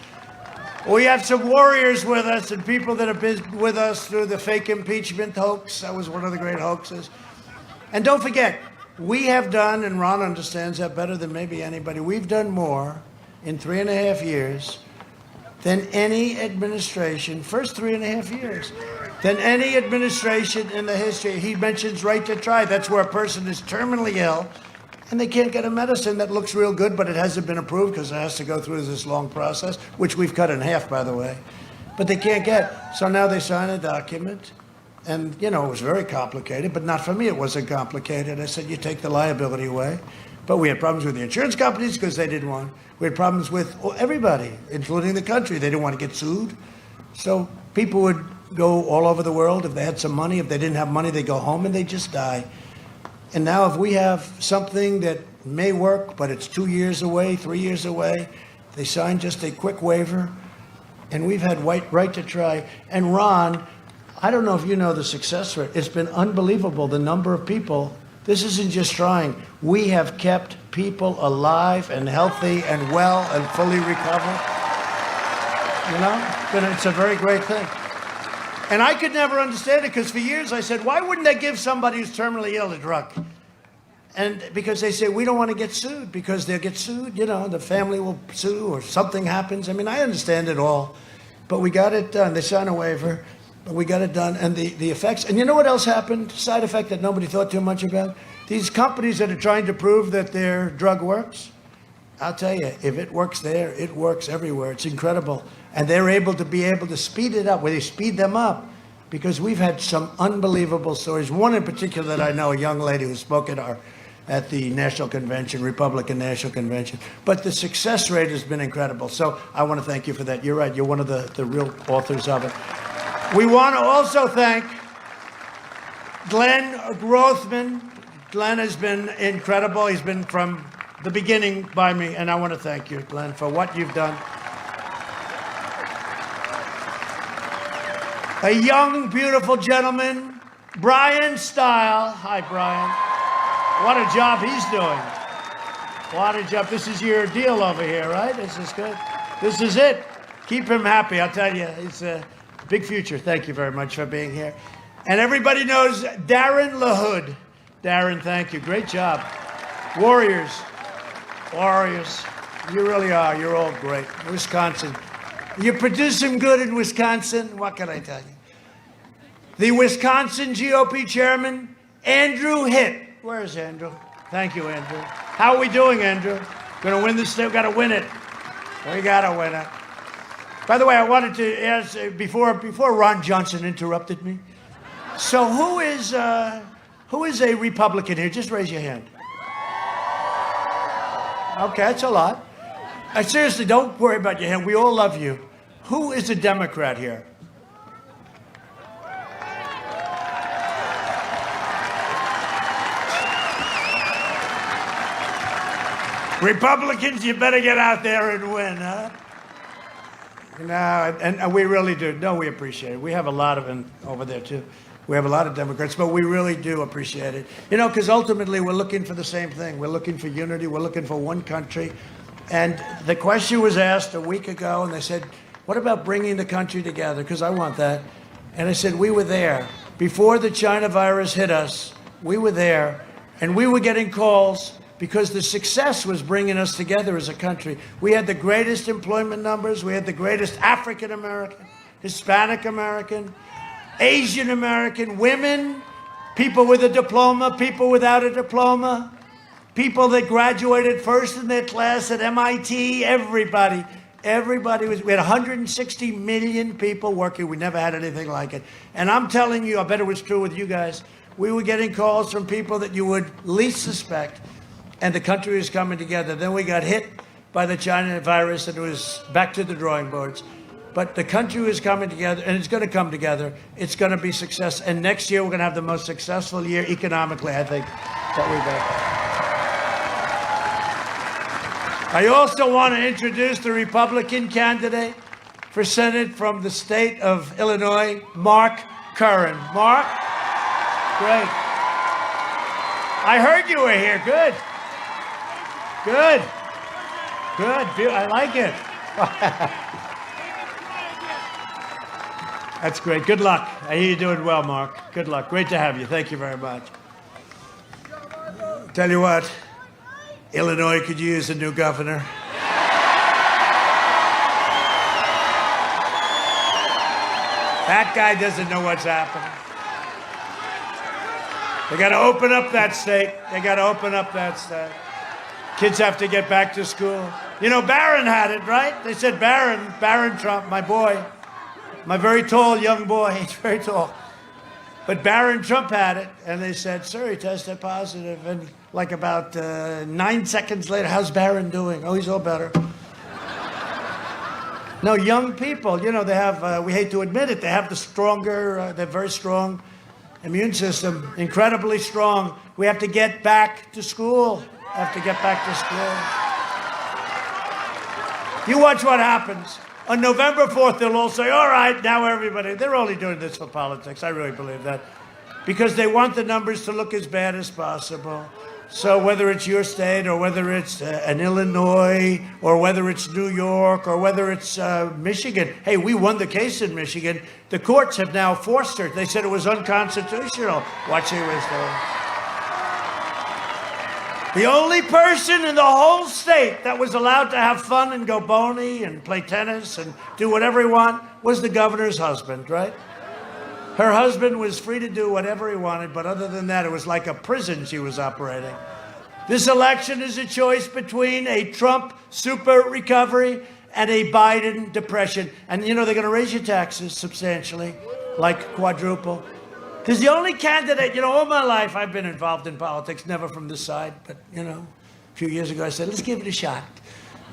We have some warriors with us and people that have been with us through the fake impeachment hoax. That was one of the great hoaxes. And don't forget, we have done, and Ron understands that better than maybe anybody, we've done more in 3.5 years than any administration, first 3.5 years, than any administration in the history. He mentions right to try. That's where a person is terminally ill and they can't get a medicine that looks real good, but it hasn't been approved because it has to go through this long process, which we've cut in half, by the way. But they can't get. So now they sign a document. And, you know, it was very complicated, but not for me. It wasn't complicated. I said, you take the liability away. But we had problems with the insurance companies because they didn't want. We had problems with everybody, including the country. They didn't want to get sued. So people would go all over the world. If they had some money, if they didn't have money, they'd go home and they'd just die. And now if we have something that may work, but it's 2 years away, 3 years away, they sign just a quick waiver. And we've had right to try. And Ron, I don't know if you know the success rate. It's been unbelievable, the number of people. This isn't just trying. We have kept people alive and healthy and well and fully recovered. You know, it's a very great thing. And I could never understand it because for years I said, why wouldn't they give somebody who's terminally ill a drug? And because they say, we don't want to get sued because they'll get sued, you know, the family will sue or something happens. I mean, I understand it all, but we got it done. They signed a waiver, but we got it done. And the effects, and you know what else happened? Side effect that nobody thought too much about? These companies that are trying to prove that their drug works, I'll tell you, if it works there, it works everywhere. It's incredible. And they're able to speed it up, where they speed them up, because we've had some unbelievable stories. One in particular that I know, a young lady who spoke at the National Convention, Republican National Convention. But the success rate has been incredible. So I want to thank you for that. You're right. You're one of the real authors of it. We want to also thank Glenn Grothman. Glenn has been incredible. He's been from the beginning by me, and I want to thank you, Glenn, for what you've done. A young, beautiful gentleman, Brian Style. Hi, Brian. What a job he's doing. What a job. This is your deal over here, right? This is good. This is it. Keep him happy, I'll tell you. It's a big future. Thank you very much for being here. And everybody knows Darren LaHood. Darren, thank you. Great job. Warriors. Warriors. You really are. You're all great. Wisconsin. You produce some good in Wisconsin. What can I tell you? The Wisconsin GOP chairman, Andrew Hitt. Where's Andrew? Thank you, Andrew. How are we doing, Andrew? Going to win this state? We've got to win it. We got to win it. By the way, I wanted to ask, before Ron Johnson interrupted me, so who is a Republican here? Just raise your hand. Okay, that's a lot. Seriously, don't worry about your hand. We all love you. Who is a Democrat here? Republicans, you better get out there and win, huh? No, and we really do. No, we appreciate it. We have a lot of them over there, too. We have a lot of Democrats, but we really do appreciate it. You know, because ultimately we're looking for the same thing. We're looking for unity. We're looking for one country. And the question was asked a week ago, and they said, what about bringing the country together? Because I want that. And I said, we were there. Before the China virus hit us, we were there, and we were getting calls because the success was bringing us together as a country. We had the greatest employment numbers. We had the greatest African American, Hispanic American, Asian American, women, people with a diploma, people without a diploma, people that graduated first in their class at MIT, everybody. Everybody was, we had 160 million people working. We never had anything like it. And I'm telling you, I bet it was true with you guys, we were getting calls from people that you would least suspect, and the country was coming together. Then we got hit by the China virus, and it was back to the drawing boards. But the country is coming together, and it's going to come together. It's going to be success. And next year, we're going to have the most successful year economically, I think, that we've had. I also want to introduce the Republican candidate for Senate from the state of Illinois, Mark Curran. Mark? Great. I heard you were here. Good. Good. Good. I like it. That's great. Good luck. I hear you're doing well, Mark. Good luck. Great to have you. Thank you very much. Tell you what, Illinois could use a new governor. That guy doesn't know what's happening. They got to open up that state. They got to open up that state. Kids have to get back to school. You know, Barron had it, right? They said Barron Trump, my boy. My very tall young boy, he's very tall. But Barron Trump had it, and they said, sir, he tested positive. And like about 9 seconds later, how's Barron doing? Oh, he's all better. No, young people, you know, they have, we hate to admit it, they have the stronger, they're very strong immune system, incredibly strong. We have to get back to school. Have to get back to school. You watch what happens. On November 4th, they'll all say, all right, now everybody, they're only doing this for politics. I really believe that. Because they want the numbers to look as bad as possible. So whether it's your state or whether it's an Illinois or whether it's New York or whether it's Michigan. Hey, we won the case in Michigan. The courts have now forced her. They said it was unconstitutional what she was doing. The only person in the whole state that was allowed to have fun and go bony and play tennis and do whatever he wanted was the governor's husband, right? Her husband was free to do whatever he wanted, but other than that, it was like a prison she was operating. This election is a choice between a Trump super recovery and a Biden depression. And, you know, they're going to raise your taxes substantially, like quadruple. Because the only candidate, you know, all my life I've been involved in politics, never from this side, but, you know, a few years ago I said, let's give it a shot.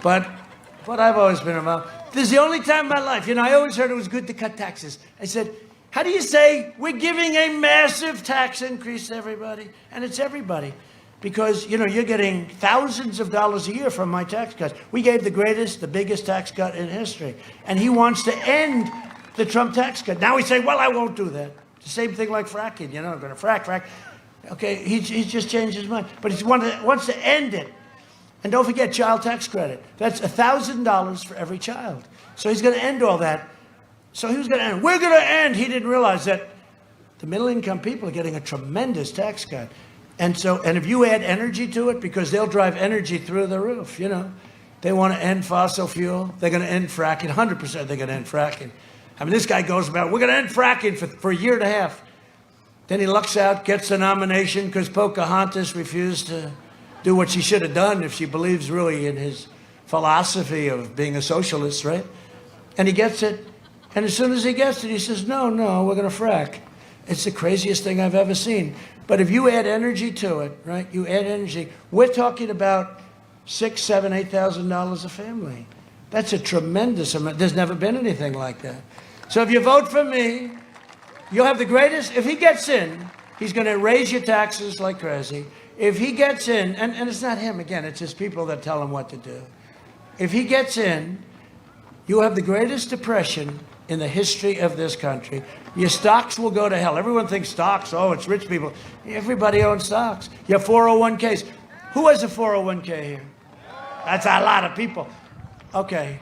But I've always been involved. This is the only time in my life, you know, I always heard it was good to cut taxes. I said, how do you say we're giving a massive tax increase to everybody? And it's everybody. Because, you know, you're getting thousands of dollars a year from my tax cuts. We gave the biggest tax cut in history. And he wants to end the Trump tax cut. Now he's saying, well, I won't do that. The same thing like fracking, you know, I'm going to frack. Okay, he's just changed his mind. But he wants to end it. And don't forget child tax credit. That's $1,000 for every child. So he's going to end all that. So he was going to end. We're going to end. He didn't realize that the middle-income people are getting a tremendous tax cut. And if you add energy to it, because they'll drive energy through the roof, you know. They want to end fossil fuel. They're going to end fracking. 100% they're going to end fracking. I mean, this guy goes about, we're going to end fracking for a year and a half. Then he lucks out, gets the nomination because Pocahontas refused to do what she should have done if she believes really in his philosophy of being a socialist, right? And he gets it. And as soon as he gets it, he says, no, we're going to frack. It's the craziest thing I've ever seen. But if you add energy to it, right, you add energy, we're talking about $6,000, $7,000, $8,000 a family. That's a tremendous amount. There's never been anything like that. So if you vote for me, you'll have the greatest. If he gets in, he's going to raise your taxes like crazy. If he gets in, and it's not him, again, it's his people that tell him what to do. If he gets in, you have the greatest depression in the history of this country. Your stocks will go to hell. Everyone thinks stocks, oh, it's rich people. Everybody owns stocks. Your 401ks. Who has a 401k here? That's a lot of people. Okay.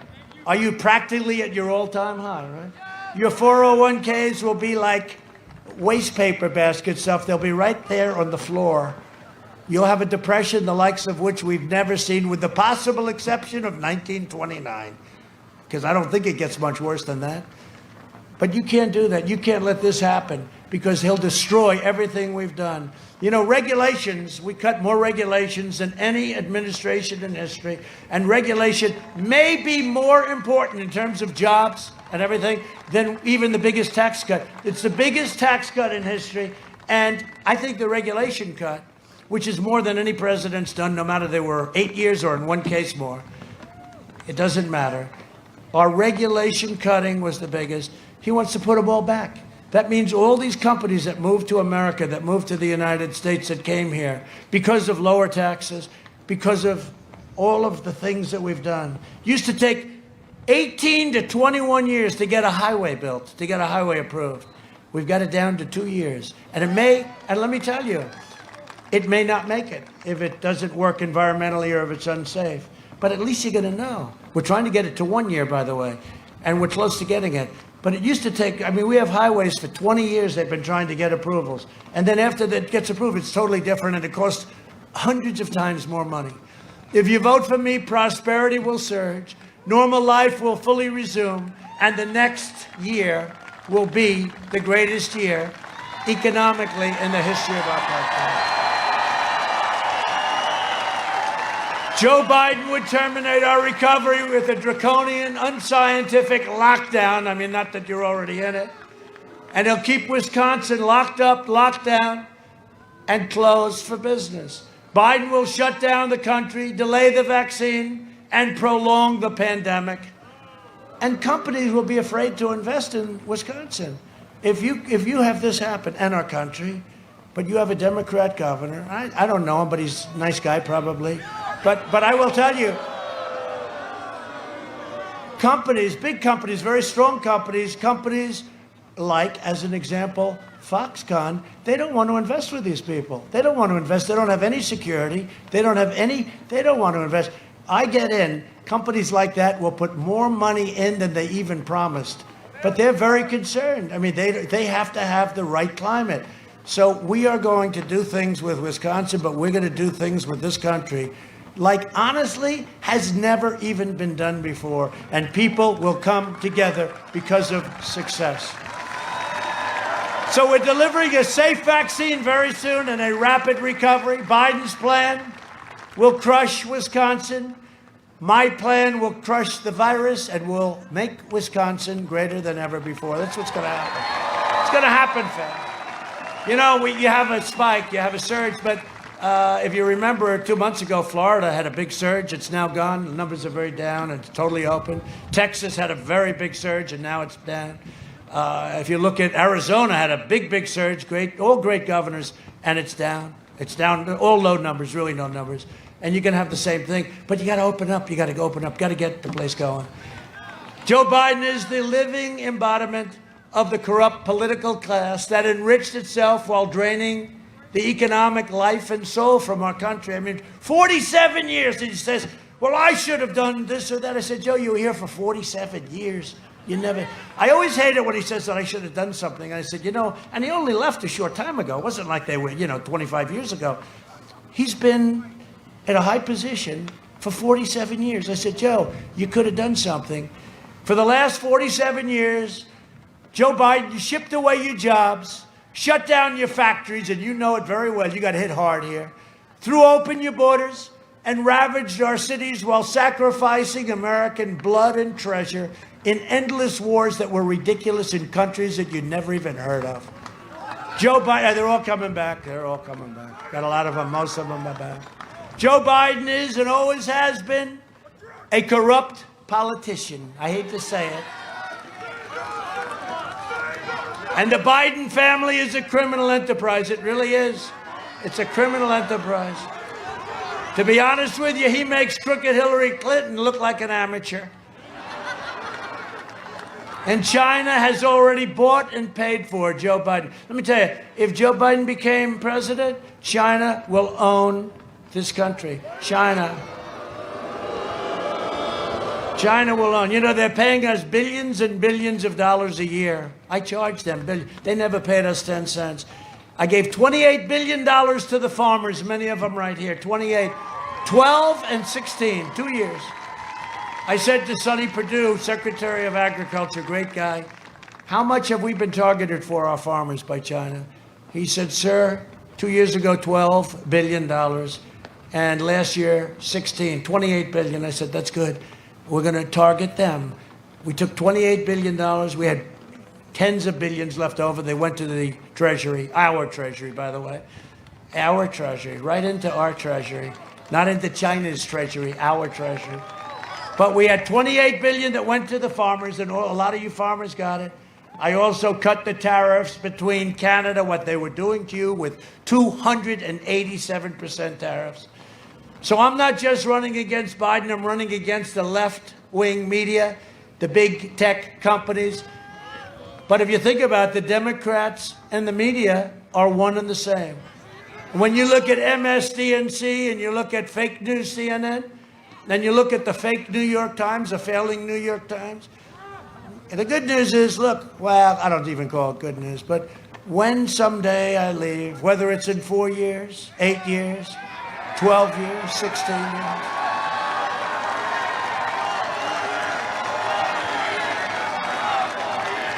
Are you practically at your all-time high, right? Your 401ks will be like waste paper basket stuff. They'll be right there on the floor. You'll have a depression the likes of which we've never seen, with the possible exception of 1929. Because I don't think it gets much worse than that. But you can't do that. You can't let this happen, because he'll destroy everything we've done. You know, regulations, we cut more regulations than any administration in history. And regulation may be more important in terms of jobs and everything than even the biggest tax cut. It's the biggest tax cut in history. And I think the regulation cut, which is more than any president's done, no matter they were 8 years or in one case more, it doesn't matter. Our regulation cutting was the biggest. He wants to put them all back. That means all these companies that moved to America, that moved to the United States, that came here because of lower taxes, because of all of the things that we've done. Used to take 18 to 21 years to get a highway built, to get a highway approved. We've got it down to 2 years. And let me tell you, it may not make it if it doesn't work environmentally or if it's unsafe. But at least you're going to know. We're trying to get it to 1 year, by the way, and we're close to getting it. But it used to take, we have highways for 20 years they've been trying to get approvals. And then after that gets approved, it's totally different and it costs hundreds of times more money. If you vote for me, prosperity will surge, normal life will fully resume, and the next year will be the greatest year economically in the history of our country. Joe Biden would terminate our recovery with a draconian, unscientific lockdown. Not that you're already in it. And he'll keep Wisconsin locked up, locked down, and closed for business. Biden will shut down the country, delay the vaccine, and prolong the pandemic. And companies will be afraid to invest in Wisconsin. If you have this happen in our country, but you have a Democrat governor, I don't know him, but he's a nice guy probably. But I will tell you, companies, big companies, very strong companies like, as an example, Foxconn, they don't want to invest with these people. They don't want to invest. They don't have any security. They don't want to invest. I get in. Companies like that will put more money in than they even promised. But they're very concerned. They have to have the right climate. So we are going to do things with Wisconsin, but we're going to do things with this country like, honestly, has never even been done before. And people will come together because of success. So we're delivering a safe vaccine very soon and a rapid recovery. Biden's plan will crush Wisconsin. My plan will crush the virus and will make Wisconsin greater than ever before. That's what's going to happen. It's going to happen, fam. You have a spike, you have a surge, but if you remember, 2 months ago, Florida had a big surge. It's now gone. The numbers are very down. It's totally open. Texas had a very big surge, and now it's down. If you look at Arizona, had a big surge. All great governors, and it's down. It's down. All low numbers, really no numbers. And you're going to have the same thing. But you got to open up. You got to open up. Got to get the place going. Joe Biden is the living embodiment of the corrupt political class that enriched itself while draining the economic life and soul from our country. 47 years. And he says, well, I should have done this or that. I said, Joe, you were here for 47 years. I always hate it when he says that I should have done something. And I said, and he only left a short time ago. It wasn't like they were, 25 years ago. He's been at a high position for 47 years. I said, Joe, you could have done something. For the last 47 years, Joe Biden, you shipped away your jobs, shut down your factories, and you know it very well. You got hit hard here. Threw open your borders and ravaged our cities while sacrificing American blood and treasure in endless wars that were ridiculous in countries that you'd never even heard of. Joe Biden, they're all coming back. They're all coming back. Got a lot of them. Most of them are back. Joe Biden is and always has been a corrupt politician. I hate to say it. And the Biden family is a criminal enterprise. It really is. It's a criminal enterprise. To be honest with you, he makes crooked Hillary Clinton look like an amateur. And China has already bought and paid for Joe Biden. Let me tell you, if Joe Biden became president, China will own this country. China will own. They're paying us billions and billions of dollars a year. I charge them billions. They never paid us 10 cents. I gave $28 billion to the farmers, many of them right here. 28, 12 and 16, 2 years. I said to Sonny Perdue, Secretary of Agriculture, great guy, how much have we been targeted for our farmers by China? He said, sir, 2 years ago, $12 billion. And last year, 28 billion. I said, that's good. We're going to target them. We took $28 billion. We had tens of billions left over. They went to the Treasury, our Treasury, by the way. Our Treasury, right into our Treasury. Not into China's Treasury, our Treasury. But we had $28 billion that went to the farmers, and a lot of you farmers got it. I also cut the tariffs between Canada, what they were doing to you, with 287% tariffs. So I'm not just running against Biden, I'm running against the left-wing media, the big tech companies. But if you think about it, the Democrats and the media are one and the same. When you look at MSDNC and you look at fake news CNN, then you look at the fake New York Times, the failing New York Times. And the good news is, look, well, I don't even call it good news, but when someday I leave, whether it's in 4 years, 8 years, 12 years, 16 years.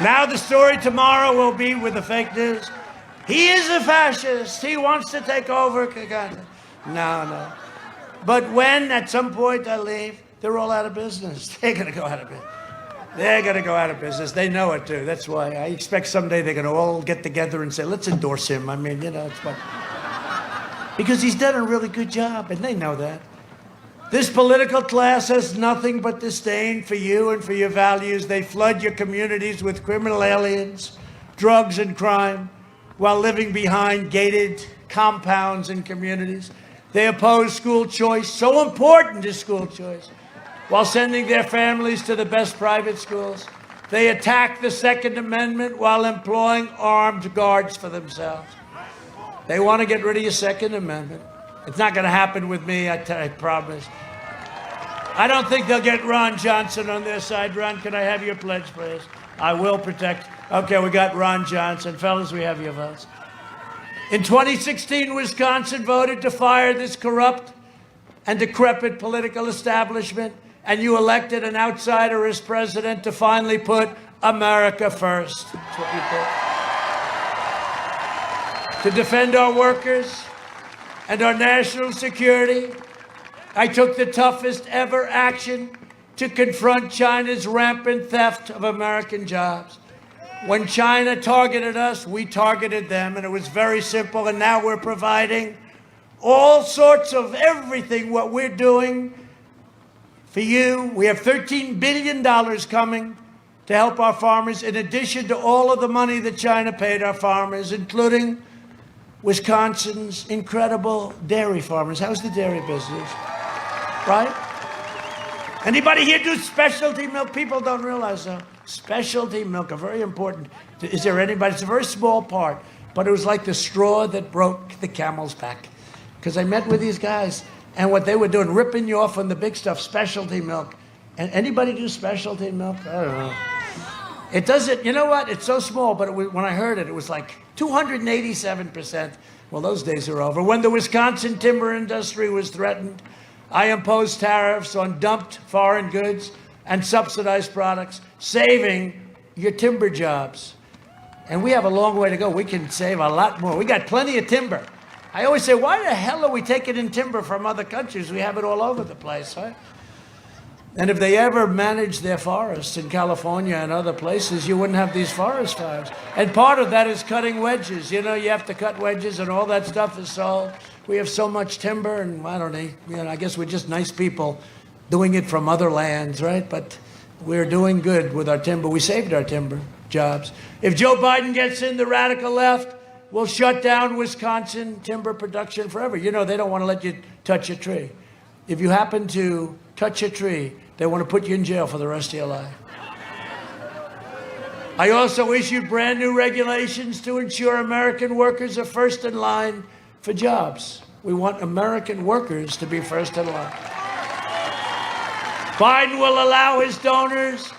Now the story tomorrow will be with the fake news. He is a fascist. He wants to take over. No. But when, at some point, I leave, they're all out of business. They're going to go out of business. They're going to go out of business. They know it, too. That's why I expect someday they're going to all get together and say, let's endorse him. I mean, it's fun. Because he's done a really good job, and they know that. This political class has nothing but disdain for you and for your values. They flood your communities with criminal aliens, drugs, and crime, while living behind gated compounds and communities. They oppose school choice, so important is school choice, while sending their families to the best private schools. They attack the Second Amendment while employing armed guards for themselves. They want to get rid of your Second Amendment. It's not going to happen with me, I promise. I don't think they'll get Ron Johnson on their side. Ron, can I have your pledge, please? I will protect. Okay, we got Ron Johnson. Fellas, we have your votes. In 2016, Wisconsin voted to fire this corrupt and decrepit political establishment, and you elected an outsider as president to finally put America first. That's what you did. To defend our workers and our national security, I took the toughest ever action to confront China's rampant theft of American jobs. When China targeted us, we targeted them, and it was very simple, and now we're providing all sorts of everything, what we're doing for you. We have $13 billion coming to help our farmers, in addition to all of the money that China paid our farmers, including Wisconsin's incredible dairy farmers. How's the dairy business? Right? Anybody here do specialty milk? People don't realize that. Specialty milk are very important. Is there anybody? It's a very small part, but it was like the straw that broke the camel's back. Because I met with these guys, and what they were doing, ripping you off on the big stuff, specialty milk. And anybody do specialty milk? I don't know. It doesn't, you know what? It's so small, but when I heard it, it was like 287%. Well, those days are over. When the Wisconsin timber industry was threatened, I imposed tariffs on dumped foreign goods and subsidized products, saving your timber jobs. And we have a long way to go. We can save a lot more. We got plenty of timber. I always say, why the hell are we taking in timber from other countries? We have it all over the place, right? And if they ever managed their forests in California and other places, you wouldn't have these forest fires. And part of that is cutting wedges. You know, you have to cut wedges, and all that stuff is sold. We have so much timber, and I don't know, I guess we're just nice people doing it from other lands, right? But we're doing good with our timber. We saved our timber jobs. If Joe Biden gets in, the radical left will shut down Wisconsin timber production forever. You know, they don't want to let you touch a tree. If you happen to touch a tree, they want to put you in jail for the rest of your life. I also issued brand new regulations to ensure American workers are first in line for jobs. We want American workers to be first in line. Biden will allow his donors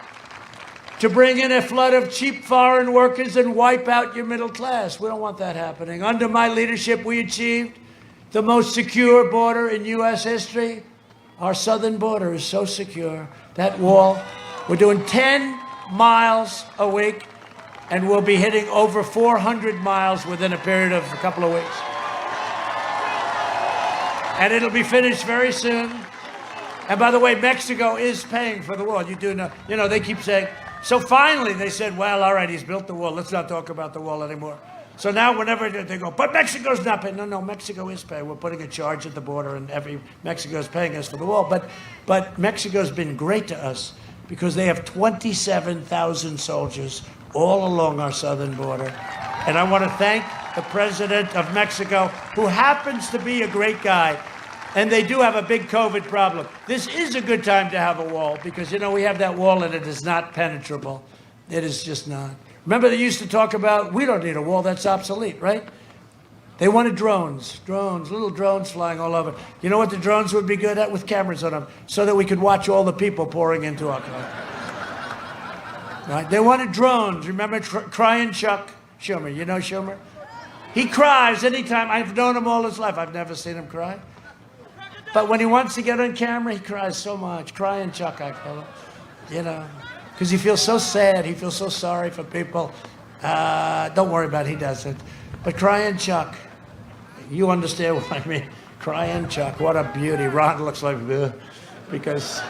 to bring in a flood of cheap foreign workers and wipe out your middle class. We don't want that happening. Under my leadership, we achieved the most secure border in U.S. history. Our southern border is so secure. That wall, we're doing 10 miles a week, and we'll be hitting over 400 miles within a period of a couple of weeks. And it'll be finished very soon. And by the way, Mexico is paying for the wall. You do know, they keep saying. So finally they said, well, all right, he's built the wall. Let's not talk about the wall anymore. So now whenever they go, but Mexico's not paying. No, Mexico is paying. We're putting a charge at the border, and Mexico's paying us for the wall. But Mexico's been great to us because they have 27,000 soldiers all along our southern border. And I want to thank the president of Mexico, who happens to be a great guy. And they do have a big COVID problem. This is a good time to have a wall because, you know, we have that wall and it is not penetrable. It is just not. Remember they used to talk about, we don't need a wall, that's obsolete, right? They wanted drones, little drones flying all over. You know what the drones would be good at? With cameras on them, so that we could watch all the people pouring into our country. Right? They wanted drones. Remember crying Chuck Schumer? You know Schumer? He cries anytime. I've known him all his life. I've never seen him cry. But when he wants to get on camera, he cries so much. Crying Chuck, I call him. You know, because he feels so sad. He feels so sorry for people. Don't worry about it. He doesn't. But crying Chuck, you understand what I mean. Crying Chuck, what a beauty. Ron looks like, because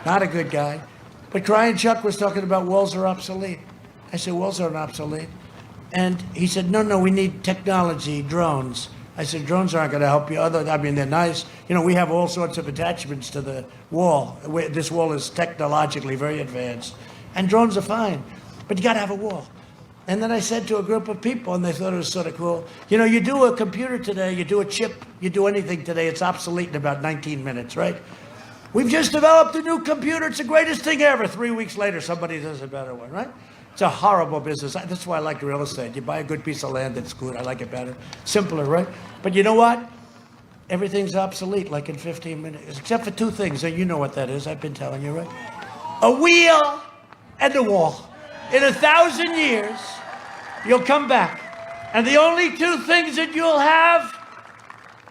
not a good guy. But crying Chuck was talking about walls are obsolete. I said, walls aren't obsolete. And he said, no, we need technology, drones. I said, drones aren't going to help you. I mean, they're nice. You know, we have all sorts of attachments to the wall. This wall is technologically very advanced. And drones are fine. But you got to have a wall. And then I said to a group of people, and they thought it was sort of cool, you know, you do a computer today, you do a chip, you do anything today, it's obsolete in about 19 minutes, right? We've just developed a new computer. It's the greatest thing ever. 3 weeks later, somebody does a better one, right? It's a horrible business. That's why I like real estate. You buy a good piece of land, it's good. I like it better. Simpler, right? But you know what? Everything's obsolete like in 15 minutes, except for two things. And you know what that is. I've been telling you, right? A wheel and a wall. In 1,000 years, you'll come back. And the only two things that you'll have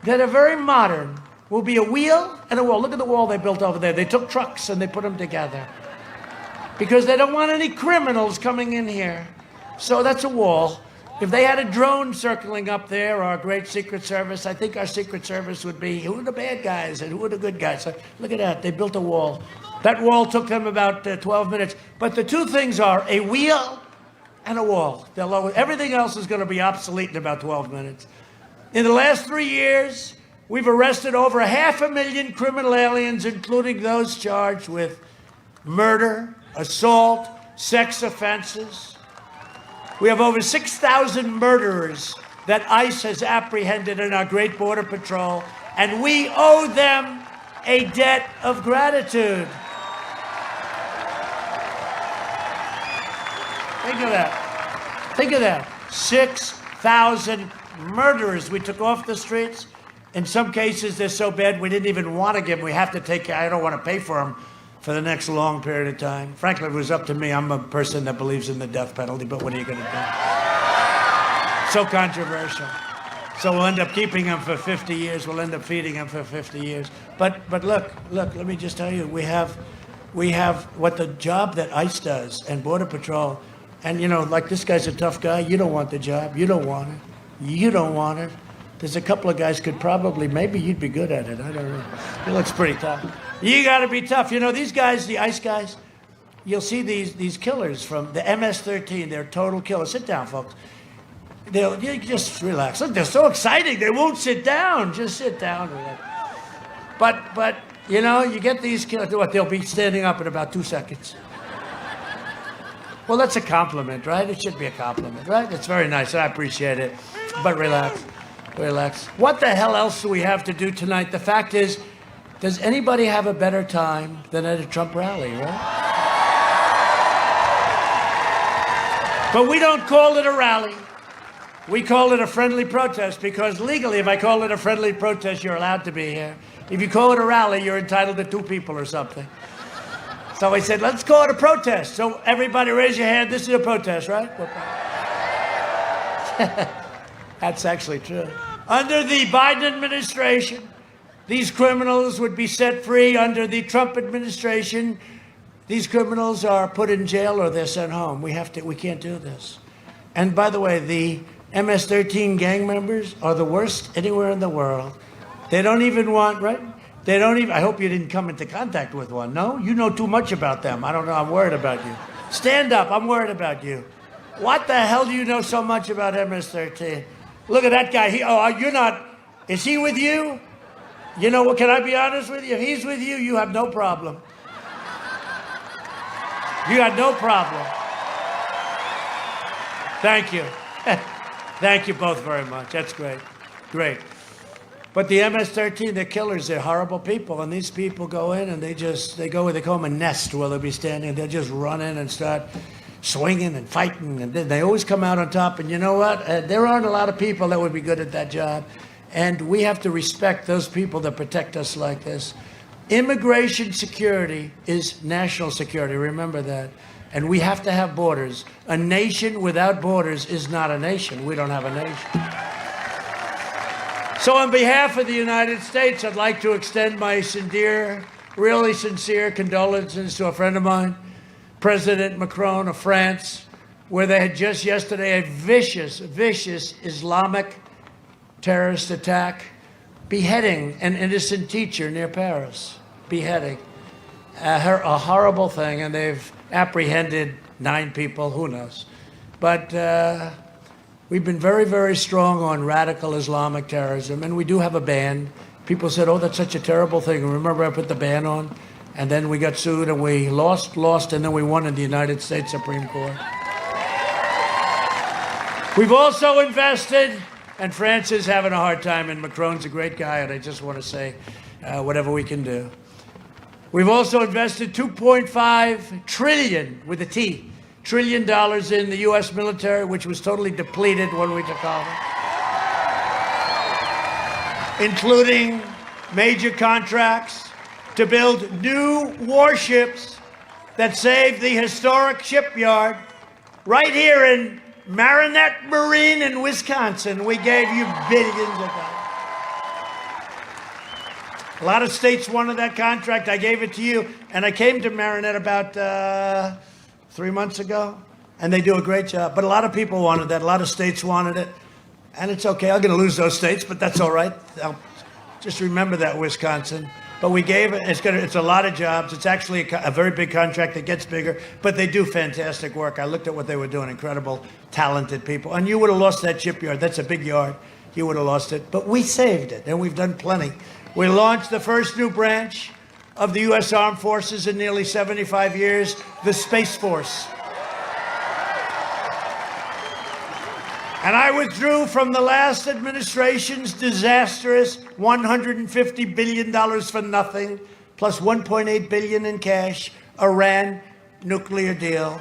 that are very modern will be a wheel and a wall. Look at the wall they built over there. They took trucks and they put them together because they don't want any criminals coming in here. So that's a wall. If they had a drone circling up there, or our great Secret Service, I think our Secret Service would be, who are the bad guys and who are the good guys? So look at that. They built a wall. That wall took them about 12 minutes. But the two things are a wheel and a wall. Everything else is going to be obsolete in about 12 minutes. In the last 3 years, we've arrested over 500,000 criminal aliens, including those charged with murder, assault, sex offenses. We have over 6,000 murderers that ICE has apprehended in our great Border Patrol, and we owe them a debt of gratitude. Think of that. Think of that. 6,000 murderers we took off the streets. In some cases, they're so bad we didn't even want to give them. We have to take care. I don't want to pay for them for the next long period of time. Frankly, if it was up to me, I'm a person that believes in the death penalty, but what are you going to do? So controversial. So we'll end up keeping them for 50 years. We'll end up feeding them for 50 years. But look, let me just tell you, we have what the job that ICE does and Border Patrol, and you know, like this guy's a tough guy. You don't want the job. You don't want it. You don't want it. There's a couple of guys could probably, maybe you'd be good at it. I don't know. He looks pretty tough. You got to be tough. You know, these guys, the ICE guys, you'll see these killers from the MS-13. They're total killers. Sit down, folks. You just relax. Look, they're so exciting. They won't sit down. Just sit down. But you know, you get these killers. What? They'll be standing up in about 2 seconds. Well, that's a compliment, right? It should be a compliment, right? It's very nice. I appreciate it. But relax. Relax. What the hell else do we have to do tonight? The fact is, does anybody have a better time than at a Trump rally, right? But we don't call it a rally. We call it a friendly protest because legally, if I call it a friendly protest, you're allowed to be here. If you call it a rally, you're entitled to 2 people or something. So I said, let's call it a protest. So everybody raise your hand. This is a protest, right? That's actually true. Under the Biden administration, these criminals would be set free. Under the Trump administration, these criminals are put in jail or they're sent home. We can't do this. And by the way, the MS-13 gang members are the worst anywhere in the world. They don't even want, right? They don't even, I hope you didn't come into contact with one. No? You know too much about them. I don't know. I'm worried about you. Stand up. I'm worried about you. What the hell do you know so much about MS-13? Look at that guy. You're not. Is he with you? You know what? Can I be honest with you? If he's with you, you have no problem. You got no problem. Thank you. Thank you both very much. That's great. Great. But the MS-13, they're killers. They're horrible people. And these people go in and they go where they call them a nest where they'll be standing. They'll just run in and start swinging and fighting. And they always come out on top. And you know what? There aren't a lot of people that would be good at that job. And we have to respect those people that protect us like this. Immigration security is national security. Remember that. And we have to have borders. A nation without borders is not a nation. We don't have a nation. So on behalf of the United States, I'd like to extend my really sincere condolences to a friend of mine, President Macron of France, where they had just yesterday a vicious Islamic terrorist attack, beheading an innocent teacher near Paris. Beheading. A horrible thing, and they've apprehended 9 people, who knows. But we've been very, very strong on radical Islamic terrorism, and we do have a ban. People said, oh, that's such a terrible thing. Remember I put the ban on? And then we got sued, and we lost, and then we won in the United States Supreme Court. We've also invested, and France is having a hard time, and Macron's a great guy, and I just want to say whatever we can do. We've also invested $2.5 trillion, with a T, $trillion in the U.S. military, which was totally depleted when we took over, including major contracts to build new warships that saved the historic shipyard right here in Marinette Marine in Wisconsin. We gave you billions of dollars. A lot of states wanted that contract. I gave it to you. And I came to Marinette about 3 months ago, and they do a great job. But a lot of people wanted that. A lot of states wanted it. And it's okay. I'm going to lose those states, but that's all right. Just remember that, Wisconsin. But we gave it. It's a lot of jobs. It's actually a very big contract that gets bigger. But they do fantastic work. I looked at what they were doing. Incredible, talented people. And you would have lost that shipyard. That's a big yard. You would have lost it. But we saved it, and we've done plenty. We launched the first new branch of the U.S. Armed Forces in nearly 75 years, the Space Force. And I withdrew from the last administration's disastrous $150 billion for nothing, plus $1.8 billion in cash, Iran nuclear deal.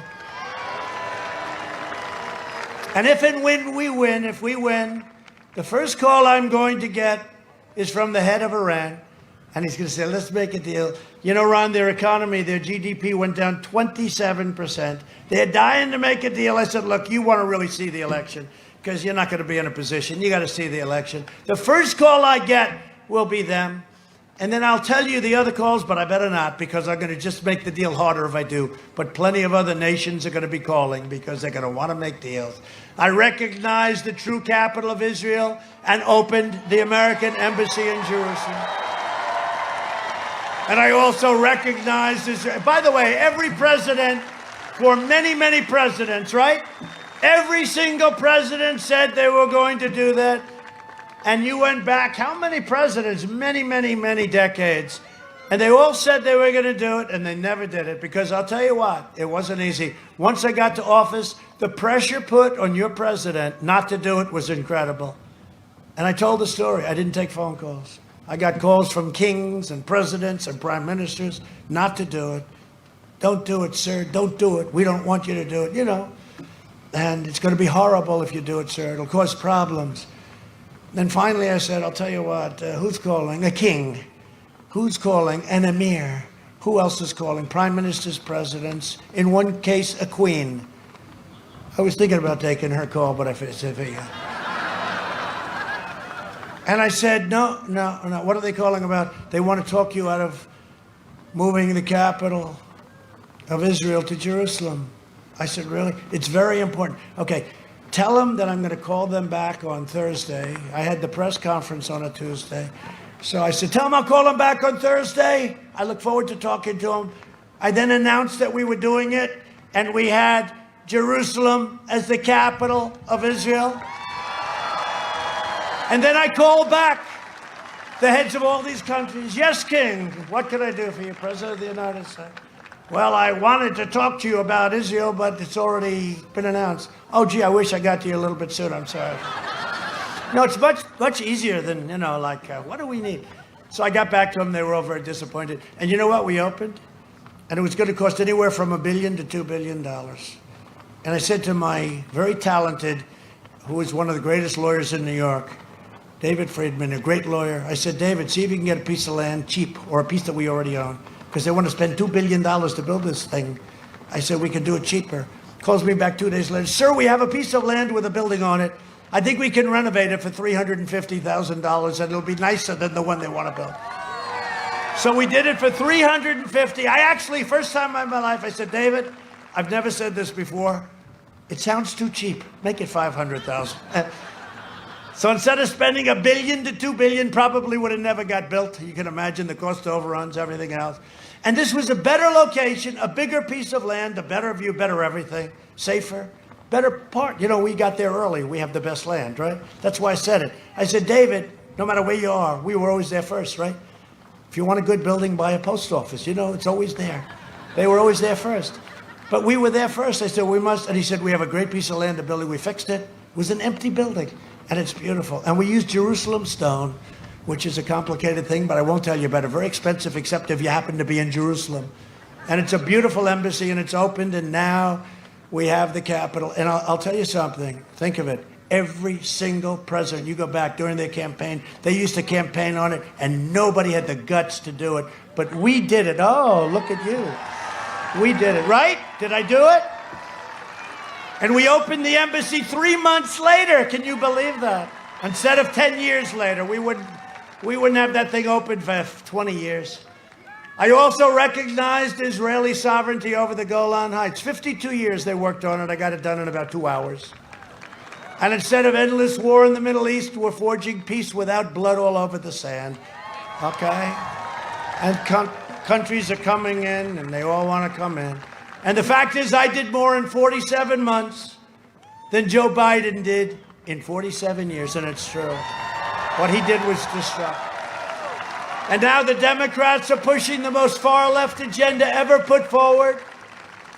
And if and when we win, the first call I'm going to get is from the head of Iran, and he's going to say, let's make a deal. You know, Ron, their economy, their GDP went down 27%. They're dying to make a deal. I said, look, you want to really see the election, because you're not going to be in a position. You got to see the election. The first call I get will be them, and then I'll tell you the other calls, but I better not, because I'm going to just make the deal harder if I do. But plenty of other nations are going to be calling, because they're going to want to make deals. I recognized the true capital of Israel and opened the American embassy in Jerusalem. And I also recognized Israel. By the way, every president, for many, many presidents, right? Every single president said they were going to do that. And you went back, how many presidents? Many, many, many decades. And they all said they were going to do it, and they never did it. Because I'll tell you what, it wasn't easy. Once I got to office, the pressure put on your president not to do it was incredible. And I told the story. I didn't take phone calls. I got calls from kings and presidents and prime ministers not to do it. Don't do it, sir. Don't do it. We don't want you to do it, you know. And it's going to be horrible if you do it, sir. It'll cause problems. Then finally I said, I'll tell you what, who's calling? A king. Who's calling? An emir. Who else is calling? Prime ministers, presidents. In one case, a queen. I was thinking about taking her call, but I said, and I said, no. What are they calling about? They want to talk you out of moving the capital of Israel to Jerusalem. I said, really? It's very important. Okay, tell them that I'm going to call them back on Thursday. I had the press conference on a Tuesday. So I said, tell them I'll call them back on Thursday. I look forward to talking to them. I then announced that we were doing it, and we had Jerusalem as the capital of Israel. And then I called back the heads of all these countries. Yes, King, what can I do for you, President of the United States? Well, I wanted to talk to you about Israel, but it's already been announced. Oh, gee, I wish I got to you a little bit sooner. I'm sorry. No, it's much easier than, what do we need? So I got back to them. They were all very disappointed. And you know what? We opened, and it was going to cost anywhere from $1 billion to $2 billion. And I said to my very talented, who is one of the greatest lawyers in New York, David Friedman, a great lawyer, I said, David, see if you can get a piece of land cheap, or a piece that we already own, because they want to spend $2 billion to build this thing. I said, we can do it cheaper. Calls me back 2 days later, sir, we have a piece of land with a building on it. I think we can renovate it for $350,000, and it'll be nicer than the one they want to build. So we did it for $350,000. I actually, first time in my life, I said, David, I've never said this before. It sounds too cheap. Make it $500,000. So instead of spending $1 billion to $2 billion, probably would have never got built. You can imagine the cost overruns, everything else. And this was a better location, a bigger piece of land, a better view, better everything, safer, better part. You know, we got there early. We have the best land, right? That's why I said it. I said, David, no matter where you are, we were always there first, right? If you want a good building, buy a post office. You know, it's always there. They were always there first. But we were there first. I said, we must. And he said, we have a great piece of land, a building. We fixed it. It was an empty building. And it's beautiful. And we use Jerusalem stone, which is a complicated thing, but I won't tell you about it. Very expensive, except if you happen to be in Jerusalem. And it's a beautiful embassy, and it's opened, and now we have the capital. And I'll tell you something. Think of it. Every single president, you go back during their campaign, they used to campaign on it, and nobody had the guts to do it. But we did it. Oh, look at you. We did it, right? Did I do it? And we opened the embassy 3 months later. Can you believe that? Instead of 10 years later, we wouldn't have that thing open for 20 years. I also recognized Israeli sovereignty over the Golan Heights. 52 years they worked on it. I got it done in about 2 hours. And instead of endless war in the Middle East, we're forging peace without blood all over the sand. Okay? And countries are coming in, and they all want to come in. And the fact is, I did more in 47 months than Joe Biden did in 47 years, and it's true. What he did was destructive. And now the Democrats are pushing the most far-left agenda ever put forward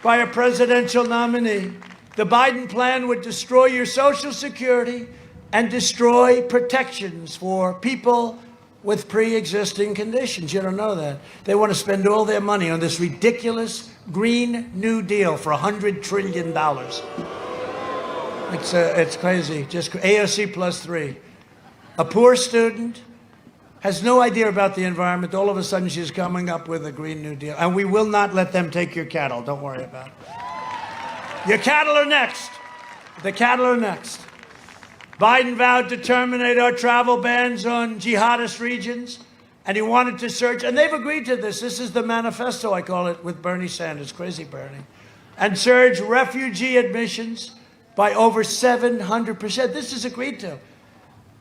by a presidential nominee. The Biden plan would destroy your Social Security and destroy protections for people with pre-existing conditions. You don't know that. They want to spend all their money on this ridiculous Green New Deal for $100 trillion. It's crazy. Just AOC plus 3. A poor student has no idea about the environment. All of a sudden, she's coming up with a Green New Deal. And we will not let them take your cattle. Don't worry about it. Your cattle are next. The cattle are next. Biden vowed to terminate our travel bans on jihadist regions, and he wanted to surge, and they've agreed to this. This is the manifesto, I call it, with Bernie Sanders, crazy Bernie, and surge refugee admissions by over 700%. This is agreed to.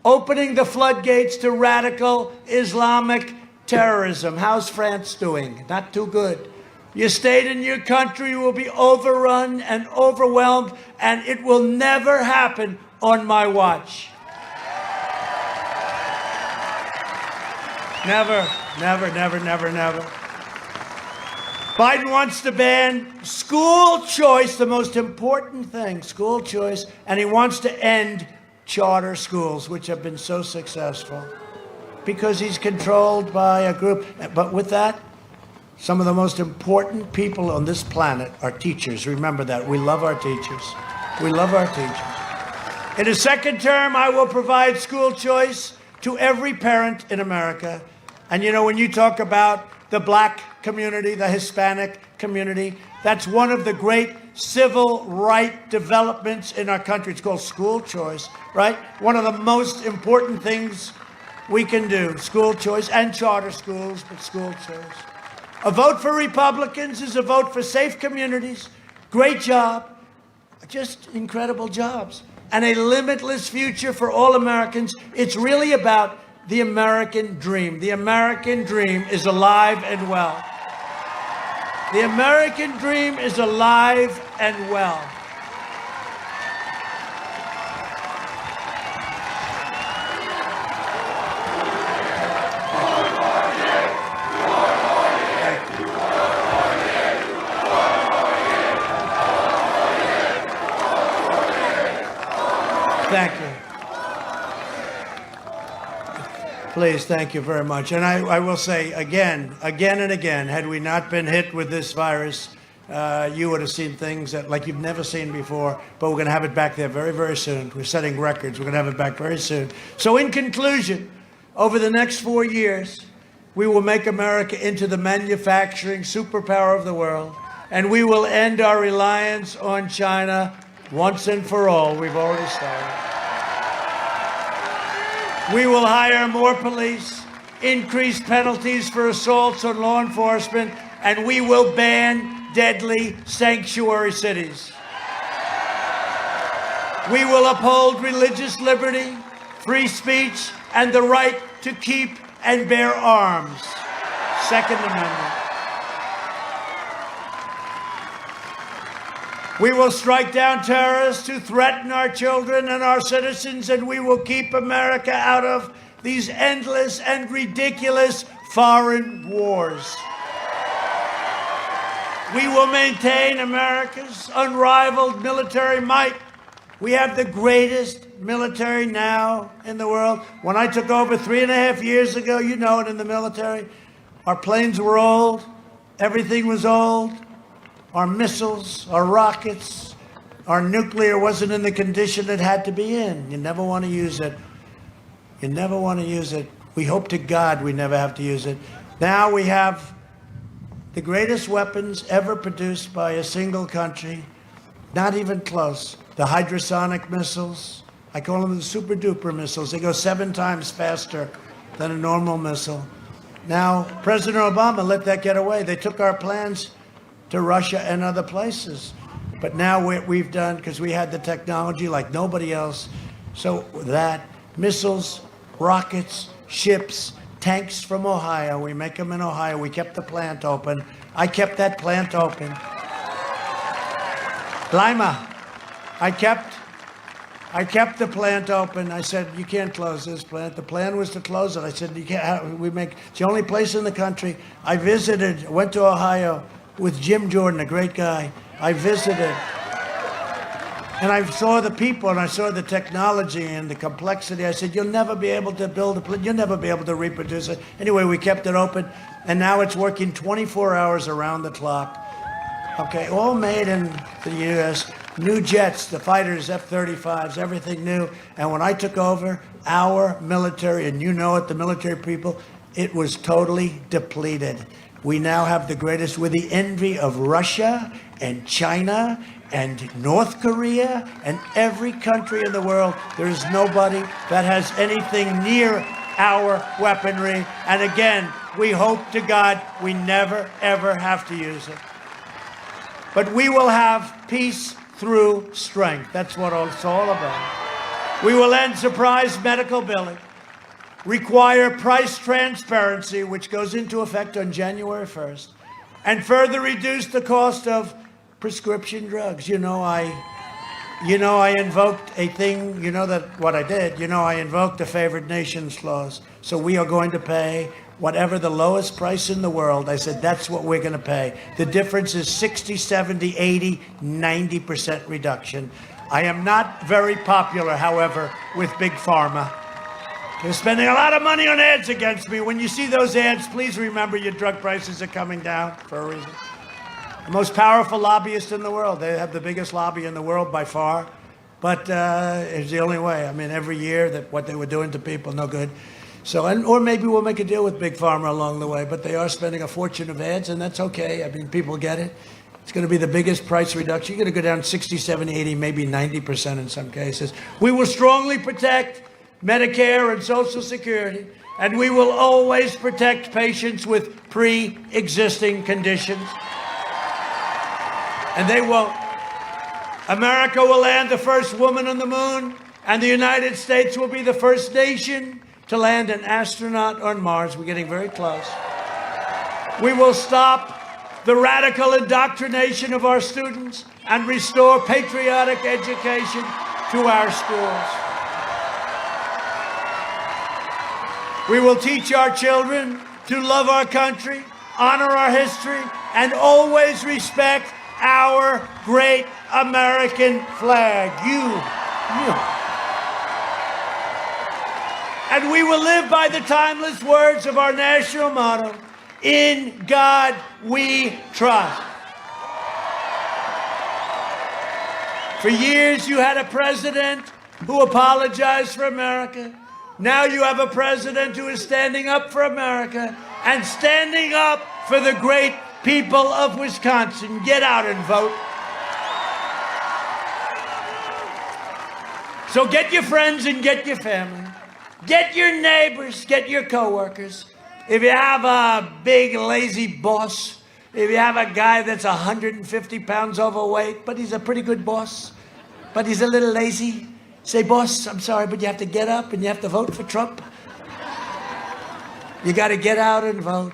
Opening the floodgates to radical Islamic terrorism. How's France doing? Not too good. Your state and your country will be overrun and overwhelmed, and it will never happen on my watch. Never, never, never, never, never. Biden wants to ban school choice, the most important thing, school choice, and he wants to end charter schools, which have been so successful, because he's controlled by a group. But with that, some of the most important people on this planet are teachers. Remember that. We love our teachers. We love our teachers. In his second term, I will provide school choice to every parent in America. And you know, when you talk about the black community, the Hispanic community, that's one of the great civil right developments in our country. It's called school choice, right? One of the most important things we can do, school choice, and charter schools, but school choice. A vote for Republicans is a vote for safe communities, great job, just incredible jobs, and a limitless future for all Americans. It's really about the American dream. The American dream is alive and well. The American dream is alive and well. Please, thank you very much. And I will say again and again, had we not been hit with this virus, you would have seen things that like you've never seen before, but we're going to have it back there very, very soon. We're setting records. We're going to have it back very soon. So in conclusion, over the next 4 years, we will make America into the manufacturing superpower of the world, and we will end our reliance on China once and for all. We've already started. We will hire more police, increase penalties for assaults on law enforcement, and we will ban deadly sanctuary cities. We will uphold religious liberty, free speech, and the right to keep and bear arms. Second Amendment. We will strike down terrorists who threaten our children and our citizens, and we will keep America out of these endless and ridiculous foreign wars. We will maintain America's unrivaled military might. We have the greatest military now in the world. When I took over 3.5 years ago, you know it, in the military, our planes were old, everything was old, our missiles, our rockets, our nuclear wasn't in the condition it had to be in. You never want to use it. You never want to use it. We hope to God we never have to use it. Now we have the greatest weapons ever produced by a single country, not even close. The hypersonic missiles, I call them the super duper missiles. They go 7 times faster than a normal missile. Now, President Obama let that get away. They took our plans to Russia and other places. But now what we've done, because we had the technology like nobody else, so that missiles, rockets, ships, tanks from Ohio, we make them in Ohio. We kept the plant open. I kept that plant open. Lima, I kept the plant open. I said, you can't close this plant. The plan was to close it. I said, you can't. It's the only place in the country. I went to Ohio with Jim Jordan, a great guy. I visited. And I saw the people, and I saw the technology and the complexity. I said, you'll never be able to build a plant. You'll never be able to reproduce it. Anyway, we kept it open, and now it's working 24 hours around the clock. Okay, all made in the U.S. New jets, the fighters, F-35s, everything new. And when I took over, our military, and you know it, the military people, it was totally depleted. We now have the greatest. We're the envy of Russia and China and North Korea and every country in the world. There is nobody that has anything near our weaponry. And again, we hope to God we never, ever have to use it. But we will have peace through strength. That's what it's all about. We will end surprise medical billing, require price transparency, which goes into effect on January 1st, and further reduce the cost of prescription drugs. I invoked a thing, what I did, I invoked the favored nations clause. So we are going to pay whatever the lowest price in the world. I said, that's what we're going to pay. The difference is 60, 70, 80, 90% reduction. I am not very popular, however, with Big Pharma. They're spending a lot of money on ads against me. When you see those ads, please remember your drug prices are coming down for a reason. The most powerful lobbyist in the world. They have the biggest lobby in the world by far. But it's the only way. I mean, every year that what they were doing to people, no good. So, or maybe we'll make a deal with Big Pharma along the way. But they are spending a fortune of ads, and that's okay. I mean, people get it. It's going to be the biggest price reduction. You're going to go down 60, 70, 80, maybe 90% in some cases. We will strongly protect Medicare and Social Security, and we will always protect patients with pre-existing conditions. And they won't. America will land the first woman on the moon, and the United States will be the first nation to land an astronaut on Mars. We're getting very close. We will stop the radical indoctrination of our students and restore patriotic education to our schools. We will teach our children to love our country, honor our history, and always respect our great American flag. And we will live by the timeless words of our national motto, in God we trust. For years you had a president who apologized for America. Now you have a president who is standing up for America and standing up for the great people of Wisconsin. Get out and vote. So get your friends and get your family. Get your neighbors, get your coworkers. If you have a big, lazy boss, if you have a guy that's 150 pounds overweight, but he's a pretty good boss, but he's a little lazy, say, boss, I'm sorry, but you have to get up and you have to vote for Trump. You got to get out and vote.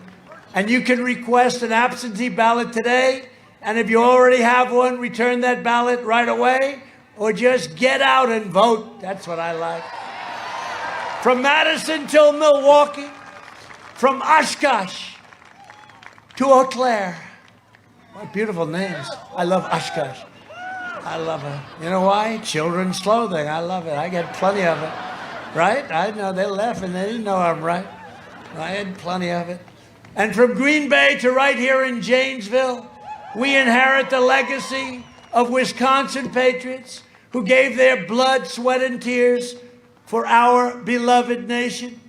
And you can request an absentee ballot today. And if you already have one, return that ballot right away. Or just get out and vote. That's what I like. From Madison till Milwaukee. From Oshkosh to Eau Claire. What beautiful names. I love Oshkosh. I love it. You know why? Children's clothing. I love it. I get plenty of it. Right? I know they're laughing. They didn't know I'm right. I had plenty of it. And from Green Bay to right here in Janesville, we inherit the legacy of Wisconsin patriots who gave their blood, sweat, and tears for our beloved nation.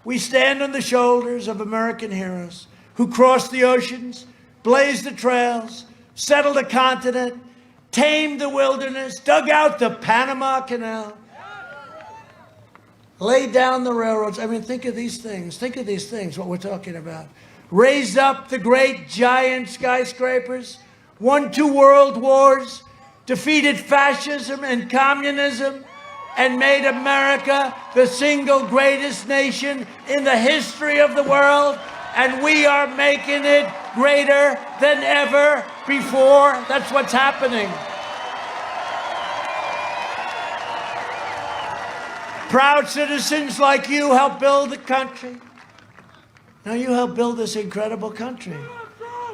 We stand on the shoulders of American heroes who crossed the oceans, blazed the trails, settled a continent, tamed the wilderness, dug out the Panama Canal, laid down the railroads. I mean, think of these things. Think of these things, what we're talking about. Raised up the great giant skyscrapers, won 2 world wars, defeated fascism and communism, and made America the single greatest nation in the history of the world. And we are making it greater than ever before. That's what's happening. Proud citizens like you help build the country. Now you help build this incredible country.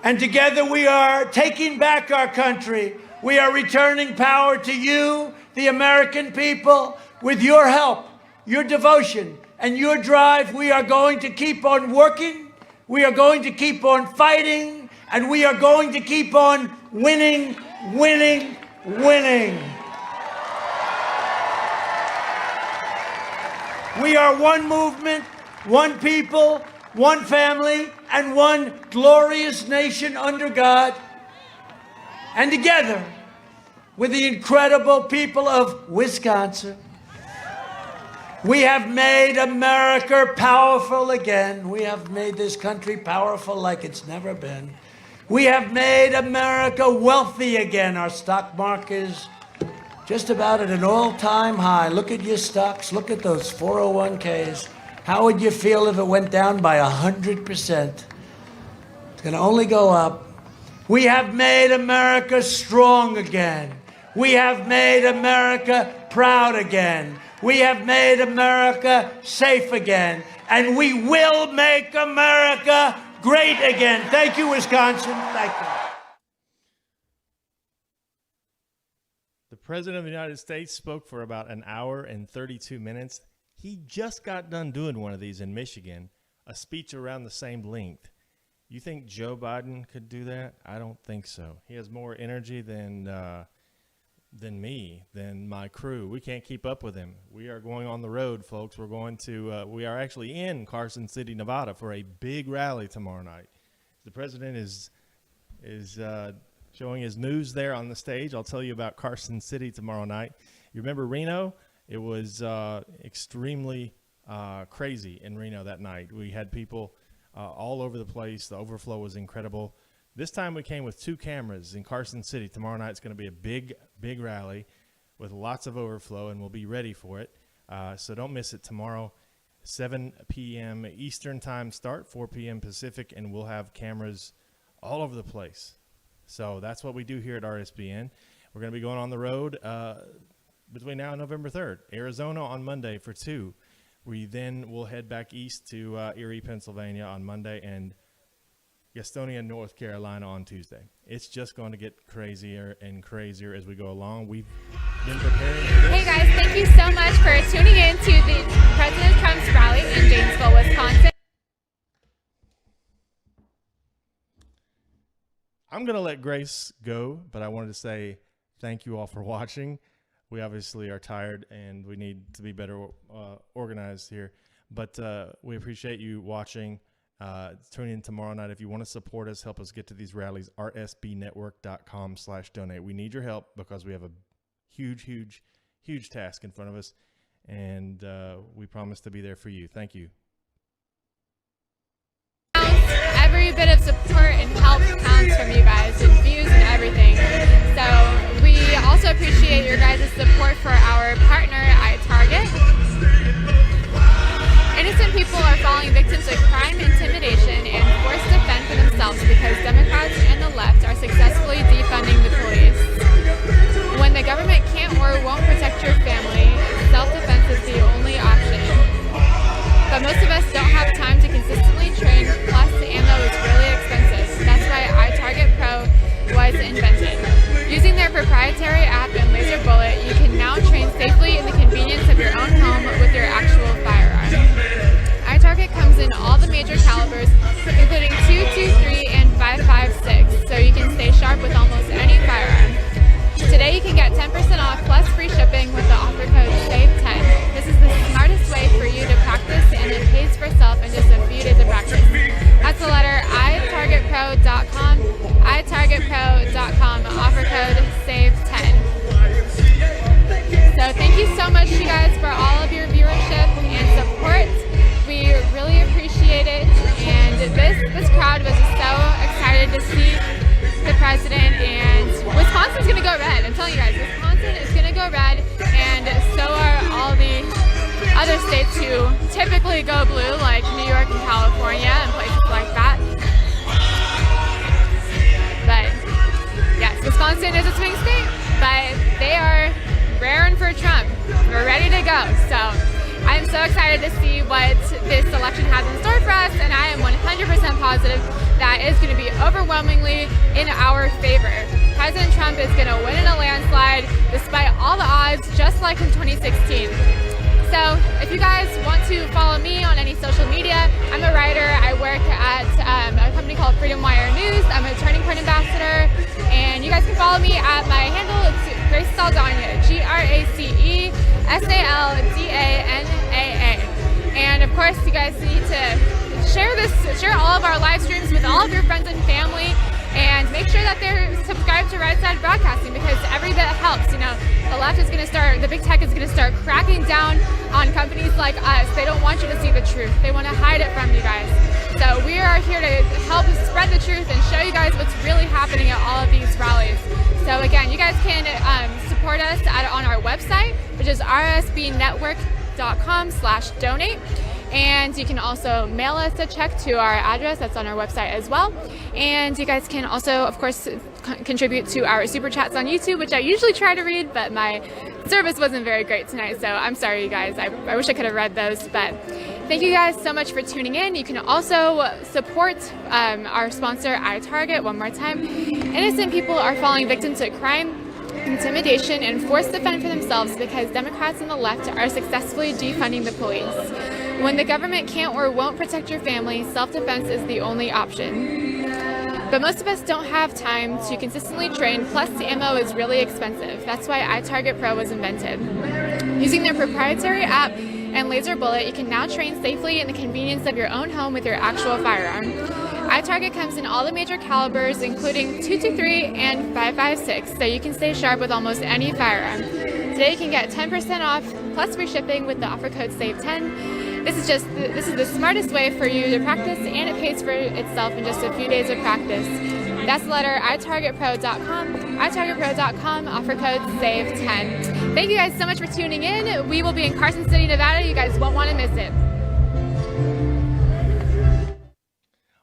And together we are taking back our country. We are returning power to you, the American people. With your help, your devotion, and your drive, we are going to keep on working. We are going to keep on fighting. And we are going to keep on winning, winning, winning. We are one movement, one people, one family, and one glorious nation under God. And together, with the incredible people of Wisconsin, we have made America powerful again. We have made this country powerful like it's never been. We have made America wealthy again. Our stock market is just about at an all-time high. Look at your stocks. Look at those 401ks. How would you feel if it went down by 100%? It's going to only go up. We have made America strong again. We have made America proud again. We have made America safe again. And we will make America great again. Thank you, Wisconsin. Thank you. The President of the United States spoke for about an hour and 32 minutes. He just got done doing one of these in Michigan, a speech around the same length. You think Joe Biden could do that? I don't think so. He has more energy than me, than my crew. We can't keep up with him. We are going on the road, folks. We're going to, we are actually in Carson City, Nevada for a big rally tomorrow night. The president is showing his news there on the stage. I'll tell you about Carson City tomorrow night. You remember Reno? It was extremely crazy in Reno that night. We had people all over the place. The overflow was incredible. This time we came with 2 cameras in Carson City. Tomorrow night it's going to be a big, big rally with lots of overflow, and we'll be ready for it. So don't miss it tomorrow, 7 p.m. Eastern time start, 4 p.m. Pacific, and we'll have cameras all over the place. So that's what we do here at RSBN. We're going to be going on the road between now and November 3rd. Arizona on Monday for 2. We then will head back east to Erie, Pennsylvania on Monday, and Gastonia, North Carolina on Tuesday. It's just going to get crazier and crazier as we go along. We've been preparing for this. Hey guys, thank you so much for tuning in to the President Trump's rally. I'm going to let Grace go, but I wanted to say thank you all for watching. We obviously are tired and we need to be better organized here, but we appreciate you watching. Tune in tomorrow night. If you want to support us, help us get to these rallies, rsbnetwork.com/donate. We need your help because we have a huge task in front of us, and we promise to be there for you. Thank you. Every bit of support and help counts from you guys, and views and everything. So we also appreciate your guys' support for our partner, iTarget. Innocent people are falling victim to crime, intimidation, and forced to fend for themselves because Democrats and the left are successfully defunding the police. When the government can't or won't protect your family, self-defense is the only option. But most of us don't have time to consistently train, plus the ammo is really expensive. That's why iTarget Pro was invented. Using their proprietary app and laser bullet, you can now train safely in the convenience of your own home with your actual firearm. iTarget comes in all the major calibers, including 223 and 5.56, so you can stay sharp with almost any firearm. Today you can get 10% off plus free shipping with the offer code SAVE10. This is the smartest way for you to practice, and it pays for itself in just a few days of practice. That's the letter itargetpro.com, itargetpro.com, offer code SAVE10. So thank you so much, you guys, for all of your viewership and support. We really appreciate it, and this crowd was so excited to see the president, and Wisconsin's going to go red. I'm telling you guys, Wisconsin is going to go red, and so are all the other states who typically go blue, like New York and California and places like that. But yes, Wisconsin is a swing state, but they are raring for Trump. We're ready to go. So I'm so excited to see what this election has in store for us, and I am 100% positive that is going to be overwhelmingly in our favor. President Trump is going to win in a landslide despite all the odds, just like in 2016. So if you guys want to follow me on any social media, I'm a writer. I work at a company called Freedom Wire News. I'm a Turning Point ambassador, and you guys can follow me at my handle. It's Grace Saldana, GraceSaldanaa. And of course, you guys need to share all of our live streams with all of your friends and family, and make sure that they're subscribed to Right Side Broadcasting, because every bit helps. You know, the left is going to start, the big tech is going to start cracking down on companies like us. They don't want you to see the truth. They want to hide it from you guys. So we are here to help spread the truth and show you guys what's really happening at all of these rallies. So again, you guys can support us on our website, which is rsbnetwork.com/donate. And you can also mail us a check to our address that's on our website as well. And you guys can also, of course, contribute to our super chats on YouTube, which I usually try to read, but my service wasn't very great tonight, so I'm sorry, you guys. I wish I could have read those, but thank you guys so much for tuning in. You can also support our sponsor, iTarget, one more time. Innocent people are falling victim to crime, intimidation, and forced to fend for themselves because Democrats and the left are successfully defunding the police. When the government can't or won't protect your family, self-defense is the only option. But most of us don't have time to consistently train, plus the ammo is really expensive. That's why iTarget Pro was invented. Using their proprietary app and laser bullet, you can now train safely in the convenience of your own home with your actual firearm. iTarget comes in all the major calibers, including 223 and 5.56, so you can stay sharp with almost any firearm. Today you can get 10% off plus free shipping with the offer code SAVE10. This is the smartest way for you to practice, and it pays for itself in just a few days of practice. That's the letter itargetpro.com, itargetpro.com, offer code SAVE10. Thank you guys so much for tuning in. We will be in Carson City, Nevada. You guys won't want to miss it.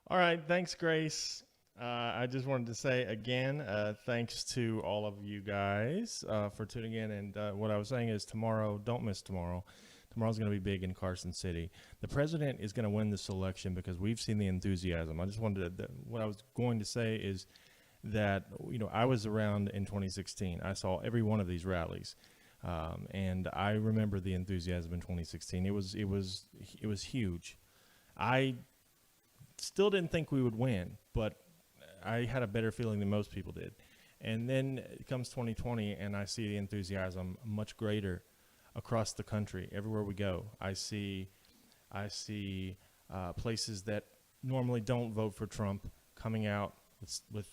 All right, thanks, Grace. I just wanted to say again, thanks to all of you guys for tuning in. And what I was saying is tomorrow, don't miss tomorrow. Tomorrow's going to be big in Carson City. The president is going to win this election because we've seen the enthusiasm. I just wanted to, what I was going to say is that, you know, I was around in 2016. I saw every one of these rallies. And I remember the enthusiasm in 2016. It was huge. I still didn't think we would win, but I had a better feeling than most people did. And then it comes 2020, and I see the enthusiasm much greater across the country. Everywhere we go, I see places that normally don't vote for Trump coming out with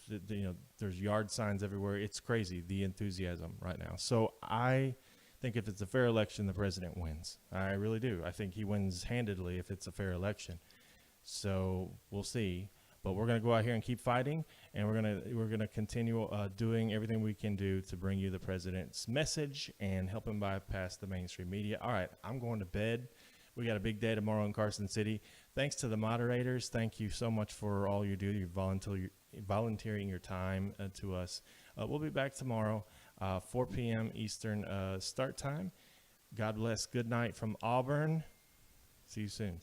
there's yard signs everywhere. It's crazy, the enthusiasm right now. So I think if it's a fair election, the president wins. I really do. I think he wins handedly if it's a fair election. So we'll see. But we're going to go out here and keep fighting, and we're gonna continue doing everything we can do to bring you the president's message and help him bypass the mainstream media. All right, I'm going to bed. We got a big day tomorrow in Carson City. Thanks to the moderators. Thank you so much for all you do. You're volunteering your time to us. We'll be back tomorrow, 4 p.m. Eastern start time. God bless. Good night from Auburn. See you soon.